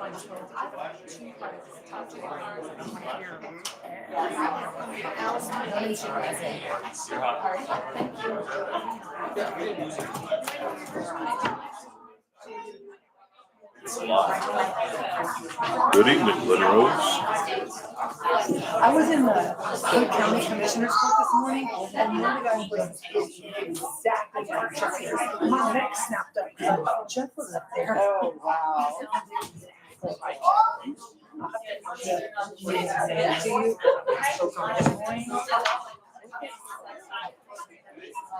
Good evening, Glen Rose. I was in the Cook County Commissioner's Court this morning, and one of the guys was exactly like Jeff. My neck snapped up because Jeff was up there. Oh, wow.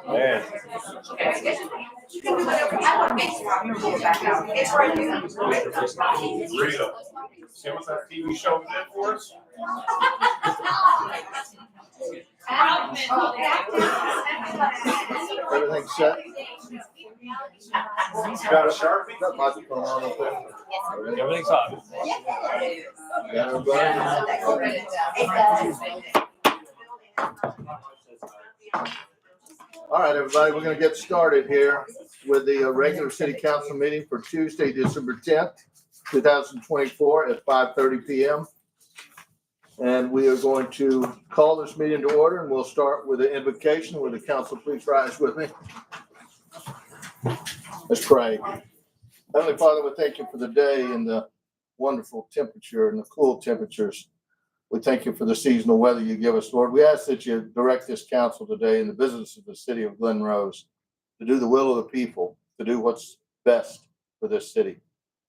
Man. Rita, see what that TV show did for us? Everything set? You got a Sharpie? Got microphone on up there. Everything's on. Got everybody? All right, everybody, we're gonna get started here with the regular city council meeting for Tuesday, December 10th, 2024 at 5:30 p.m. And we are going to call this meeting to order, and we'll start with an invocation. Will the council please rise with me? Let's pray. Heavenly Father, we thank you for the day and the wonderful temperature and the cool temperatures. We thank you for the seasonal weather you give us, Lord. We ask that you direct this council today in the business of the city of Glen Rose to do the will of the people, to do what's best for this city.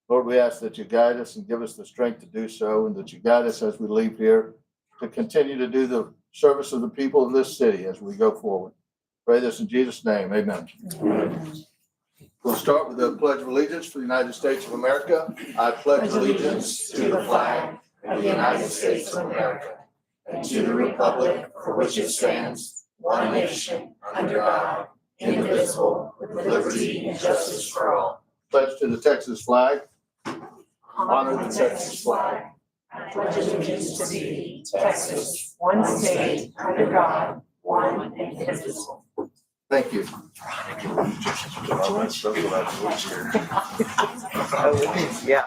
Lord, we ask that you guide us and give us the strength to do so, and that you guide us as we leave here to continue to do the service of the people of this city as we go forward. Pray this in Jesus' name. Amen. We'll start with the Pledge of Allegiance for the United States of America. I pledge allegiance to the flag of the United States of America and to the republic for which it stands, one nation, under God, indivisible, with liberty and justice for all. Pledge to the Texas flag. Honor the Texas flag. I pledge allegiance to thee, Texas, one state, under God, one and indivisible. Thank you. Yeah.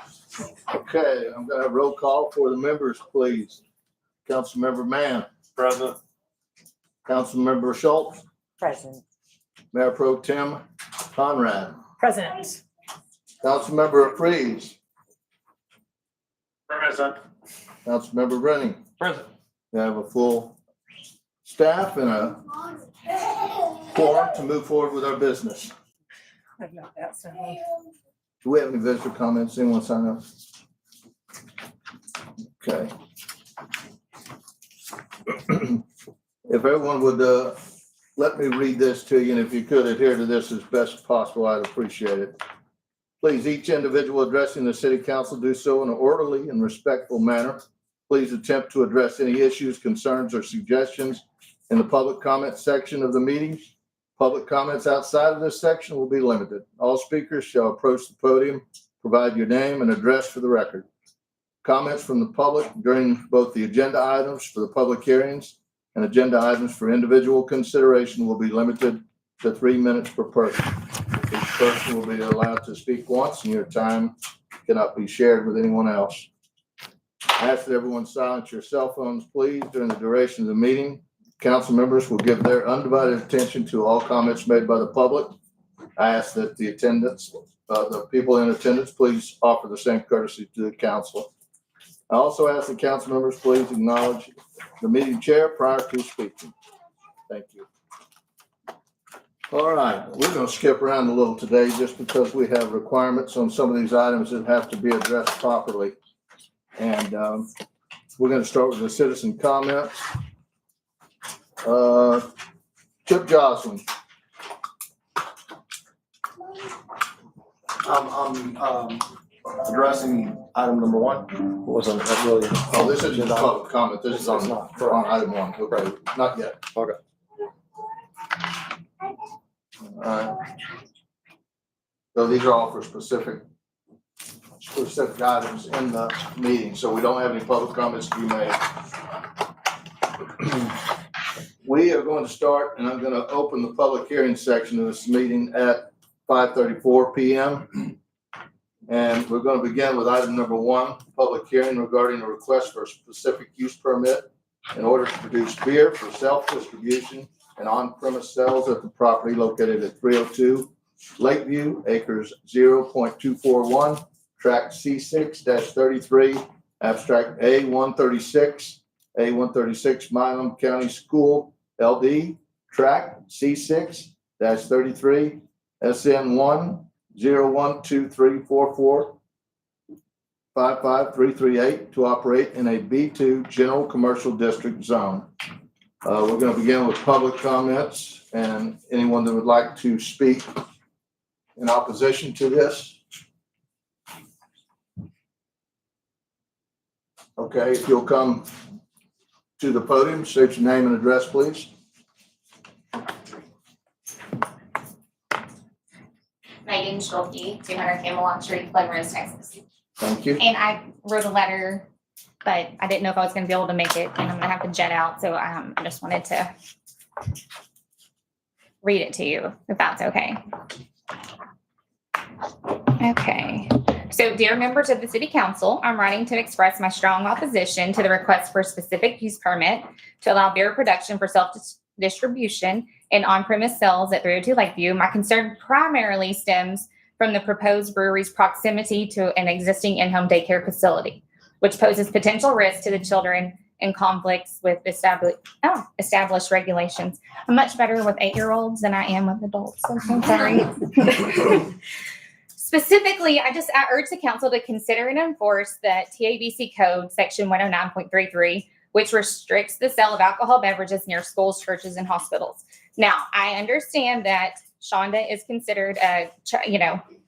Okay, I'm gonna have roll call for the members, please. Councilmember Mann, Present. Councilmember Schultz, Present. Mayor Pro Tem Conrad, President. Councilmember Freeze, Present. Councilmember Rennie. Present. We have a full staff and a quorum to move forward with our business. I got that, so. Do we have any visitor comments? Anyone sign up? Okay. If everyone would let me read this to you, and if you could adhere to this as best possible, I'd appreciate it. Please, each individual addressing the city council do so in an orderly and respectful manner. Please attempt to address any issues, concerns, or suggestions in the public comment section of the meeting. Public comments outside of this section will be limited. All speakers shall approach the podium, provide your name and address for the record. Comments from the public during both the agenda items for the public hearings and agenda items for individual consideration will be limited to 3 minutes per person. Each person will be allowed to speak once, and your time cannot be shared with anyone else. I ask that everyone silence your cell phones, please, during the duration of the meeting. Council members will give their undivided attention to all comments made by the public. I ask that the people in attendance, please offer the same courtesy to the council. I also ask the council members, please acknowledge the meeting chair prior to speaking. Thank you. All right, we're going to skip around a little today just because we have requirements on some of these items that have to be addressed properly. And we're going to start with the citizen comments. Chip Joslin. I'm addressing item number one. Wasn't that really? Oh, this isn't public comment. This is on item one. Okay, not yet. Okay. All right. So these are all for specific items in the meeting, so we don't have any public comments to be made. We are going to start, and I'm going to open the public hearing section of this meeting at 5:34 p.m. And we're going to begin with item number 1, public hearing regarding a request for a specific use permit in order to produce beer for self-distribution and on-premise sales at the property located at 302 Lakeview, acres 0.241, tract C6-33, abstract A136, Milam County School, LD, tract C6-33, SN1 012344 55338 to operate in a B2 general commercial district zone. We're going to begin with public comments, and anyone that would like to speak in opposition to this. Okay, if you'll come to the podium, state your name and address, please. Megan Schulke, 200 Camelot Street, Glenrose, Texas. Thank you. And I wrote a letter, but I didn't know if I was going to be able to make it, and I'm going to have to jet out. So I just wanted to read it to you, if that's okay. Okay. So, dear members of the City Council, I'm writing to express my strong opposition to the request for a specific use permit to allow beer production for self-distribution and on-premise sales at 302 Lakeview. My concern primarily stems from the proposed brewery's proximity to an existing in-home daycare facility, which poses potential risk to the children and conflicts with established regulations. I'm much better with 8-year-olds than I am with adults. So I'm sorry. Specifically, I urge the council to consider and enforce the TABC Code, Section 109.33, which restricts the sale of alcohol beverages near schools, churches, and hospitals. Now, I understand that Shonda is considered a,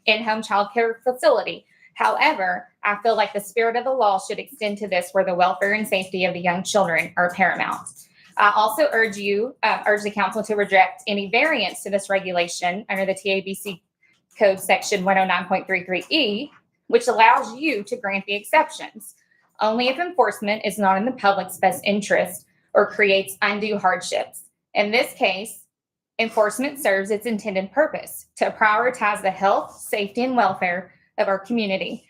in-home childcare facility. However, I feel like the spirit of the law should extend to this, where the welfare and safety of the young children are paramount. I also urge the council to reject any variance to this regulation under the TABC Code Section 109.33E, which allows you to grant the exceptions only if enforcement is not in the public's best interest or creates undue hardships. In this case, enforcement serves its intended purpose to prioritize the health, safety, and welfare of our community,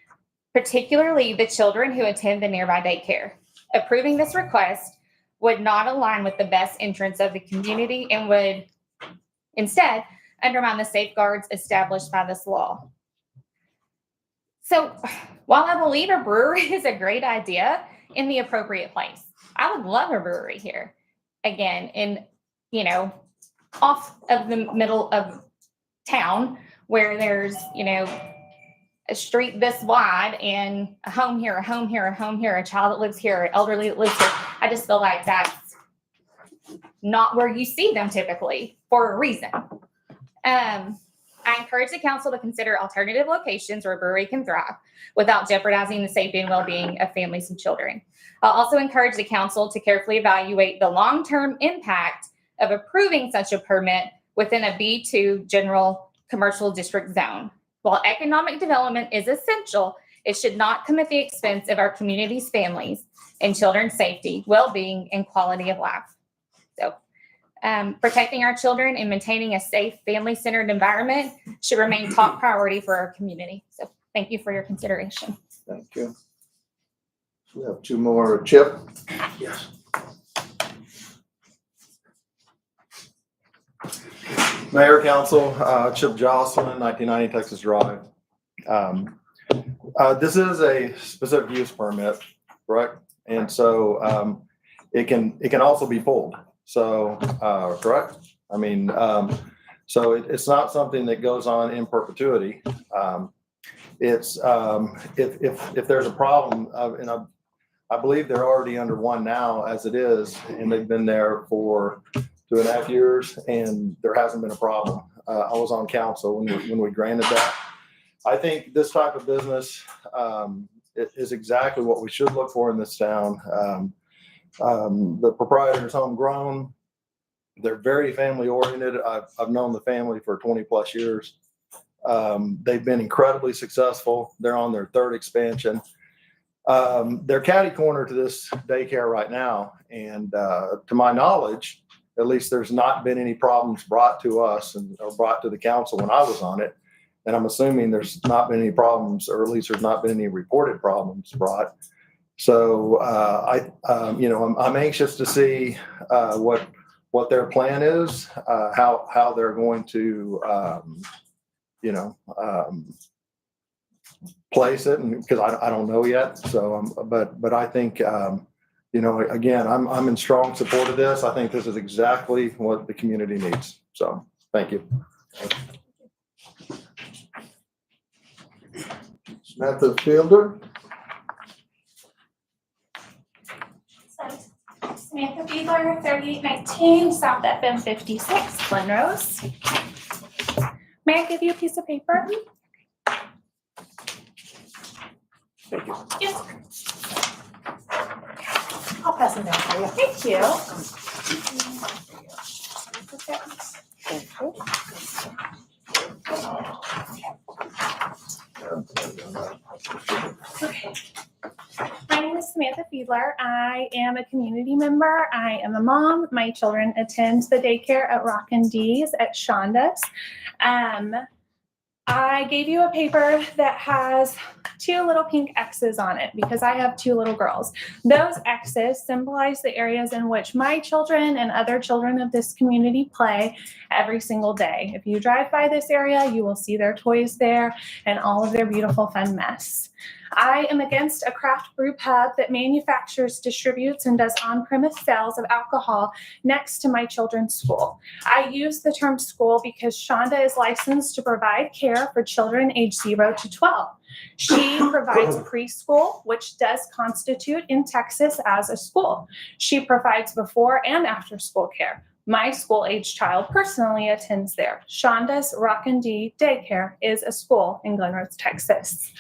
particularly the children who attend the nearby daycare. Approving this request would not align with the best interests of the community and would instead undermine the safeguards established by this law. So while I believe a brewery is a great idea in the appropriate place, I would love a brewery here. Again, off of the middle of town where there's, a street this wide and a home here, a home here, a home here, a child that lives here, an elderly that lives here. I just feel like that's not where you see them typically for a reason. I encourage the council to consider alternative locations where a brewery can thrive without jeopardizing the safety and well-being of families and children. I'll also encourage the council to carefully evaluate the long-term impact of approving such a permit within a B2 general commercial district zone. While economic development is essential, it should not come at the expense of our community's families and children's safety, well-being, and quality of life. So, protecting our children and maintaining a safe, family-centered environment should remain top priority for our community. So thank you for your consideration. Thank you. So we have 2 more. Chip? Yes. Mayor, Council, Chip Jocelyn, 1990 Texas Drive. This is a specific use permit, correct? And so it can also be pulled. So, correct? I mean, so it's not something that goes on in perpetuity. It's if there's a problem, and I believe they're already under one now as it is, and they've been there for 2.5 years, and there hasn't been a problem. I was on council when we granted that. I think this type of business is exactly what we should look for in this town. The proprietor's homegrown. They're very family oriented. I've known the family for 20 plus years. They've been incredibly successful. They're on their 3rd expansion. They're catty corner to this daycare right now. And to my knowledge, at least there's not been any problems brought to us or brought to the council when I was on it. And I'm assuming there's not been any problems, or at least there's not been any reported problems brought. So I'm anxious to see what their plan is, how they're going to place it, and because I don't know yet. So but I think again, I'm in strong support of this. I think this is exactly what the community needs. So thank you. Samantha Fielder. Samantha Fiedler, 3819 South FM 56, Glenrose. May I give you a piece of paper? Thank you. Yes. I'll pass them down for you. Thank you. My name is Samantha Fiedler. I am a community member. I am a mom. My children attend the daycare at Rockin' D's at Shonda's. I gave you a paper that has 2 little pink X's on it because I have 2 little girls. Those X's symbolize the areas in which my children and other children of this community play every single day. If you drive by this area, you will see their toys there and all of their beautiful fun mess. I am against a craft brew pub that manufactures, distributes, and does on-premise sales of alcohol next to my children's school. I use the term school because Shonda is licensed to provide care for children age 0 to 12. She provides preschool, which does constitute in Texas as a school. She provides before and after school care. My school-age child personally attends there. Shonda's Rockin' D Daycare is a school in Glenrose, Texas.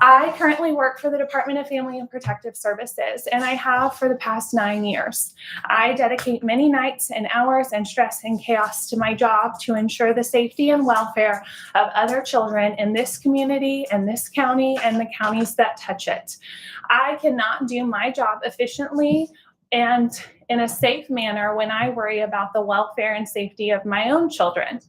I currently work for the Department of Family and Protective Services, and I have for the past 9 years. I dedicate many nights and hours and stress and chaos to my job to ensure the safety and welfare of other children in this community and this county and the counties that touch it. I cannot do my job efficiently and in a safe manner when I worry about the welfare and safety of my own children.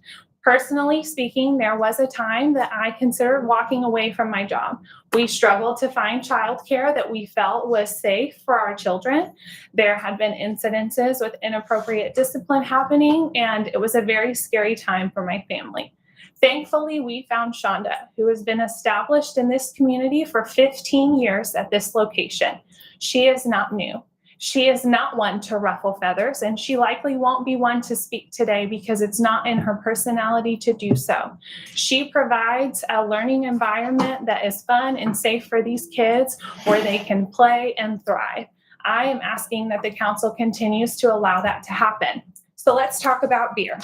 Personally speaking, there was a time that I considered walking away from my job. We struggled to find childcare that we felt was safe for our children. There had been incidences with inappropriate discipline happening, and it was a very scary time for my family. Thankfully, we found Shonda, who has been established in this community for 15 years at this location. She is not new. She is not one to ruffle feathers, and she likely won't be one to speak today because it's not in her personality to do so. She provides a learning environment that is fun and safe for these kids where they can play and thrive. I am asking that the council continues to allow that to happen. So let's talk about beer.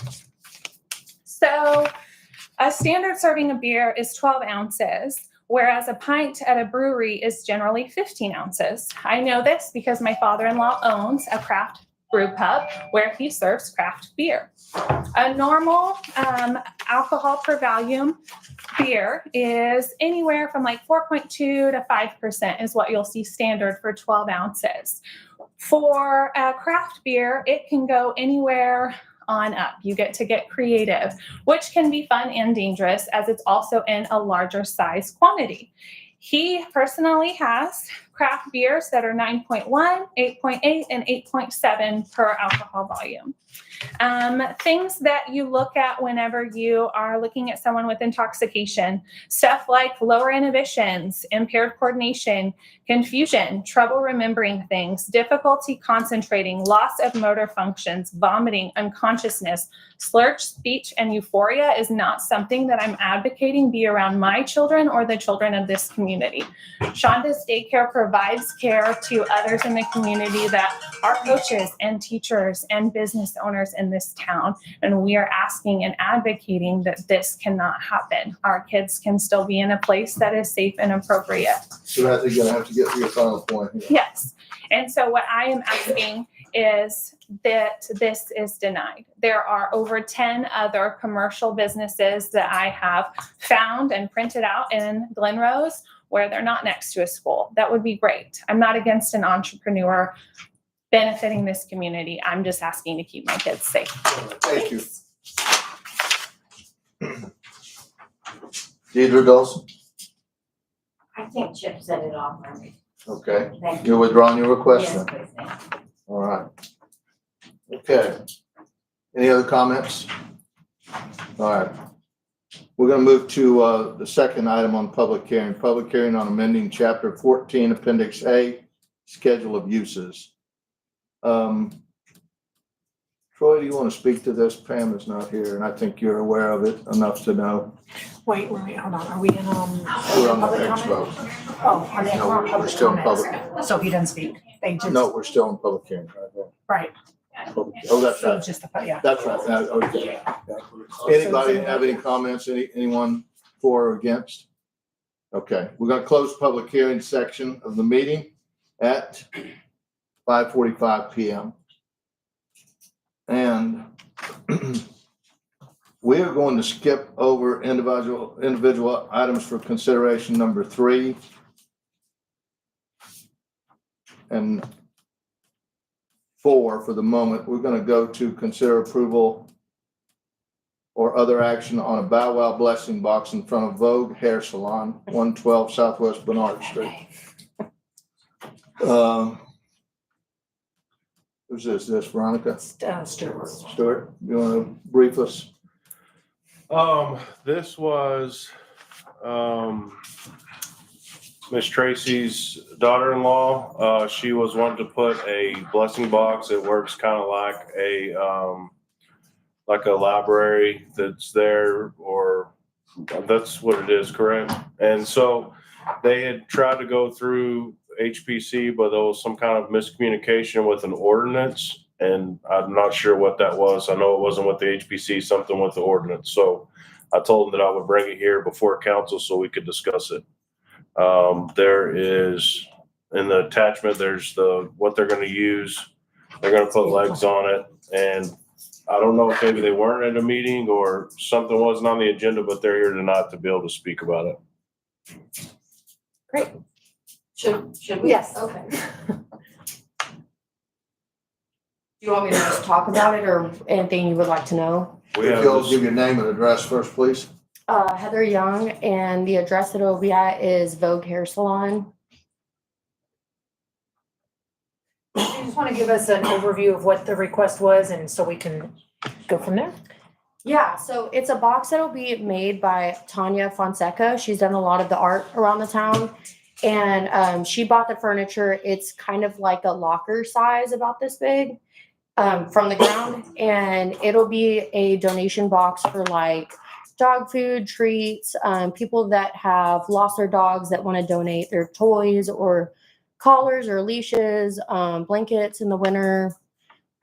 So a standard serving of beer is 12 ounces. Whereas a pint at a brewery is generally 15 ounces. I know this because my father-in-law owns a craft brew pub where he serves craft beer. A normal alcohol per volume beer is anywhere from like 4.2 to 5% is what you'll see standard for 12 ounces. For a craft beer, it can go anywhere on up. You get to get creative, which can be fun and dangerous as it's also in a larger size quantity. He personally has craft beers that are 9.1, 8.8, and 8.7 per alcohol volume. Things that you look at whenever you are looking at someone with intoxication, stuff like lower inhibitions, impaired coordination, confusion, trouble remembering things, difficulty concentrating, loss of motor functions, vomiting, unconsciousness, slurred speech, and euphoria is not something that I'm advocating be around my children or the children of this community. Shonda's Daycare provides care to others in the community that are coaches and teachers and business owners in this town, and we are asking and advocating that this cannot happen. Our kids can still be in a place that is safe and appropriate. So that's you're gonna have to get to your final point here. Yes. And so what I am asking is that this is denied. There are over 10 other commercial businesses that I have found and printed out in Glenrose where they're not next to a school. That would be great. I'm not against an entrepreneur benefiting this community. I'm just asking to keep my kids safe. Thank you. Thanks. Deidre Dawson? I think Chip set it off for me. Okay, Thank you. you're withdrawing your request Yes, then? please, thank you. All right. Okay. Any other comments? All right. We're gonna move to the second item on public hearing on amending chapter 14, appendix A, schedule of uses. Troy, do you want to speak to this? Pam is not here, and I think you're aware of it enough to know. Wait, hold on, are we in, We're on the public next comment? vote. Oh, are they No, we're public still in comments? So he doesn't speak, they just. No, we're still in public hearing. Right. Oh, that's So right. just, yeah. That's right. Okay. Anybody have any comments? Anyone for or against? Okay, we're gonna close the public hearing section of the meeting at 5:45 PM. And we are going to skip over individual items for consideration number 3 and 4 for the moment. We're gonna go to consider approval or other action on a Bow Wow blessing box in front of Vogue Hair Salon, 112 Southwest Bernard Street. Who's this, Veronica Stewart. Stewart? You want to brief us? This was, Miss Tracy's daughter-in-law. She was wanting to put a blessing box. It works kind of like a library that's there, or that's what it is, correct? And so they had tried to go through HPC, but there was some kind of miscommunication with an ordinance, and I'm not sure what that was. I know it wasn't with the HPC, something with the ordinance. So I told them that I would bring it here before council so we could discuss it. There is, in the attachment, there's what they're gonna use. They're gonna put legs on it, and I don't know if maybe they weren't at a meeting or something wasn't on the agenda, but they're here tonight to be able to speak about it. Should we? Yes. Okay. Do you want me to just talk about it or anything you would like to know? We If have you'll this- give your name and address first, please. Heather Young, and the address that it'll be at is Vogue Hair Salon. You just want to give us an overview of what the request was and so we can go from there? Yeah, so it's a box that'll be made by Tanya Fonseca. She's done a lot of the art around the town. And she bought the furniture. It's kind of like a locker size, about this big, from the ground. And it'll be a donation box for like dog food, treats, people that have lost their dogs that want to donate their toys or collars or leashes, blankets in the winter,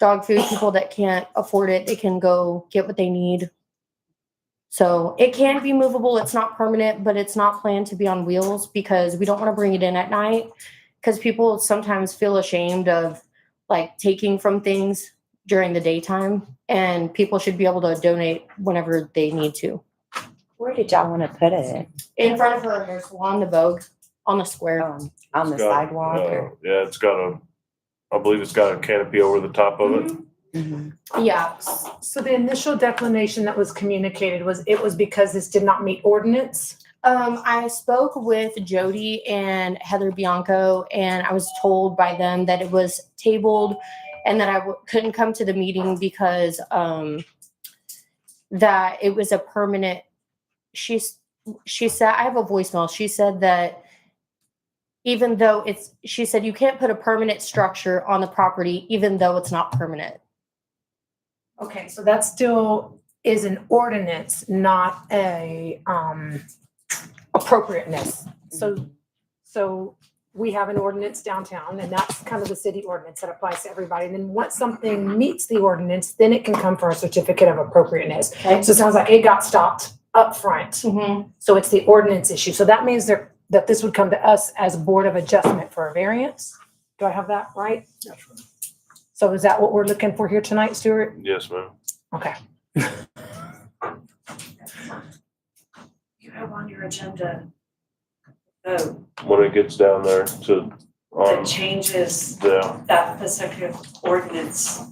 dog food, people that can't afford it, they can go get what they need. So it can be movable. It's not permanent, but it's not planned to be on wheels because we don't want to bring it in at night because people sometimes feel ashamed of like taking from things during the daytime, and people should be able to donate whenever they need to. Where did y'all want to put it? In front of her hair salon, the Vogue, on the square. On the It's got, sidewalk or? yeah, it's got I believe it's got a canopy over the top of it. Mhm. Yeah. So the initial declination that was communicated was because this did not meet ordinance? I spoke with Jody and Heather Bianco, and I was told by them that it was tabled and that I couldn't come to the meeting because that it was a permanent. She said, I have a voicemail. She said that even though she said you can't put a permanent structure on the property, even though it's not permanent. Okay, so that still is an ordinance, not a appropriateness. So we have an ordinance downtown, and that's kind of the city ordinance that applies to everybody. And then once something meets the ordinance, then it can come for a certificate of appropriateness. Okay. So it sounds like it got stopped up front. Mm-hmm. So it's the ordinance issue. So that means that this would come to us as a Board of Adjustment for a variance. Do I have that right? That's right. So is that what we're looking for here tonight, Stuart? Yes, ma'am. Okay. You have on your agenda, the When it gets down there to, changes yeah, that specific ordinance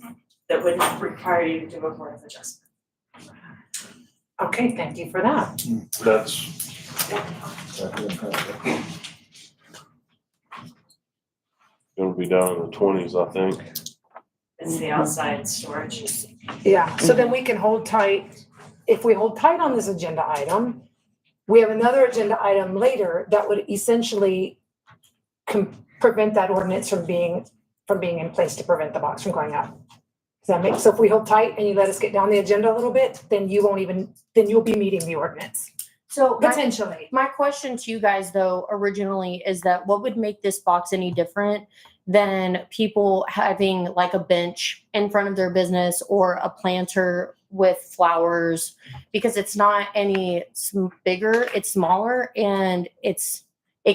that would require you to do a board of adjustment. Okay, thank you for that. that's Gonna be down in the 20s, I think. It's the outside storage. Yeah, so then we can hold tight. If we hold tight on this agenda item, we have another agenda item later that would essentially prevent that ordinance from being in place to prevent the box from going up. Does that make, so if we hold tight and you let us get down the agenda a little bit, then you'll be meeting the ordinance, So potentially. my question to you guys though, originally, is that what would make this box any different than people having like a bench in front of their business or a planter with flowers? Because it's not any bigger, it's smaller, and it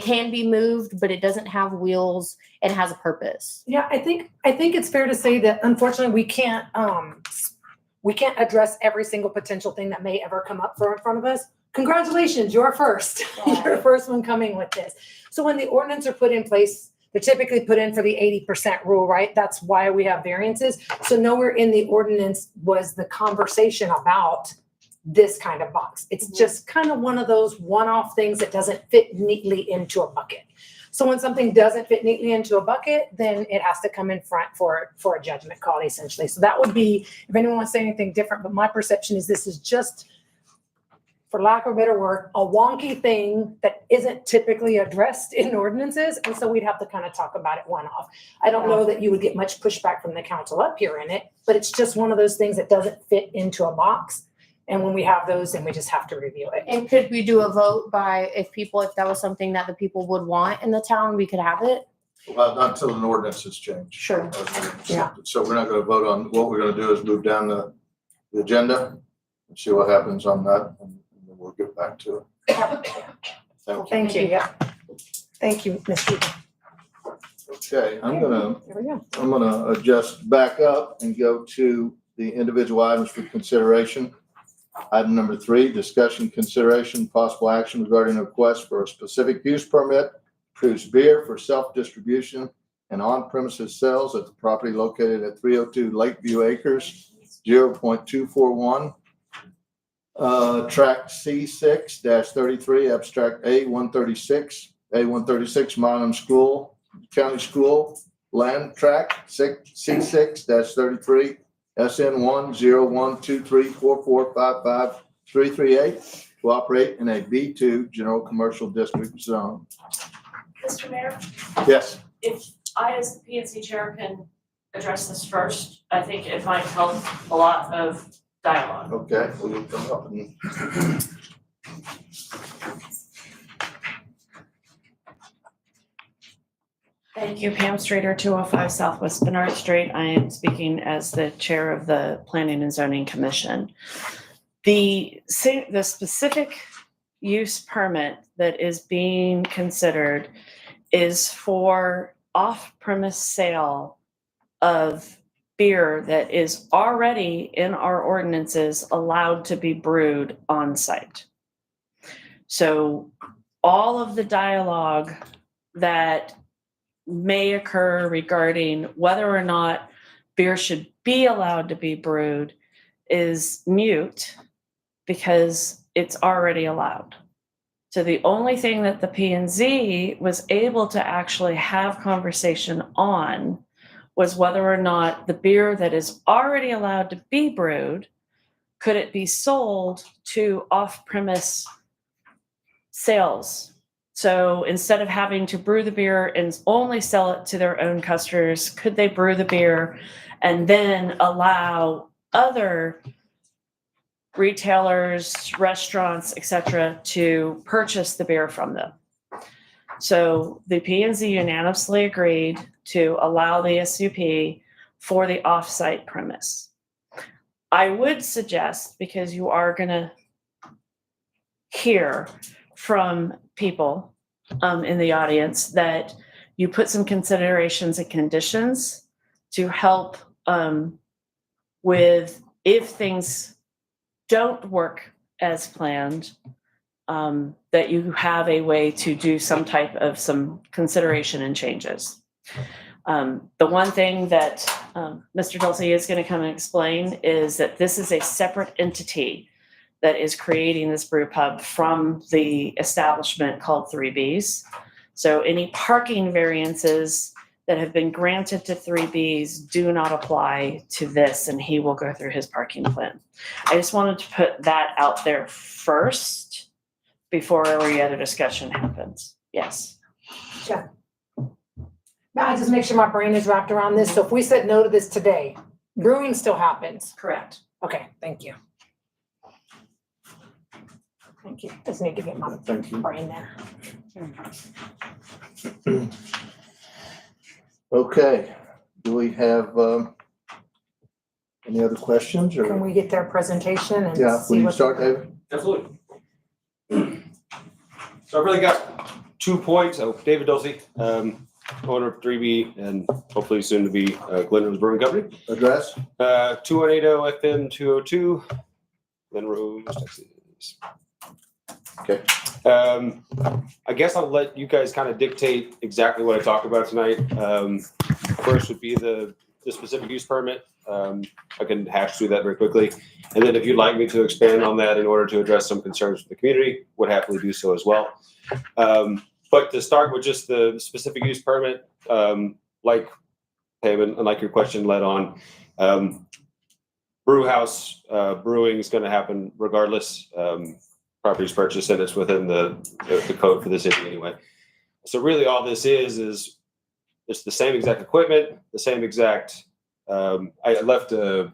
can be moved, but it doesn't have wheels. It has a purpose. Yeah, I think it's fair to say that unfortunately we can't address every single potential thing that may ever come up in front of us. Congratulations, you're first. You're first one coming with this. So when the ordinance are put in place, they're typically put in for the 80% rule, right? That's why we have variances. So nowhere in the ordinance was the conversation about this kind of box. It's just kind of one of those one-off things that doesn't fit neatly into a bucket. So when something doesn't fit neatly into a bucket, then it has to come in front for a judgment call, essentially. So that would be, if anyone wants to say anything different, but my perception is this is just, for lack of a better word, a wonky thing that isn't typically addressed in ordinances. And so we'd have to kind of talk about it one-off. I don't know that you would get much pushback from the council up here in it, but it's just one of those things that doesn't fit into a box. And when we have those, then we just have to review it. And could we do a vote by if that was something that the people would want in the town, we could have it? Well, not until an ordinance is changed. Sure. Yeah. So we're not gonna vote on, what we're gonna do is move down the agenda and see what happens on that, and then we'll get back to it. Thank you. Thank you. Yep. Thank you, Ms. Keegan. Okay, I'm There we go. gonna adjust back up and go to the individual items for consideration. Item number 3, discussion, consideration, possible action regarding a request for a specific use permit to produce beer for self-distribution and on-premises sales at the property located at 302 Lakeview Acres, 0.241. Tract C6-33, abstract A136, Monmouth School, County School, land tract C6-33, SN 1012344555338 to operate in a B2 general commercial district zone. Mr. Mayor, Yes. if I, as the P&Z chair, can address this first, I think it might help a lot of dialogue. Okay, we'll come up and Thank you, Pam Strader, 205 Southwest Bernard Street. I am speaking as the chair of the Planning and Zoning Commission. The specific use permit that is being considered is for off-premise sale of beer that is already in our ordinances allowed to be brewed on site. So all of the dialogue that may occur regarding whether or not beer should be allowed to be brewed is mute because it's already allowed. So the only thing that the P&Z was able to actually have conversation on was whether or not the beer that is already allowed to be brewed, could it be sold to off-premise sales? So instead of having to brew the beer and only sell it to their own customers, could they brew the beer and then allow other retailers, restaurants, etc., to purchase the beer from them? So the P&Z unanimously agreed to allow the SUP for the off-site premise. I would suggest, because you are going to hear from people in the audience, that you put some considerations and conditions to help with if things don't work as planned, that you have a way to do some type of some consideration and changes. The one thing that Mr. Dulce is going to come and explain is that this is a separate entity that is creating this brew pub from the establishment called 3Bs. So any parking variances that have been granted to 3Bs do not apply to this, and he will go through his parking plan. I just wanted to put that out there first before any other discussion happens. Yes. I just make sure my brain is wrapped around this. So if we said no to this today, brewing still happens. Correct. Okay, thank you. Thank you. Just need to get my Thank you. brain there. Okay, do we have, any other questions Can or? we get their presentation and Yeah, will see you what? start, David? Absolutely. So I've really got 2 points. Oh, David Dulce, owner of 3B and hopefully soon to be Glen Rose Brewing Company. Address? 2180 FM 202, Glen Rose, Texas. Okay. I guess I'll let you guys kind of dictate exactly what I talk about tonight. First would be the specific use permit. I can hash through that very quickly. And then if you'd like me to expand on that in order to address some concerns from the community, would happily do so as well. But to start with just the specific use permit, like Payman and like your question led on, brew house brewing is going to happen regardless. Properties purchased and it's within the code for the city anyway. So really all this is it's the same exact equipment, the same exact, I left a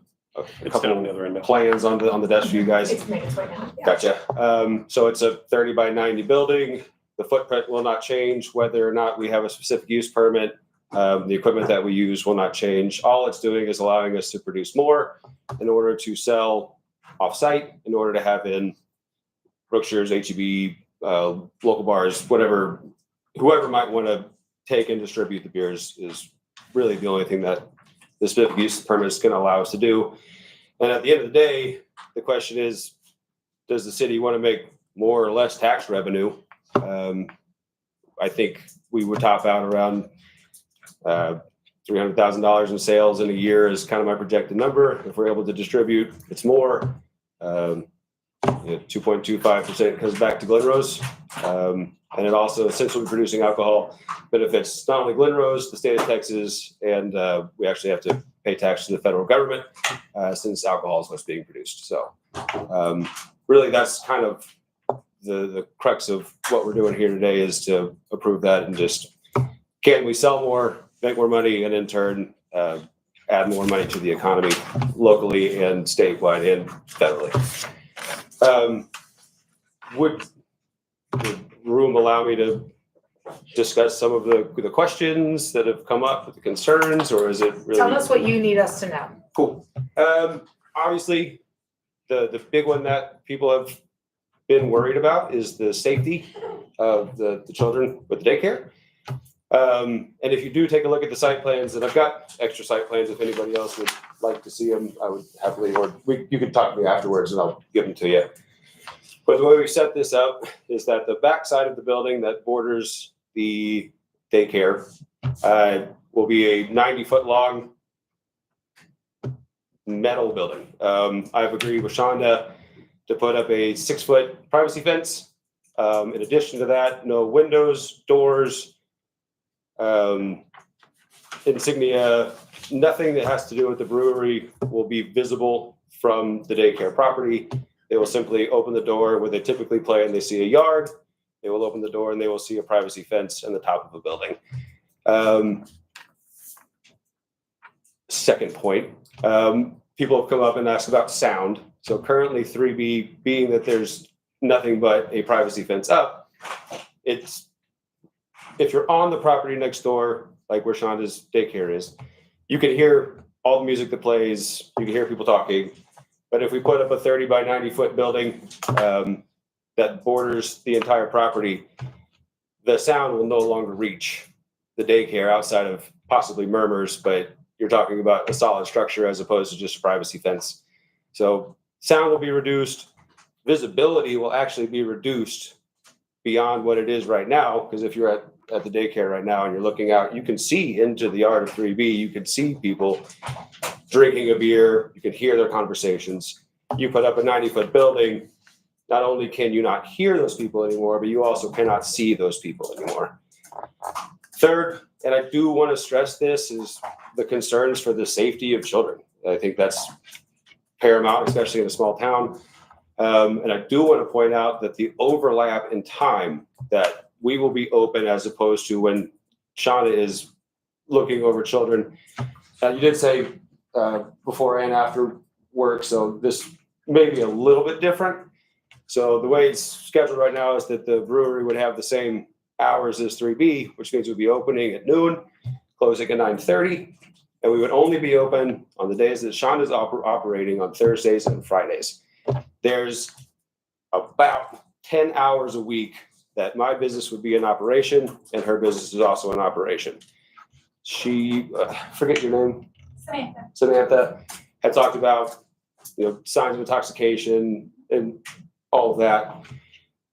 couple of plans on the desk for you guys. It's minutes right now. Yeah. Gotcha. So it's a 30 by 90 building. The footprint will not change whether or not we have a specific use permit. The equipment that we use will not change. All it's doing is allowing us to produce more in order to sell off-site, in order to have in Brookshire's, HEB, local bars, whoever might want to take and distribute the beers is really the only thing that the specific use permit is going to allow us to do. And at the end of the day, the question is, does the city want to make more or less tax revenue? I think we would top out around $300,000 in sales in a year is kind of my projected number. If we're able to distribute, it's more. 2.25% comes back to Glen Rose. And it also, since we're producing alcohol, benefits not only Glen Rose, the state of Texas, and we actually have to pay tax to the federal government since alcohol is what's being produced. So really that's kind of the crux of what we're doing here today is to approve that and just, can we sell more, make more money, and in turn add more money to the economy locally and statewide and federally. Would the room allow me to discuss some of the questions that have come up, the concerns, or is it really? Tell us what you need us to know. Cool. Obviously, the big one that people have been worried about is the safety of the children with the daycare. And if you do take a look at the site plans, and I've got extra site plans if anybody else would like to see them, I would happily, or you can talk to me afterwards and I'll give them to you. But the way we set this up is that the back side of the building that borders the daycare will be a 90-foot long metal building. I've agreed with Shonda to put up a 6-foot privacy fence. In addition to that, no windows, doors, insignia, nothing that has to do with the brewery will be visible from the daycare property. They will simply open the door where they typically play and they see a yard. They will open the door and they will see a privacy fence on the top of a building. Second point, people have come up and asked about sound. So currently 3B, being that there's nothing but a privacy fence up, it's, if you're on the property next door, like where Shonda's daycare is, you can hear all the music that plays, you can hear people talking. But if we put up a 30 by 90-foot building that borders the entire property, the sound will no longer reach the daycare outside of possibly murmurs, but you're talking about a solid structure as opposed to just a privacy fence. So sound will be reduced. Visibility will actually be reduced beyond what it is right now, because if you're at the daycare right now and you're looking out, you can see into the yard of 3B. You can see people drinking a beer. You can hear their conversations. You put up a 90-foot building, not only can you not hear those people anymore, but you also cannot see those people anymore. Third, and I do want to stress this, is the concerns for the safety of children. I think that's paramount, especially in a small town. And I do want to point out that the overlap in time that we will be open as opposed to when Shauna is looking over children. You did say before and after work, so this may be a little bit different. So the way it's scheduled right now is that the brewery would have the same hours as 3B, which means we'd be opening at noon, closing at 9:30, and we would only be open on the days that Shonda's operating on Thursdays and Fridays. There's about 10 hours a week that my business would be in operation, and her business is also in operation. She, forget your name? Samantha had talked about, signs of intoxication and all of that.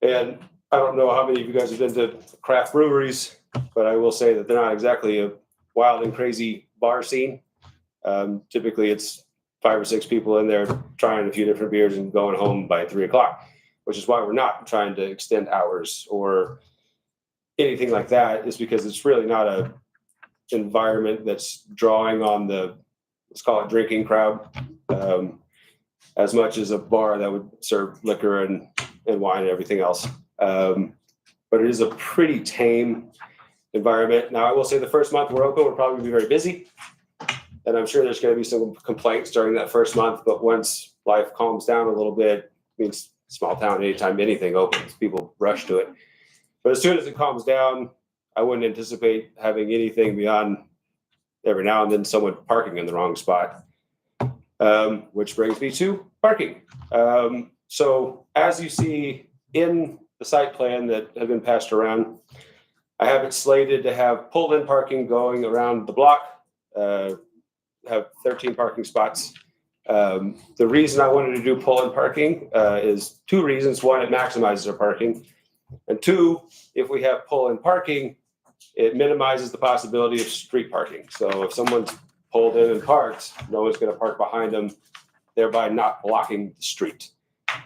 And I don't know how many of you guys have been to craft breweries, but I will say that they're not exactly a wild and crazy bar scene. Typically it's 5 or 6 people in there trying a few different beers and going home by 3 o'clock, which is why we're not trying to extend hours or anything like that, is because it's really not a environment that's drawing on the, let's call it, drinking crowd, as much as a bar that would serve liquor and wine and everything else. But it is a pretty tame environment. Now, I will say the first month we're open, we'll probably be very busy. And I'm sure there's going to be some complaints during that first month. But once life calms down a little bit, it means small town, anytime anything opens, people rush to it. But as soon as it calms down, I wouldn't anticipate having anything beyond every now and then someone parking in the wrong spot. Which brings me to parking. So as you see in the site plan that has been passed around, I have it slated to have pulled-in parking going around the block, have 13 parking spots. The reason I wanted to do pull-in parking is 2 reasons. 1, it maximizes our parking. And 2, if we have pull-in parking, it minimizes the possibility of street parking. So if someone's pulled in and parked, no one's going to park behind them, thereby not blocking the street.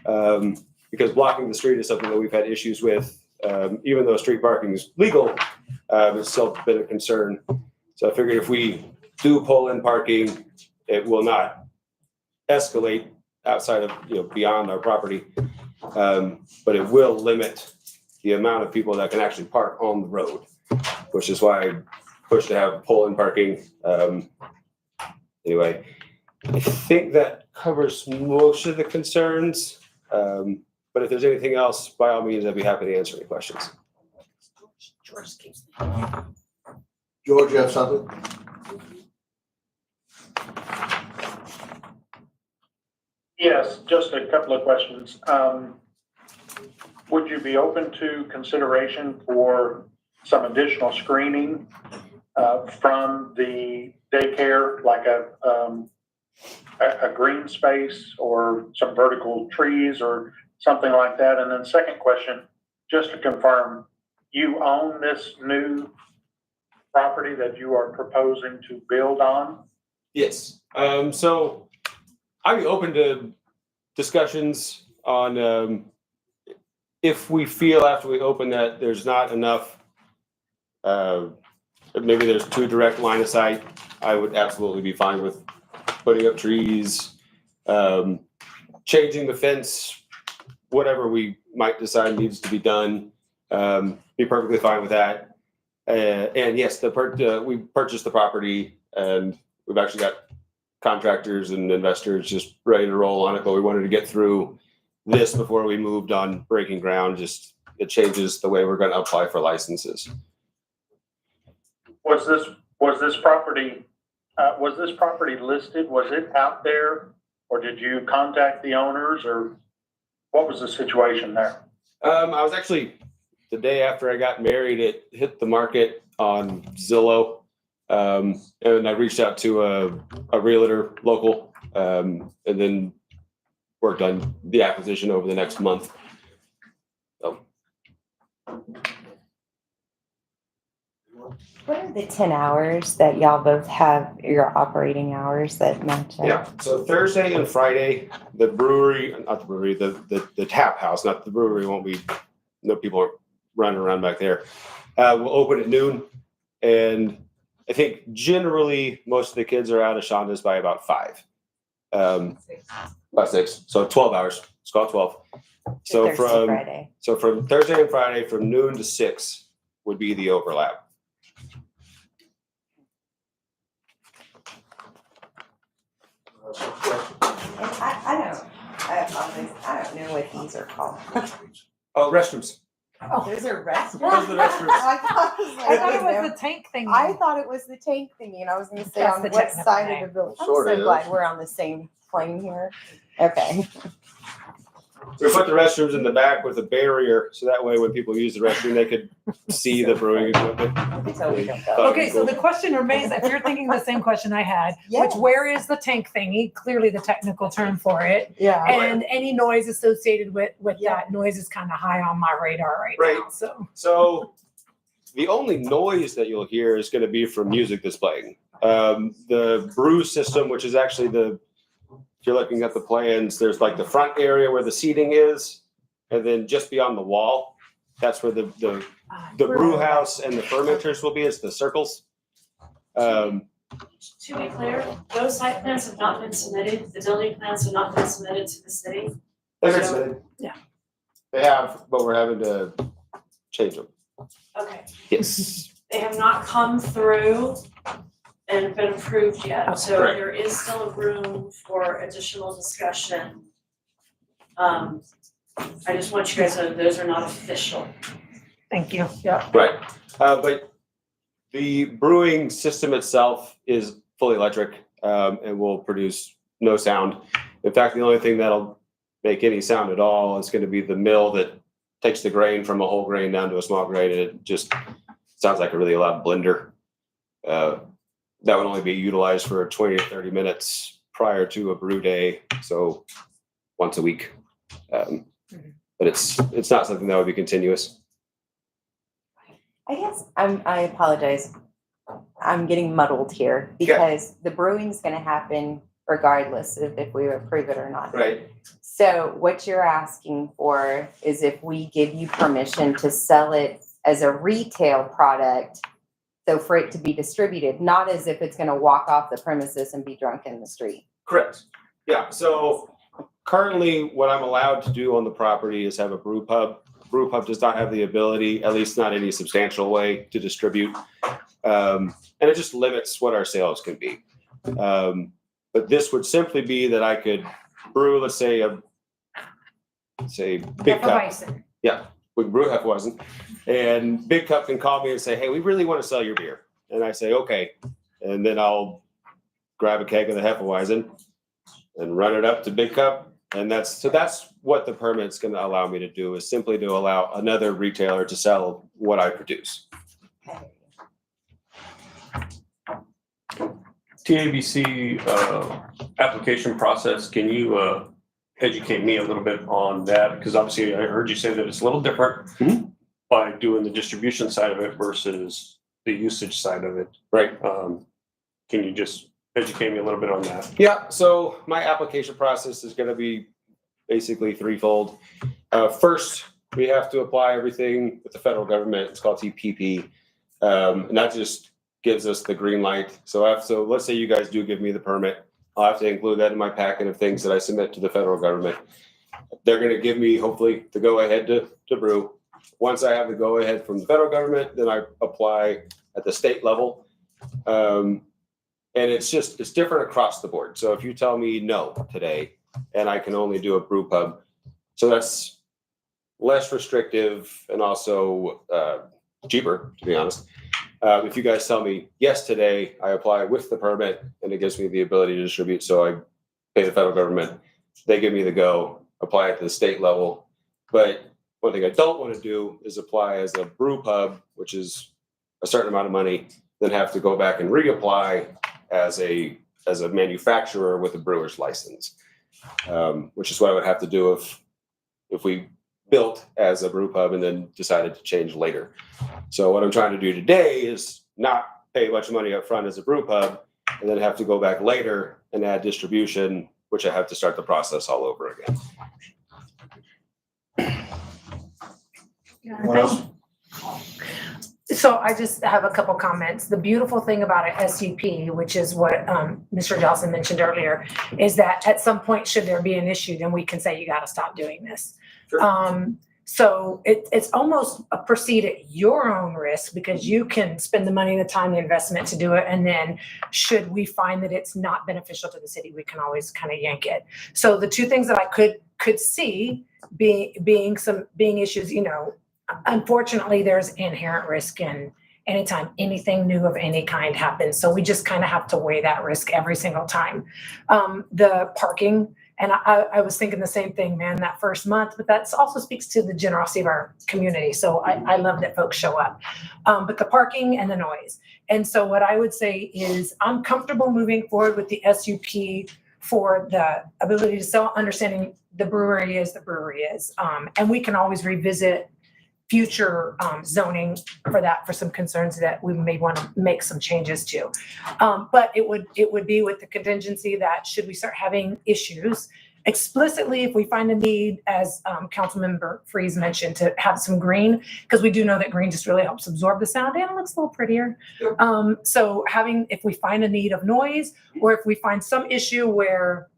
Because blocking the street is something that we've had issues with. Even though street parking is legal, it's still been a concern. So I figured if we do pull-in parking, it will not escalate outside of, beyond our property. But it will limit the amount of people that can actually park on the road, which is why I push to have pull-in parking. Anyway, I think that covers most of the concerns. But if there's anything else, by all means, I'd be happy to answer any questions. George, you have something? Yes, just a couple of questions. Would you be open to consideration for some additional screening from the daycare, like a green space or some vertical trees or something like that? And then second question, just to confirm, you own this new property that you are proposing to build on? Yes. So I'd be open to discussions on if we feel after we open that there's not enough, maybe there's too direct line of sight, I would absolutely be fine with putting up trees, changing the fence, whatever we might decide needs to be done. Be perfectly fine with that. And yes, we purchased the property and we've actually got contractors and investors just ready to roll on it, but we wanted to get through this before we moved on breaking ground. Just it changes the way we're going to apply for licenses. Was this property listed? Was it out there, or did you contact the owners, or what was the situation there? I was actually, the day after I got married, it hit the market on Zillow. And I reached out to a realtor local, and then worked on the acquisition over the next month. So. What are the 10 hours that y'all both have, your operating hours that match up? Yeah, so Thursday and Friday, the brewery, not the brewery, the tap house, not the brewery, won't be, no people running around back there. We'll open at noon. And I think generally most of the kids are out of Shonda's by about 5. About 6, so 12 hours. It's called 12. So Thursday, Friday. from Thursday and Friday, from noon to 6 would be the overlap. And I apologize, I don't know what these are called. Oh, restrooms. Oh, those are restrooms. Those are the restrooms. I thought it was the tank thing. I thought it was the tank thingy, and I was gonna say That's on the what technical side name. of the building. I'm Sort so of. glad we're on the same plane here. Okay. We put the restrooms in the back with a barrier, so that way when people use the restroom, they could see the brewing equipment. So we don't go. Okay, so the question remains, if you're thinking the same question I had, which Yes. where is the tank thingy? Clearly the technical term for it. Yeah. And any noise associated with Yeah. that noise is kind of high on my radar right Right. now, so. So the only noise that you'll hear is going to be from music that's playing. The brew system, which is actually if you're looking at the plans, there's like the front area where the seating is, and then just beyond the wall, that's where the brew house and the fermenters will be. It's the circles. To be clear, those site plans have not been submitted, the building plans have not been submitted to the city. They've been submitted. Yeah. They have, but we're having to change them. Okay, Yes. they have not come through and been approved yet, so Correct. there is still a room for additional discussion. I just want you guys to know those are not official. Thank you. Yeah. Right. But the brewing system itself is fully electric, and will produce no sound. In fact, the only thing that'll make any sound at all is going to be the mill that takes the grain from a whole grain down to a small grain, and it just sounds like a really loud blender. That would only be utilized for 20 to 30 minutes prior to a brew day, so once a week. But it's not something that would be continuous. I guess I apologize. I'm getting muddled here because the brewing's gonna happen regardless of if we approve it or not. Right. So what you're asking for is if we give you permission to sell it as a retail product, so for it to be distributed, not as if it's gonna walk off the premises and be drunk in the street. Correct. Yeah, so currently what I'm allowed to do on the property is have a brew pub. Brew pub does not have the ability, at least not any substantial way, to distribute. And it just limits what our sales can be. But this would simply be that I could brew, let's say Big Cup. Yeah, we can brew Hefeweizen. And Big Cup can call me and say, hey, we really want to sell your beer. And I say, okay. And then I'll grab a keg of the Hefeweizen and run it up to Big Cup. And that's what the permit's going to allow me to do, is simply to allow another retailer to sell what I produce. TABC application process, can you educate me a little bit on that? Because obviously I heard you say that it's a little different by doing the distribution side of it versus the usage side of it. Right. Can you just educate me a little bit on that? Yeah, so my application process is going to be basically threefold. First, we have to apply everything with the federal government. It's called TPP. And that just gives us the green light. So let's say you guys do give me the permit. I'll have to include that in my packet of things that I submit to the federal government. They're going to give me, hopefully, the go-ahead to brew. Once I have the go-ahead from the federal government, then I apply at the state level. And it's different across the board. So if you tell me no today, and I can only do a brew pub, so that's less restrictive and also cheaper, to be honest. If you guys tell me yes today, I apply with the permit and it gives me the ability to distribute. So I pay the federal government, they give me the go, apply it to the state level. But one thing I don't want to do is apply as a brew pub, which is a certain amount of money, then have to go back and reapply as a manufacturer with a brewer's license, which is what I would have to do if we built as a brew pub and then decided to change later. So what I'm trying to do today is not pay a bunch of money up front as a brew pub and then have to go back later and add distribution, which I have to start the process all over again. What else? So I just have a couple comments. The beautiful thing about a SUP, which is what Mr. Johnson mentioned earlier, is that at some point, should there be an issue, then we can say you gotta stop doing this. So it's almost a proceed at your own risk because you can spend the money, the time, the investment to do it. And then should we find that it's not beneficial to the city, we can always kind of yank it. So the two things that I could see being issues, you know, unfortunately, there's inherent risk in anytime anything new of any kind happens. So we just kind of have to weigh that risk every single time. The parking, and I was thinking the same thing, man, that first month, but that also speaks to the generosity of our community. So I love that folks show up. But the parking and the noise. And so what I would say is I'm comfortable moving forward with the SUP for the ability to sell, understanding the brewery is the brewery is. And we can always revisit future zoning for that, for some concerns that we may want to make some changes to. But it would be with the contingency that should we start having issues, explicitly, if we find a need, as Councilmember Freeze mentioned, to have some green, because we do know that green just really helps absorb the sound and it looks a little prettier. So if we find a need of noise, or if we find some issue where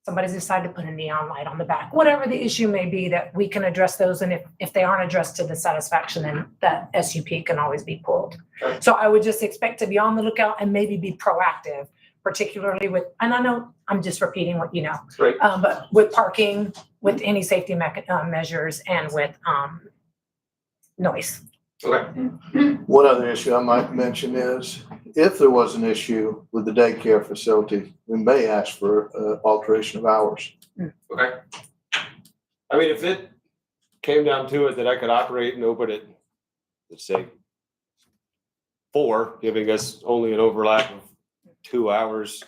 somebody's decided to put a neon light on the back, whatever the issue may be, that we can address those. And if they aren't addressed to the satisfaction, then that SUP can always be pulled. So I would just expect to be on the lookout and maybe be proactive, particularly with, and I know I'm just repeating what you know, Right. But with parking, with any safety measures, and with noise. Okay. One other issue I might mention is, if there was an issue with the daycare facility, we may ask for alteration of hours. Okay. I mean, if it came down to it that I could operate and open it, let's say 4, giving us only an overlap of 2 hours,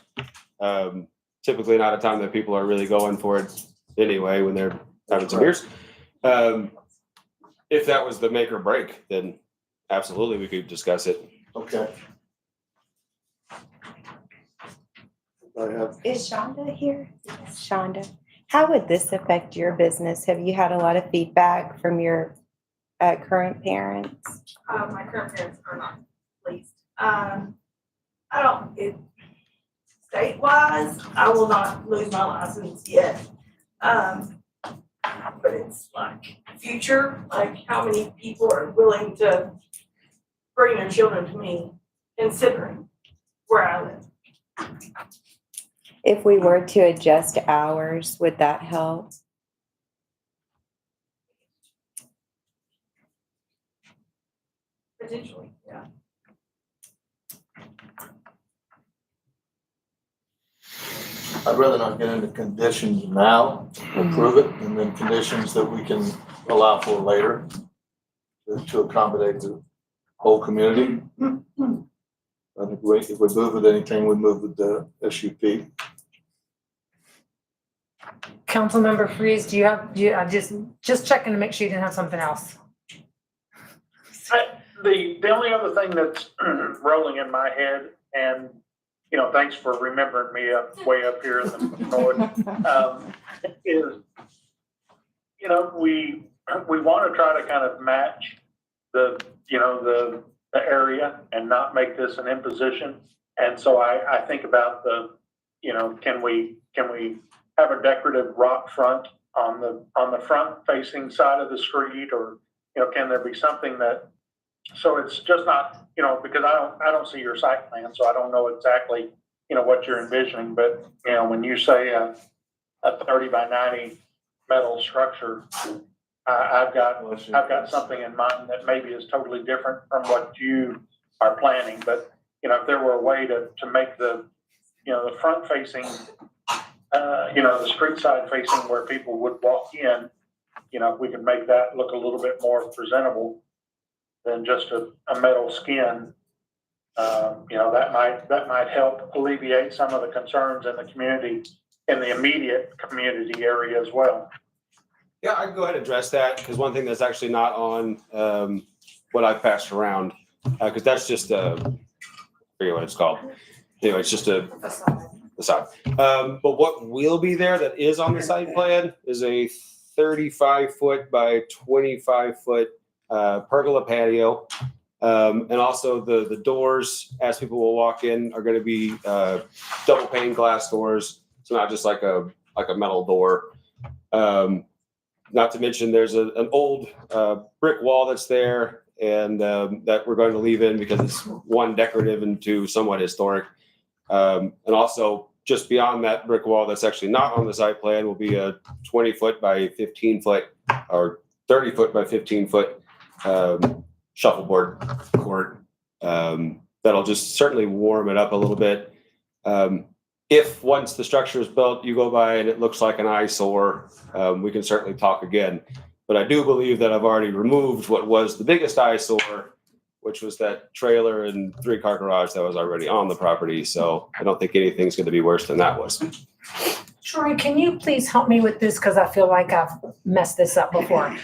typically not a time that people are really going for it anyway when they're having some beers. If that was the make or break, then absolutely we could discuss it. Okay. I have, Is Shonda here? Shonda, how would this affect your business? Have you had a lot of feedback from your current parents? My current parents are not pleased. State-wise, I will not lose my license yet. But it's like future, like how many people are willing to bring their children to me, considering where I live. If we were to adjust hours, would that help? Potentially, yeah. I'd rather not get into conditions now, approve it, and then conditions that we can allow for later to accommodate the whole community. I think if we move with anything, we move with the SUP. Councilmember Freeze, do you have just checking to make sure you didn't have something else? The only other thing that's rolling in my head, and, you know, thanks for remembering me way up here in the north, is, you know, we want to try to kind of match the area and not make this an imposition. And so I think about can we have a decorative rock front on the front facing side of the street, or, you know, can there be something that, so it's just not, you know, because I don't see your site plan, so I don't know exactly, you know, what you're envisioning, but, you know, when you say a 30 by 90 metal structure, I've got something in mind that maybe is totally different from what you are planning. But, you know, if there were a way to make the front facing, the street side facing where people would walk in, you know, if we could make that look a little bit more presentable than just a metal skin, you know, that might help alleviate some of the concerns in the community, in the immediate community area as well. Yeah, I can go ahead and address that, because one thing that's actually not on what I've passed around, because that's just I forget what it's called. Anyway, it's just the side. But what will be there that is on the site plan is a 35-foot by 25-foot pergola patio. And also the doors, as people will walk in, are going to be double pane glass doors. So not just like a metal door. Not to mention there's an old brick wall that's there, and that we're going to leave in because it's one, decorative, and two, somewhat historic. And also just beyond that brick wall that's actually not on the site plan will be a 20-foot by 15-foot or 30-foot by 15-foot shuffleboard court. That'll just certainly warm it up a little bit. If once the structure is built, you go by and it looks like an eyesore, we can certainly talk again. But I do believe that I've already removed what was the biggest eyesore, which was that trailer and 3-car garage that was already on the property. So I don't think anything's going to be worse than that was. Troy, can you please help me with this? Because I feel like I've messed this up before.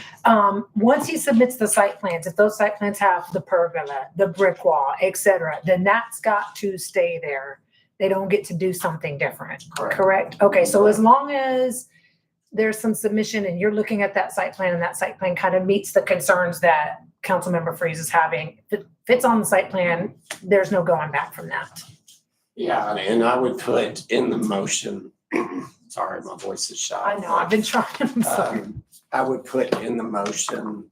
Once he submits the site plans, if those site plans have the pergola, the brick wall, et cetera, then that's got to stay there. They don't get to do something different, correct? Okay, so as long as there's some submission and you're looking at that site plan and that site plan kind of meets the concerns that Councilmember Freeze is having, if it fits on the site plan, there's no going back from that. Yeah, and I would put in the motion, sorry, my voice is shy. I know, I've been trying, I'm sorry. I would put in the motion,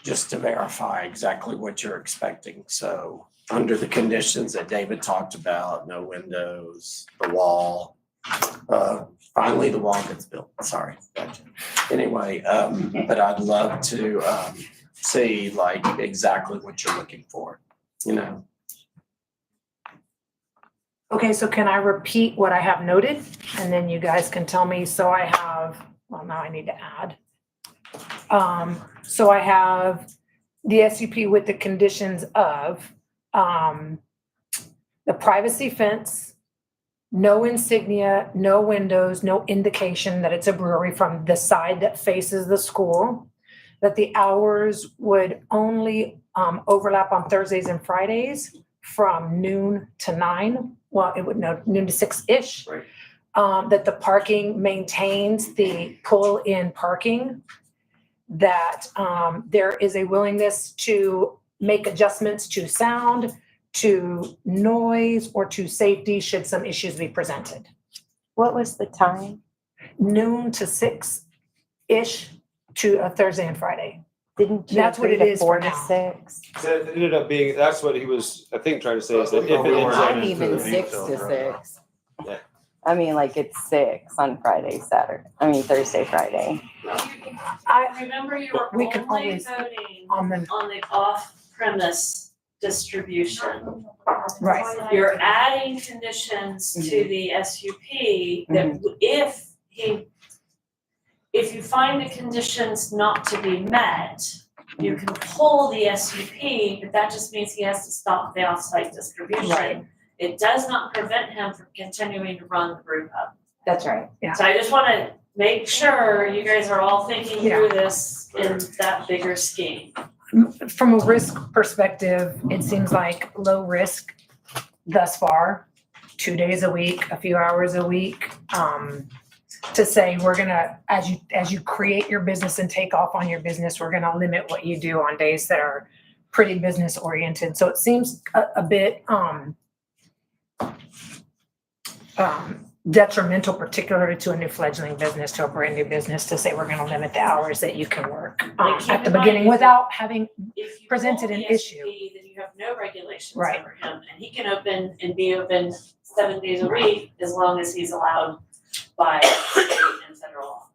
just to verify exactly what you're expecting. So under the conditions that David talked about, no windows, the wall, finally the wall gets built, sorry. Gotcha. Anyway, but I'd love to see like exactly what you're looking for, Okay, so can I repeat what I have noted? And then you guys can tell me, so I have, well, now I need to add. So I have the SUP with the conditions of the privacy fence, no insignia, no windows, no indication that it's a brewery from the side that faces the school, that the hours would only overlap on Thursdays and Fridays from noon to 9. Well, it would noon to 6-ish. Right. That the parking maintains the pull-in parking, that there is a willingness to make adjustments to sound, to noise, or to safety should some issues be presented. What was the time? Noon to 6-ish to a Thursday and Friday. Didn't you That's what agree it to is 4 for to now. 6? It ended up being, that's what he was, I think, trying to say is that if it We ends weren't up, I'm even into the 6 details to right 6. Yeah. I mean, like it's 6 on Friday, Saturday. I mean, Thursday, Friday. Remember, you were We can only always- voting On the, on the off-premise distribution. right. You're adding conditions to the SUP that if you find the conditions not to be met, you can pull the SUP, but that just means he has to stop the off-site distribution. Right. It does not prevent him from continuing to run the brew pub. That's right. Yeah. So I just wanna make sure you guys are all thinking through this in that bigger scheme. From a risk perspective, it seems like low risk thus far, 2 days a week, a few hours a week. To say we're gonna, as you create your business and take off on your business, we're gonna limit what you do on days that are pretty business oriented. So it seems a bit detrimental, particularly to a new fledgling business, to a brand new business, to say we're gonna limit the hours that you can work But keep at the in mind, beginning without having, If you presented pull an the issue. SUP, then you have no regulations Right. over him, and he can open and be open 7 days a week as long as he's allowed by state and federal law.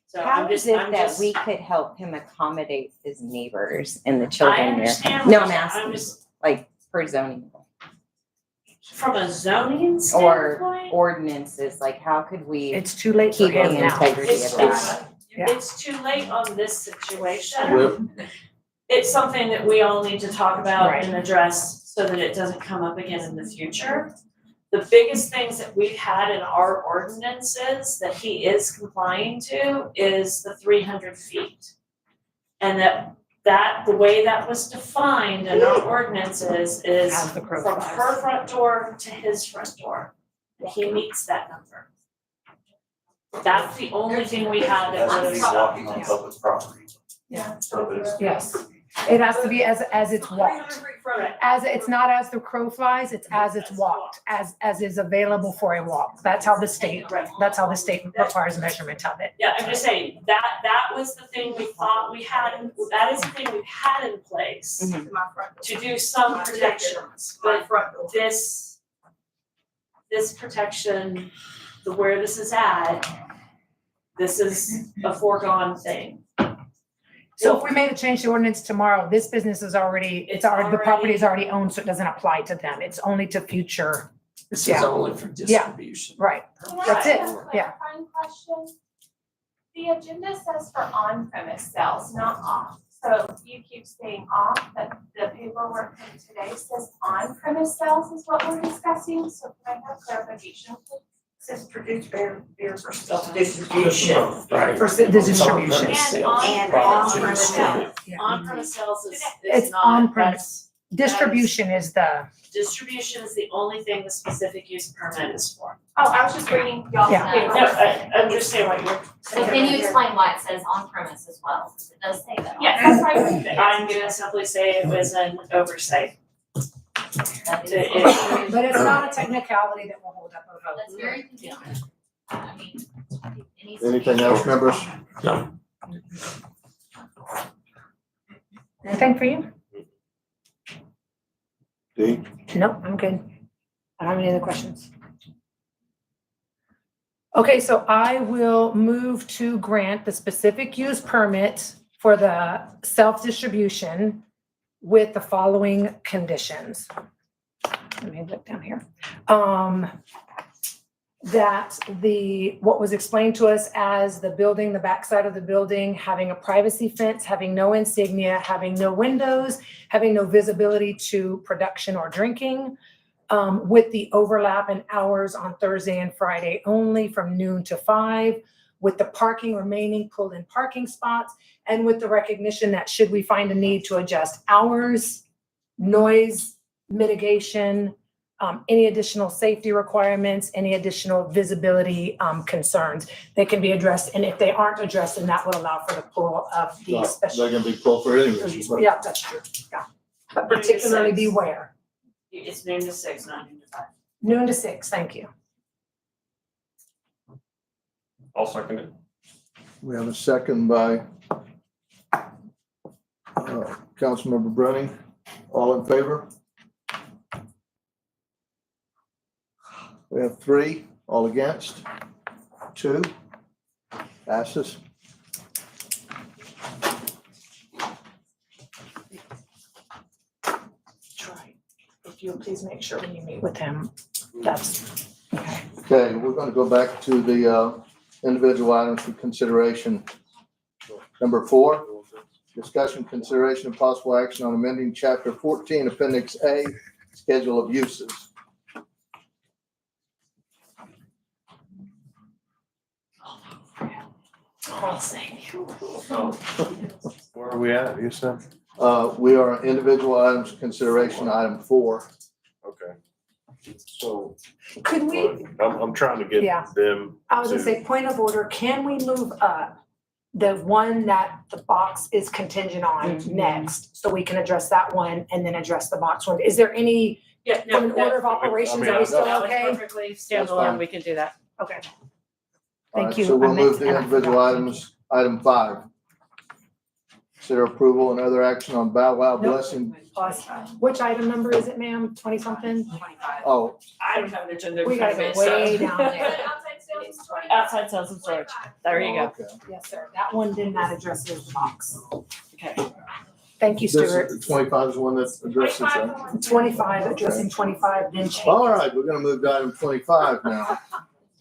So How I'm is just, it I'm that just, we could help him accommodate his neighbors and the I children there? understand. No, what I'm you're- asking, just, like, for zoning from a zoning or standpoint, ordinances, like how could we it's too late for keep the him now. integrity it's, of that? Yeah. it's too late on this situation. It's something that we all need to talk about Right. and address so that it doesn't come up again in the future. The biggest things that we've had in our ordinances that he is complying to is the 300 feet. And the way that was defined in our ordinances is As the crow from flies. her front door to his front door. And he meets that number. That's the only thing we have that was. Walking on public property. Yeah. So there's. Yes. It has to be as it's walked. As, it's not as the crow flies, it's as it's walked, as is available for a walk. That's how the state requires measurement of it. Yeah, I'm just saying, that was the thing we thought we had, that is the thing we had in place to do some protections, but this protection, where this is at, this is a foregone thing. So if we made a change to ordinance tomorrow, this business is already, the property is already owned, so it doesn't apply to them. It's only to future, This is Yeah. only for distribution. right? Can I That's it, ask a yeah. clarifying question? The agenda says for on-premise sales, not off. So you keep saying off, but the paperwork from today says on-premise sales is what we're discussing. So can I have clarification, please? Says produce beer for self-distribution. Right. For the distribution. And on-premise sales. Yeah. On-premise sales is It's not, on-premise. Distribution is the, distribution is the only thing the specific use permit is for. Oh, I was just reading y'all's. Yeah. No, I understand what you're. So can you explain why it says on premise as well? Because it does say that. Yes, that's right. I'm gonna simply say it was an oversight. That is- but it's not a technicality that will hold up a vote. That's very confusing. I mean, it needs to be- Anything else, members? Anything for you? Dee? Nope, I'm good. I don't have any other questions. Okay, so I will move to grant the specific use permit for the self-distribution with the following conditions. Let me look down here. That what was explained to us as the building, the backside of the building, having a privacy fence, having no insignia, having no windows, having no visibility to production or drinking, with the overlap in hours on Thursday and Friday only from noon to 5, with the parking remaining pulled-in parking spots, and with the recognition that should we find a need to adjust hours, noise mitigation, any additional safety requirements, any additional visibility concerns, they can be addressed. And if they aren't addressed, then that would allow for the pull of the They're special. gonna be pulled for any reason, but Yeah, that's true, yeah. But particularly beware. It's noon to 6, not noon to 5. Noon to 6, thank you. I'll second it. we have a second by Councilmember Brenning. All in favor? We have 3, all against, 2, passes. Troy, if you'll please make sure when you meet with him, that's, okay. Okay, we're gonna go back to the individual items for consideration. Number 4, discussion, consideration, and possible action on amending chapter 14, appendix A, schedule of uses. Where are we at, you said? We are on individual items consideration, item 4. Okay. So, Could we, I'm trying to get Yeah. them I was gonna to, say, point of order, can we move up the one that the box is contingent on next? So we can address that one and then address the box one. Is there any, Yeah, from an order of operations, are we still that was okay? perfectly That's standalone. fine. We can do that. Okay. All Thank right, you. So I we'll meant move to- to and I individual forgot. items, item 5. Consider approval and other action on Bow Wow Nope. Blessing. Which item number is it, ma'am? 20 something? Oh, I don't have an agenda. We gotta go way down there. Outside sales and storage. There you go. okay. Yes, sir. That one did not address the box. Okay. Thank you, This Stuart. is 25 is the one that addresses that. 25, addressing 25, then change. All right, we're gonna move to item 25 now.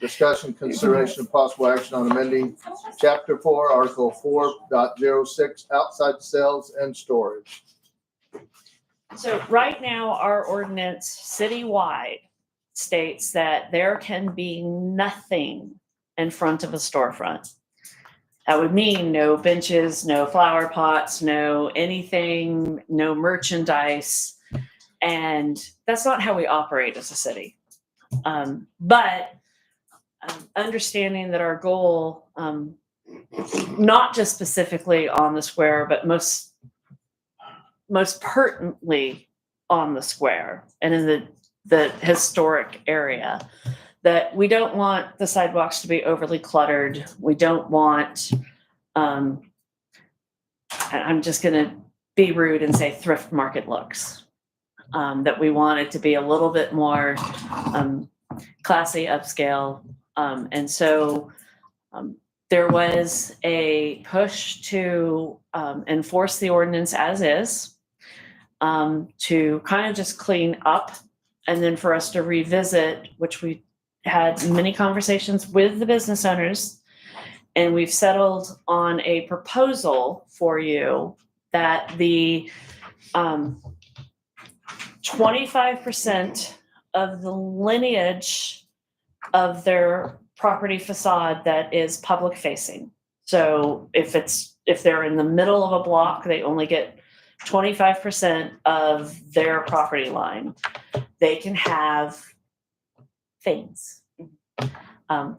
Discussion, consideration, and possible action on amending chapter 4, article 4.06, outside sales and storage. So right now, our ordinance citywide states that there can be nothing in front of a storefront. That would mean no benches, no flower pots, no anything, no merchandise. And that's not how we operate as a city. But understanding that our goal, not just specifically on the square, but most pertinently on the square and in the historic area, that we don't want the sidewalks to be overly cluttered. We don't want, I'm just gonna be rude and say thrift market looks. That we want it to be a little bit more classy, upscale. And so there was a push to enforce the ordinance as is, to kind of just clean up, and then for us to revisit, which we had many conversations with the business owners, and we've settled on a proposal for you that the 25% of the lineage of their property facade that is public facing. So if they're in the middle of a block, they only get 25% of their property line. They can have things,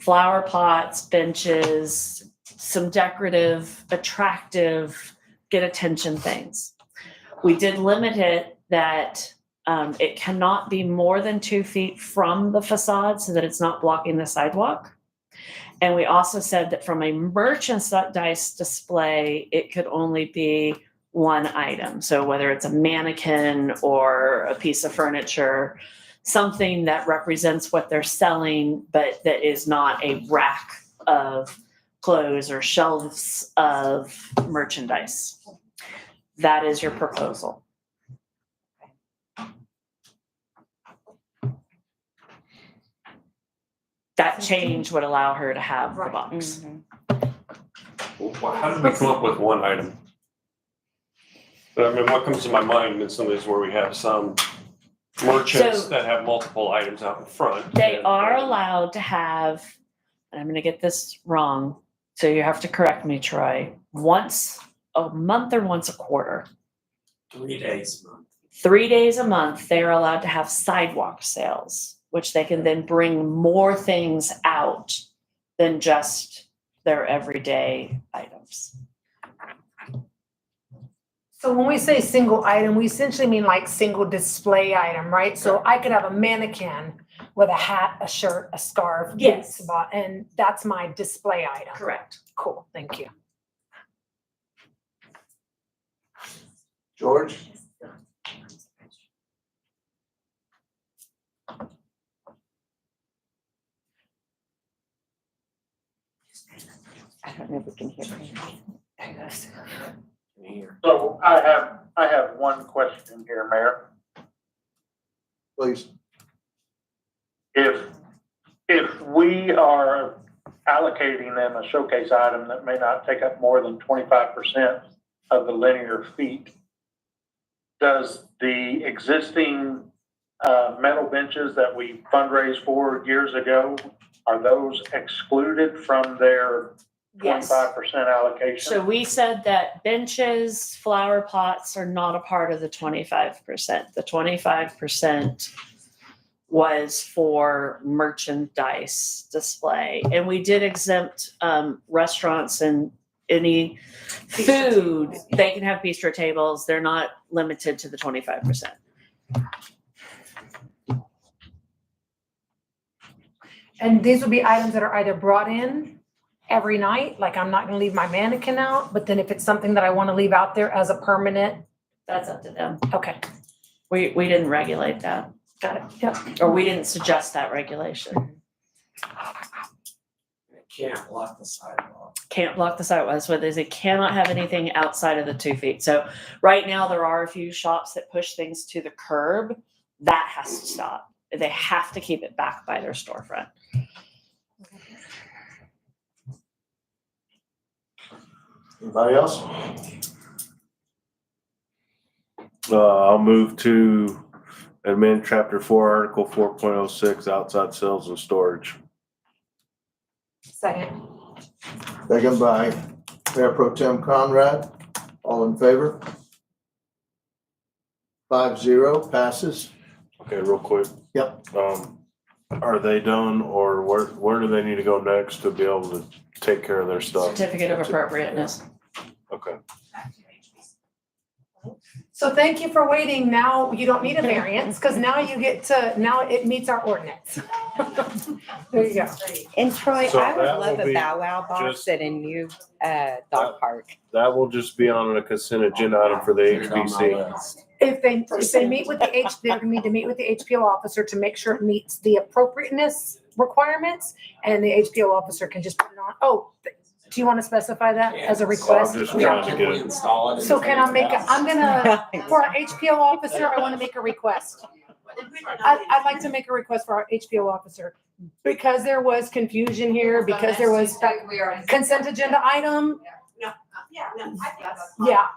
flower pots, benches, some decorative, attractive, get attention things. We did limit it that it cannot be more than 2 feet from the facade so that it's not blocking the sidewalk. And we also said that from a merchandise display, it could only be one item. So whether it's a mannequin or a piece of furniture, something that represents what they're selling, but that is not a rack of clothes or shelves of merchandise. That is your proposal. That change would allow her to have the box. Well, how did we come up with one item? I mean, what comes to my mind is some of these where we have some merchants So- that have multiple items out in front. They and- are allowed to have, and I'm gonna get this wrong, so you have to correct me, Troy, once a month or once a quarter. 3 days a month. 3 days a month, they're allowed to have sidewalk sales, which they can then bring more things out than just their everyday items. So when we say single item, we essentially mean like single display item, right? So I could have a mannequin with a hat, a shirt, a scarf. Yes. And that's my display item. Correct. Cool, thank you. George? I don't know if we can hear me. So I have one question here, Mayor. Please. If we are allocating them a showcase item that may not take up more than 25% of the linear feet, does the existing metal benches that we fundraised for years ago, are those excluded from their Yes. 25% allocation? So we said that benches, flower pots are not a part of the 25%. The 25% was for merchandise display. And we did exempt restaurants and any food. They can have bistro tables. They're not limited to the 25%. And these would be items that are either brought in every night, like I'm not gonna leave my mannequin out, but then if it's something that I wanna leave out there as a permanent, That's up to them. okay, We didn't regulate that, got it, yep. or we didn't suggest that regulation. It can't block the sidewalk. Can't block the sidewalk. That's what they say, cannot have anything outside of the 2 feet. So right now, there are a few shops that push things to the curb. That has to stop. They have to keep it back by their storefront. Anybody else? I'll move to amend chapter 4, article 4.06, outside sales and storage. Second. Second by Mayor Pro Tem Conrad. All in favor? 5-0 passes. Okay, real quick. Yep. Are they done, or where do they need to go next to be able to take care of their stuff? Certificate of appropriateness. Okay. So thank you for waiting. Now you don't need a variance because now you get to, now it meets our ordinance. There you go. And Troy, So I would that love will a be bow wow box just- at a new dog park. That will just be on a consent agenda item for the Put it on my HBC. list. If they meet with the they need to meet with the HPO officer to make sure it meets the appropriateness requirements, and the HPO officer can just put it on. Oh, do you want to specify that as a request? I'm just Yeah. trying to Can get we it. install it? in So can I make, the house? I'm gonna, for our HPO officer, I want to make a request. I'd like to make a request for our HPO officer, because there was confusion here, because there was consent agenda item. Yeah,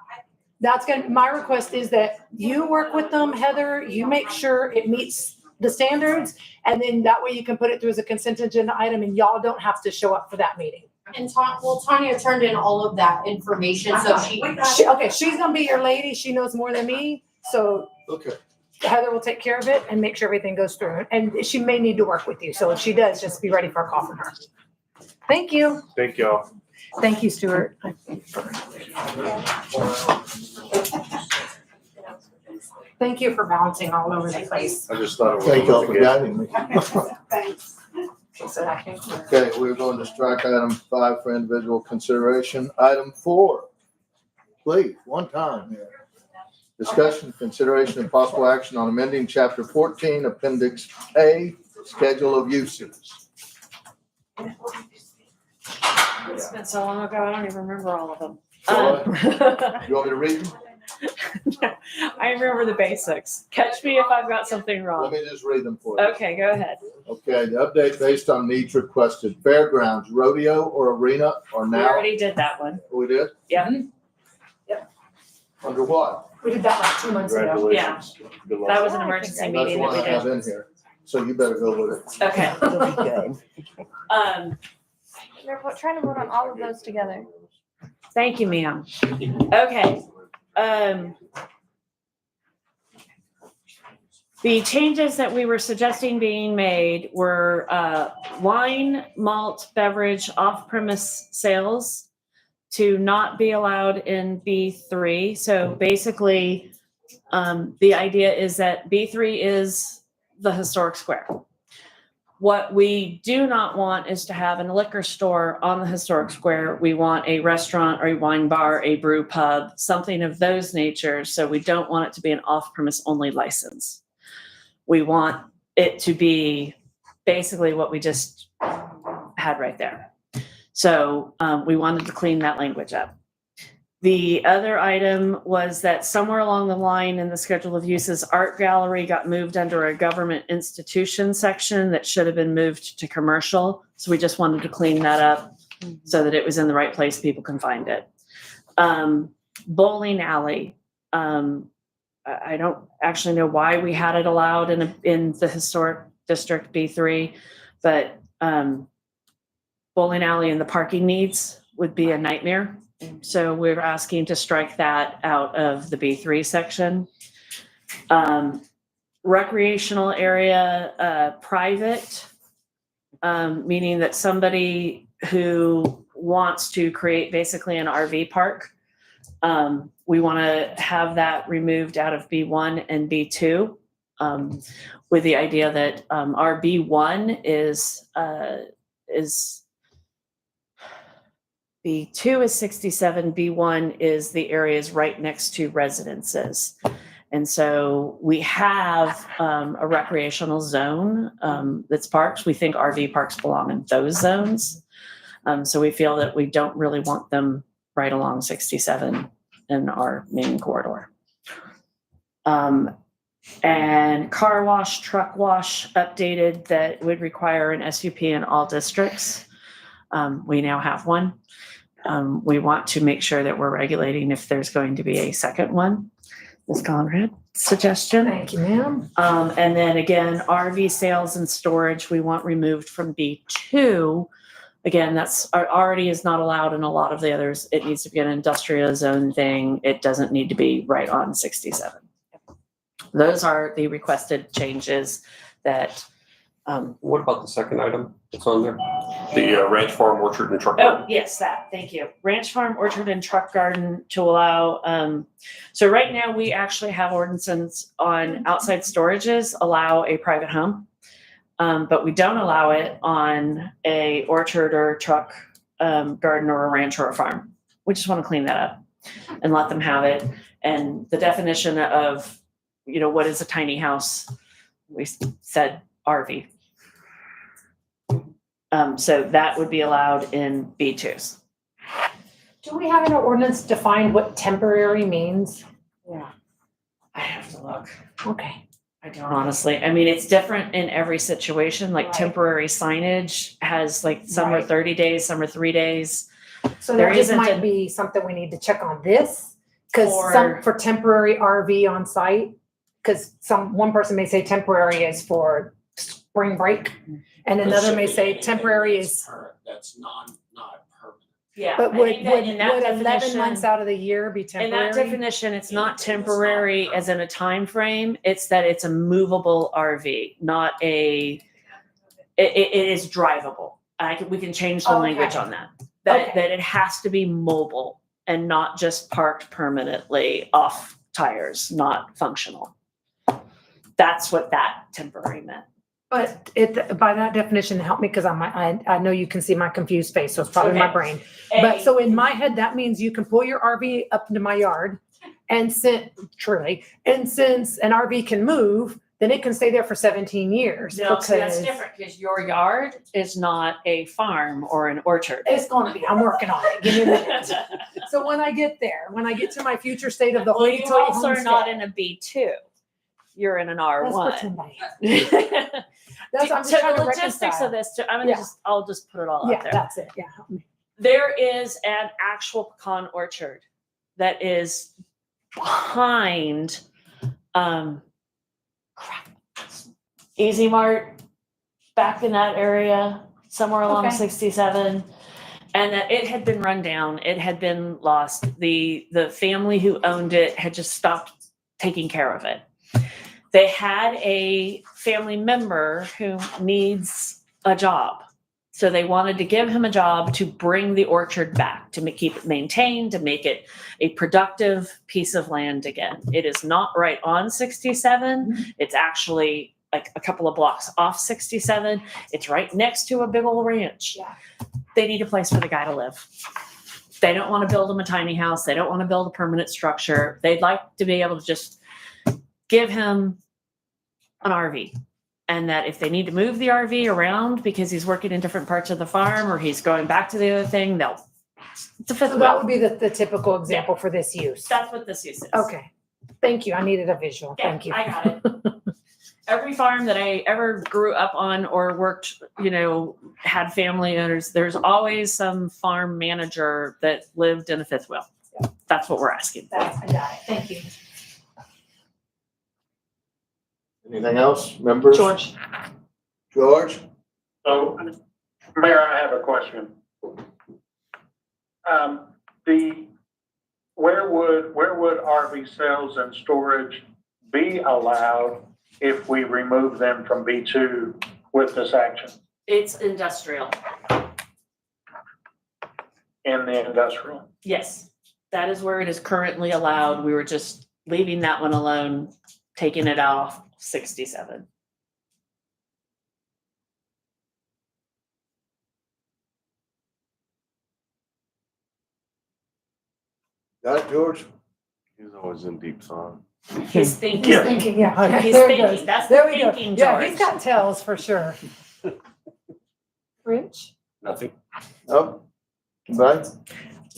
that's gonna, my request is that you work with them, Heather, you make sure it meets the standards, and then that way you can put it through as a consent agenda item, and y'all don't have to show up for that meeting. And Tanya turned in all of that information, so Okay, she's gonna be your lady, she knows more than me, so Okay. Heather will take care of it and make sure everything goes through. And she may need to work with you. So if she does, just be ready for a call from her. Thank you. Thank y'all. Thank you, Stuart. Thank you for bouncing all over the place. I just thought it was. Thank y'all for guiding me. Thanks. Okay, we're going to strike item 5 for individual consideration. Item 4, please, one time here. Discussion, consideration, and possible action on amending chapter 14, appendix A, schedule of uses. It's been so long ago, I don't even remember all of them. So, You want me to read them? I remember the basics. Catch me if I've got something Let wrong. me just read them for you. Okay, go ahead. Okay, the update based on needs requested. Fairgrounds, rodeo or arena are We now. already did that one. We did? Yeah. Under what? We did that like 2 months ago. Congratulations. Good luck. That was an emergency That's meeting what that I we have did. in here. So you better go with it. Okay. It'll be good. They're trying to vote on all of those together. Thank you, ma'am. Okay. The changes that we were suggesting being made were wine, malt, beverage, off-premise sales to not be allowed in B3. So basically, the idea is that B3 is the historic square. What we do not want is to have a liquor store on the historic square. We want a restaurant or a wine bar, a brew pub, something of those natures. So we don't want it to be an off-premise only license. We want it to be basically what we just had right there. So we wanted to clean that language up. The other item was that somewhere along the line in the schedule of uses, art gallery got moved under a government institution section that should have been moved to commercial. So we just wanted to clean that up so that it was in the right place, people can find it. Bowling alley. I don't actually know why we had it allowed in the historic district B3, but bowling alley and the parking needs would be a nightmare. So we're asking to strike that out of the B3 section. Recreational area, private, meaning that somebody who wants to create basically an RV park, we want to have that removed out of B1 and B2, with the idea that our B1 is B2 is 67, B1 is the areas right next to residences. And so we have a recreational zone that's parks. We think RV parks belong in those zones. So we feel that we don't really want them right along 67 in our main corridor. And car wash, truck wash updated that would require an SUP in all districts. We now have one. We want to make sure that we're regulating if there's going to be a second one. Ms. Conrad? suggestion. Thank you, ma'am. And then again, RV sales and storage, we want removed from B2. Again, that's already is not allowed in a lot of the others. It needs to be an industrial zone thing. It doesn't need to be right on 67. Those are the requested changes that, What about the second item that's on there? The ranch farm, orchard and truck. oh, yes, that, thank you. Ranch farm, orchard and truck garden to allow, so right now we actually have ordinances on outside storages allow a private home. But we don't allow it on a orchard or a truck, garden or a ranch or a farm. We just want to clean that up and let them have it. And the definition of, you know, what is a tiny house? We said RV. So that would be allowed in B2s. Do we have in our ordinance defined what temporary means? Yeah. I have to look. Okay. I don't honestly. I mean, it's different in every situation. Like Right. temporary signage has like some are Right. 30 days, some are 3 days. So There that just isn't might a- be something we need to check on this, because Or- some, for temporary RV on site, because one person may say temporary is for spring break, and another may say temporary is, That's not permanent. Yeah. but I would think that in that 11 definition- months out of the year be In temporary? that definition, it's not temporary as in a time frame. It's that it's a movable RV, not it is drivable. We can change the language Okay. on that. That Okay. it has to be mobile and not just parked permanently off tires, not functional. That's what that temporary meant. But by that definition, help me, because I know you can see my confused face, so it's probably my Okay. brain. But so in my head, that means you can pull your RV up into my yard and since an RV can move, then it can stay there for 17 years. No, see, that's because different because your yard is not a farm or an orchard. It's going to be, I'm working on it. Give me a minute. So when I get there, when I get to my future state of the Well, you hoity-toity also are not homestead, in a B2. You're in an let's R1. pretend I am. That's, I'm just So trying the to logistics reconcile. of this, Yeah. I'll just put it all Yeah, out there. that's it. Yeah. Help me. There is an actual pecan orchard that is behind, Easy Mart, back in that area, somewhere along Okay. 67. And that it had been run down, it had been lost. The family who owned it had just stopped taking care of it. They had a family member who needs a job. So they wanted to give him a job to bring the orchard back, to keep it maintained, to make it a productive piece of land again. It is not right on 67. It's actually like a couple of blocks off 67. It's right next to a big old ranch. Yeah. They need a place for the guy to live. They don't want to build him a tiny house. They don't want to build a permanent structure. They'd like to be able to just give him an RV. And that if they need to move the RV around because he's working in different parts of the farm or he's going back to the other thing, it's a fifth So that wheel. would be the typical example for this use. That's what this use is. Okay. Thank you. I needed a visual. Yeah, Thank you. I got it. Every farm that I ever grew up on or worked, had family owners, there's always some farm manager that lived in a fifth wheel. That's what we're asking for. I got it. Thank you. Anything else, members? George? George? So, Mayor, I have a question. Where would RV sales and storage be allowed if we remove them from B2 with this action It's industrial. in the industrial? Yes, that is where it is currently allowed. We were just leaving that one alone, taking it off 67. Got it, George? He's always in deep thought. He's thinking. He's thinking, yeah. He's There it thinking. goes. That's There the we go. thinking, Yeah, George. he's got tells for sure. Rich? Nothing. Oh, right?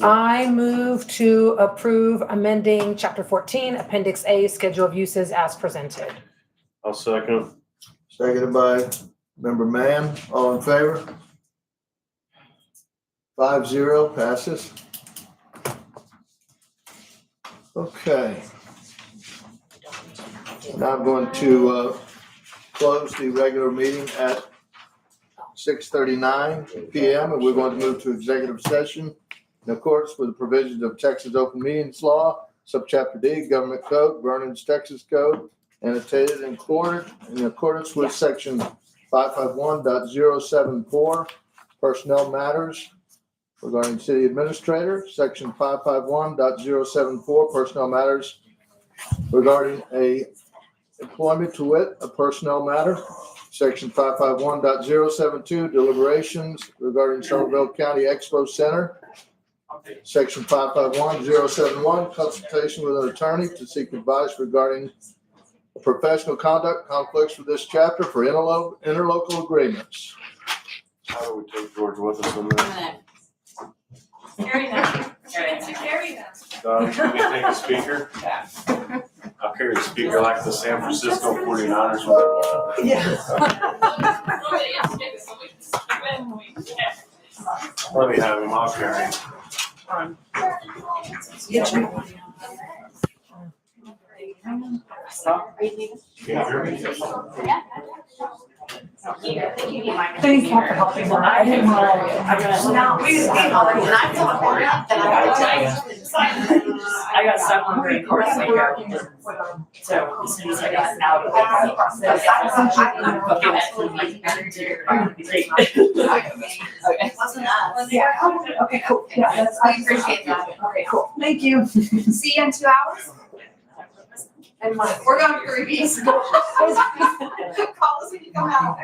I move to approve amending chapter 14, appendix A, schedule of uses as presented. I'll second. Seconded by member Mann. All in favor? 5-0 passes. Okay. Now I'm going to close the regular meeting at 6:39 PM, and we're going to move to executive session in accordance with the provisions of Texas Open Meetings Law, Subchapter D, Government Code, Vernon's Texas Code, annotated and recorded in accordance with Section 551.074, Personnel Matters regarding City Administrator, Section 551.074, Personnel Matters regarding a employment, to wit, a personnel matter. Section 551.072, deliberations regarding Somerville County Expo Center. Section 551.071, consultation with an attorney to seek advice regarding professional conduct conflicts with this chapter for interlocal agreements. How do we take George with us on this? Carry them. Carry them. Can we take a speaker? I'll carry a speaker like the San Francisco 49ers. Let me have him, I'll carry him. Thank you for helping. I didn't know. I got stuck on green course later. So as soon as I got out of the process, Yeah, okay, cool. Yeah, that's, I appreciate that. Okay, cool. Thank you. See you in 2 hours. And We're going to reviews. Call us when you come out.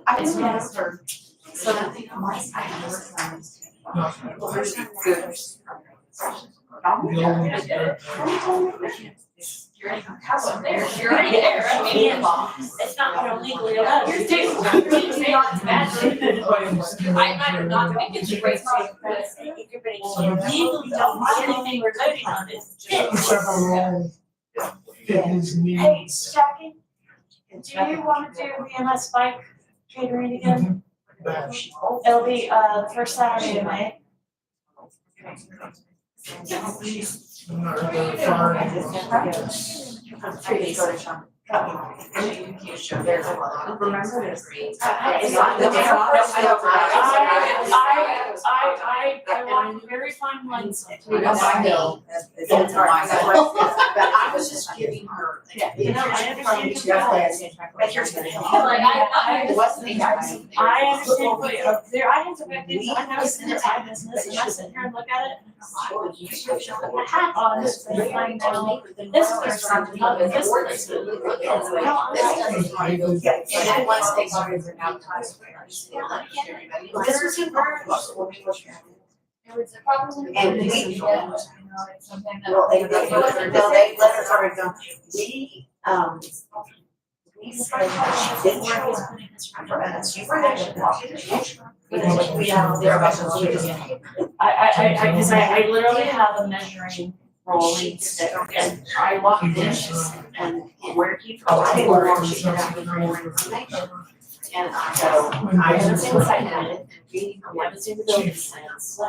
I just asked her. So I think I might. You're already there. I mean, it's not legally allowed. You're taking not bad. I might have not been get you raised. Legally don't want anything we're voting on is Hey, Jackie, do you want to do EMS bike catering again? It'll be first Saturday in May. Remember this. I want very fine lines. But I was just giving her. You know, I understand. But here's the thing. I understand, but there, I have to back things, I know it's in the side business, and I sit here and look at it. I have on this thing, like, this person, this person. And once they started to advertise. This was in and we, well, they let us already go. We said she didn't for us. You were actually walking. We have their questions. Because I literally have a measuring rolling stick, and I walk dishes, and where he goes, where she can have more information. And so, I haven't seen what I had, and we haven't seen the building plans.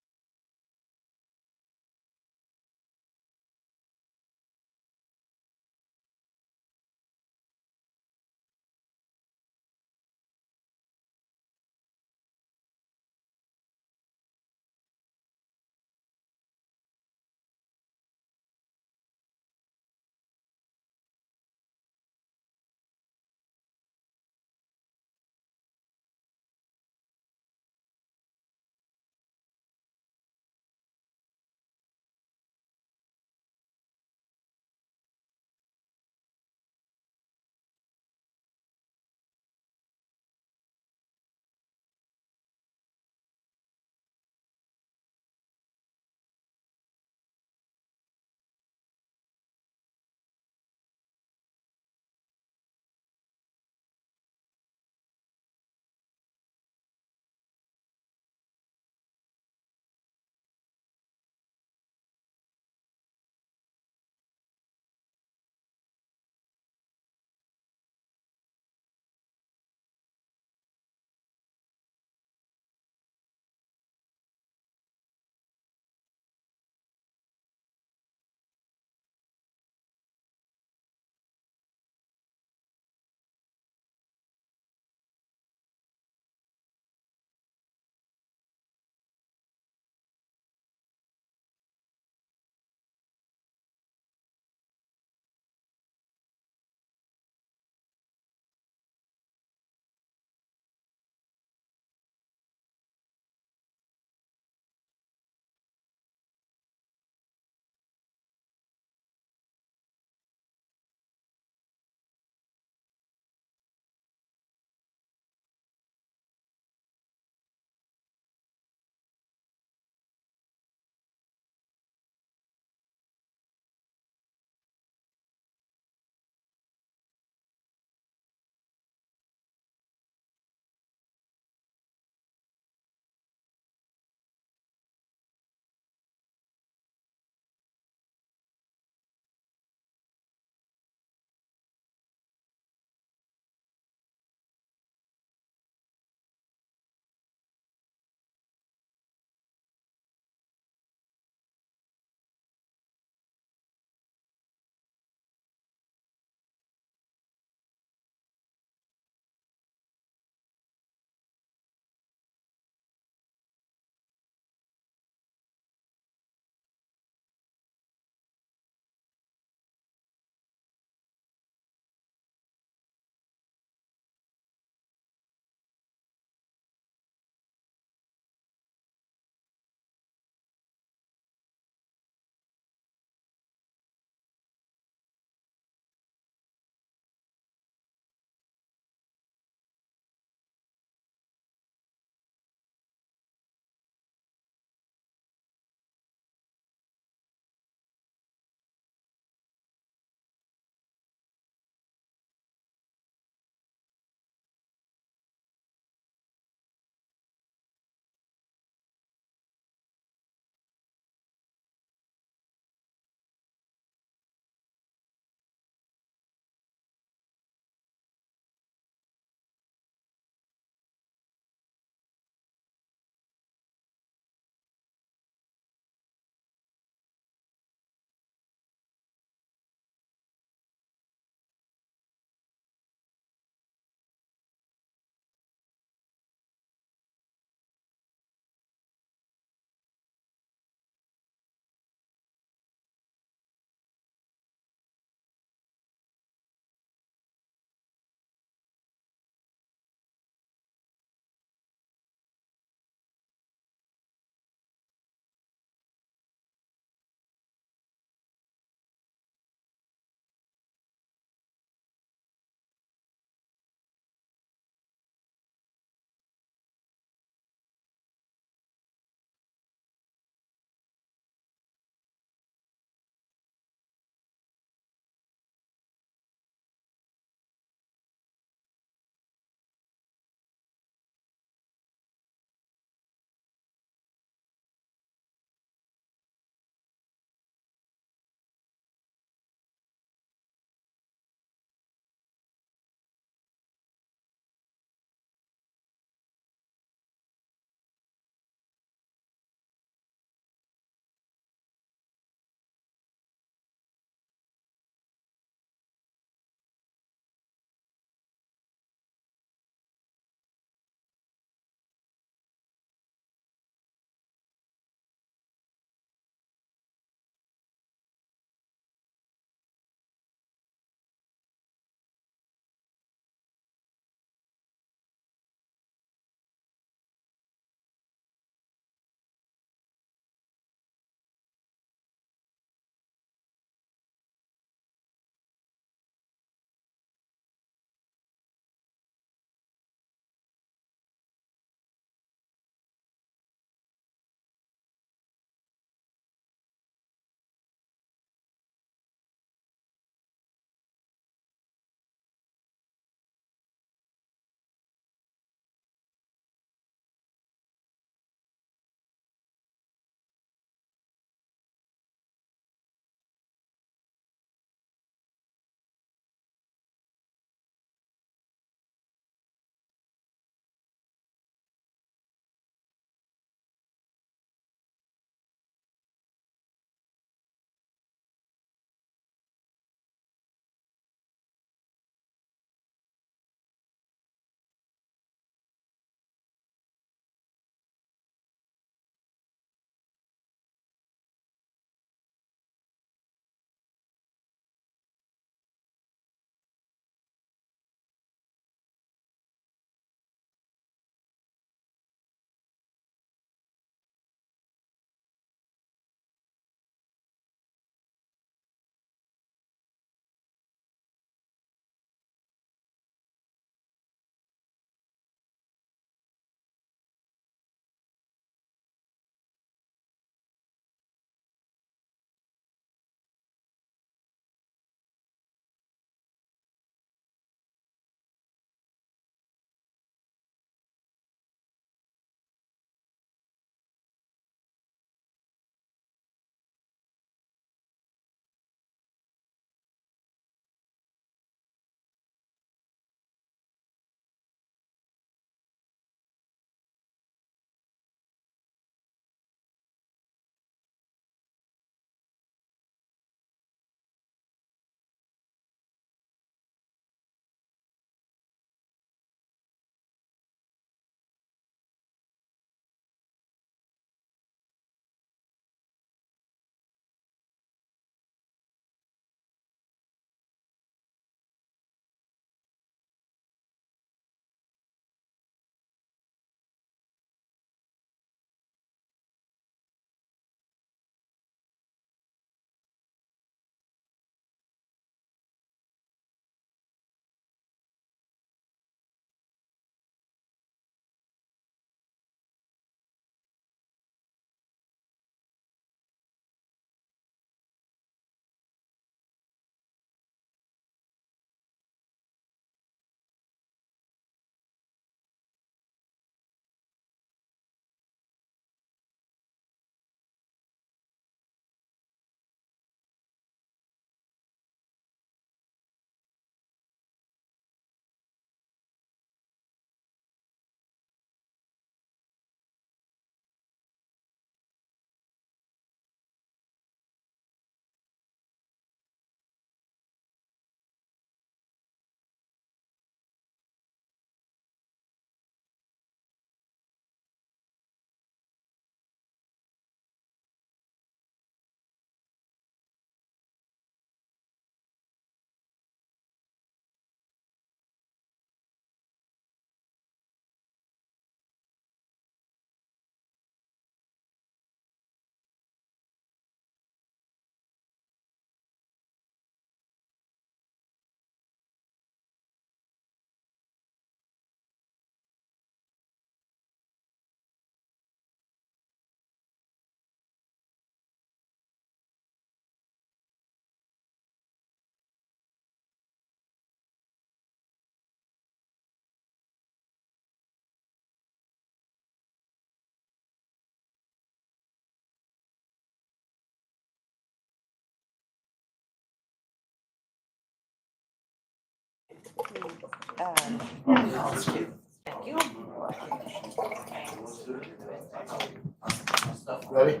Ready?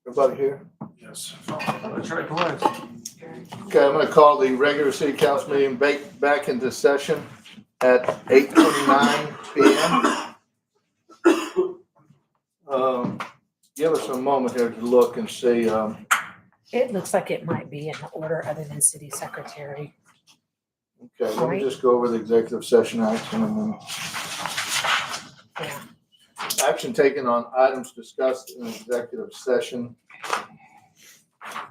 Everybody here? Yes. Okay, I'm gonna call the regular city council meeting back into session at 8:29 PM. Give us a moment here to look and see, It looks like it might be in order other than city secretary. okay, let me just go over the executive session action and then. Action taken on items discussed in executive session.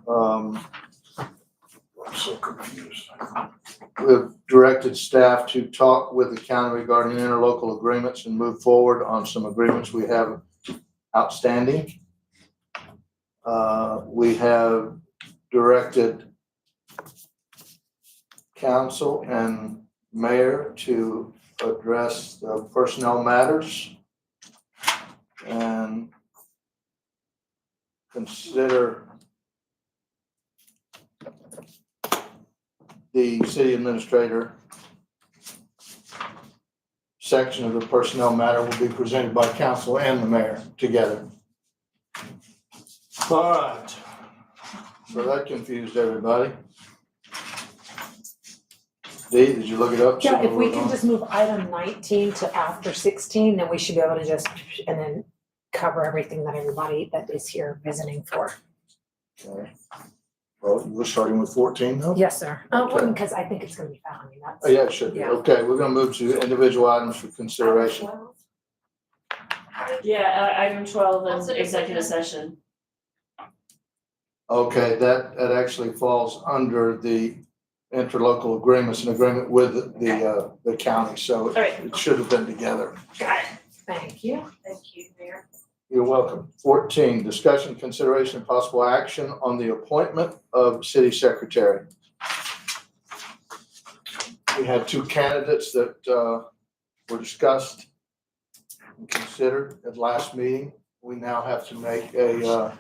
I'm so confused. We've directed staff to talk with the county regarding interlocal agreements and move forward on some agreements we have outstanding. We have directed council and mayor to address the personnel matters and consider the city administrator section of the personnel matter will be presented by council and the mayor together. All right. So that confused everybody. Dee, did you look it up? Yeah, if we can just move item 19 to after 16, then we should be able to just, and then cover everything that everybody that is here visiting for. Okay. Well, you were starting with 14 though? Yes, sir. Okay. Because I think it's gonna be fine. I mean, that's. Oh, yeah, it should be. Yeah. Okay, we're gonna move to individual items for consideration. Yeah, item 12 What's in the executive executive? session. Okay, that actually falls under the interlocal agreements, an agreement with the county, so right. it should have been together. Thank you. Thank you, Mayor. You're welcome. 14, discussion, consideration, and possible action on the appointment of city secretary. We had two candidates that were discussed and considered at last meeting. We now have to make a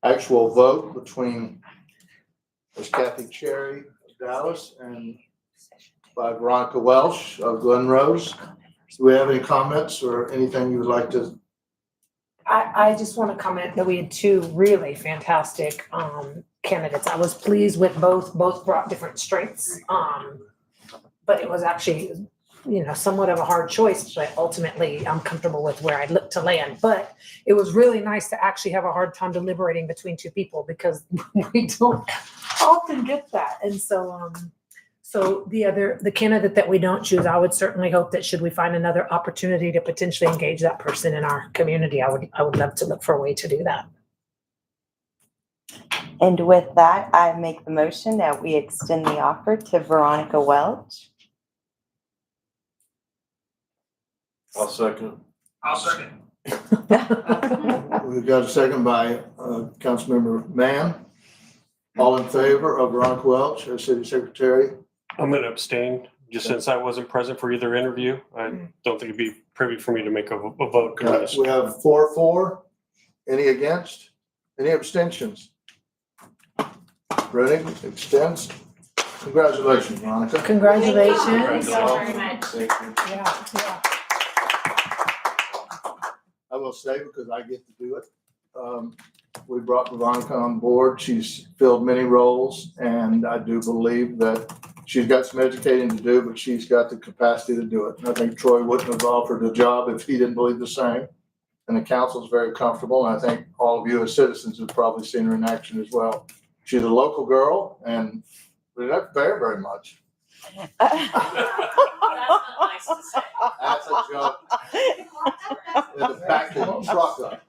actual vote between Ms. Kathy Cherry of Dallas and by Veronica Welsh of Glen Rose. Do we have any comments or anything you would like to? I just want to comment that we had two really fantastic candidates. I was pleased with both brought different strengths. But it was actually, somewhat of a hard choice, but ultimately I'm comfortable with where I'd look to land. But it was really nice to actually have a hard time deliberating between two people because we don't often get that. And so, so the candidate that we don't choose, I would certainly hope that should we find another opportunity to potentially engage that person in our community, I would love to look for a way to do that. And with that, I make the motion that we extend the offer to Veronica Welch. I'll second. We've got a second by Councilmember Mann. All in favor of Veronica Welch as city secretary? I'm going to abstain, just since I wasn't present for either interview. I don't think it'd be privy for me to make a vote. on this. We have 4-4. Any against? Any abstentions? Ready? Extends. Congratulations, Veronica. Congratulations. Thank you all very much. Thank you. Yeah. I will say, because I get to do it, we brought Veronica on board. She's filled many roles, and I do believe that she's got some educating to do, but she's got the capacity to do it. And I think Troy wouldn't have offered a job if he didn't believe the same. And the council's very comfortable, and I think all of you as citizens have probably seen her in action as well. She's a local girl, and we don't pay her very much. That's not nice to say. That's a joke. In the back of the truck up.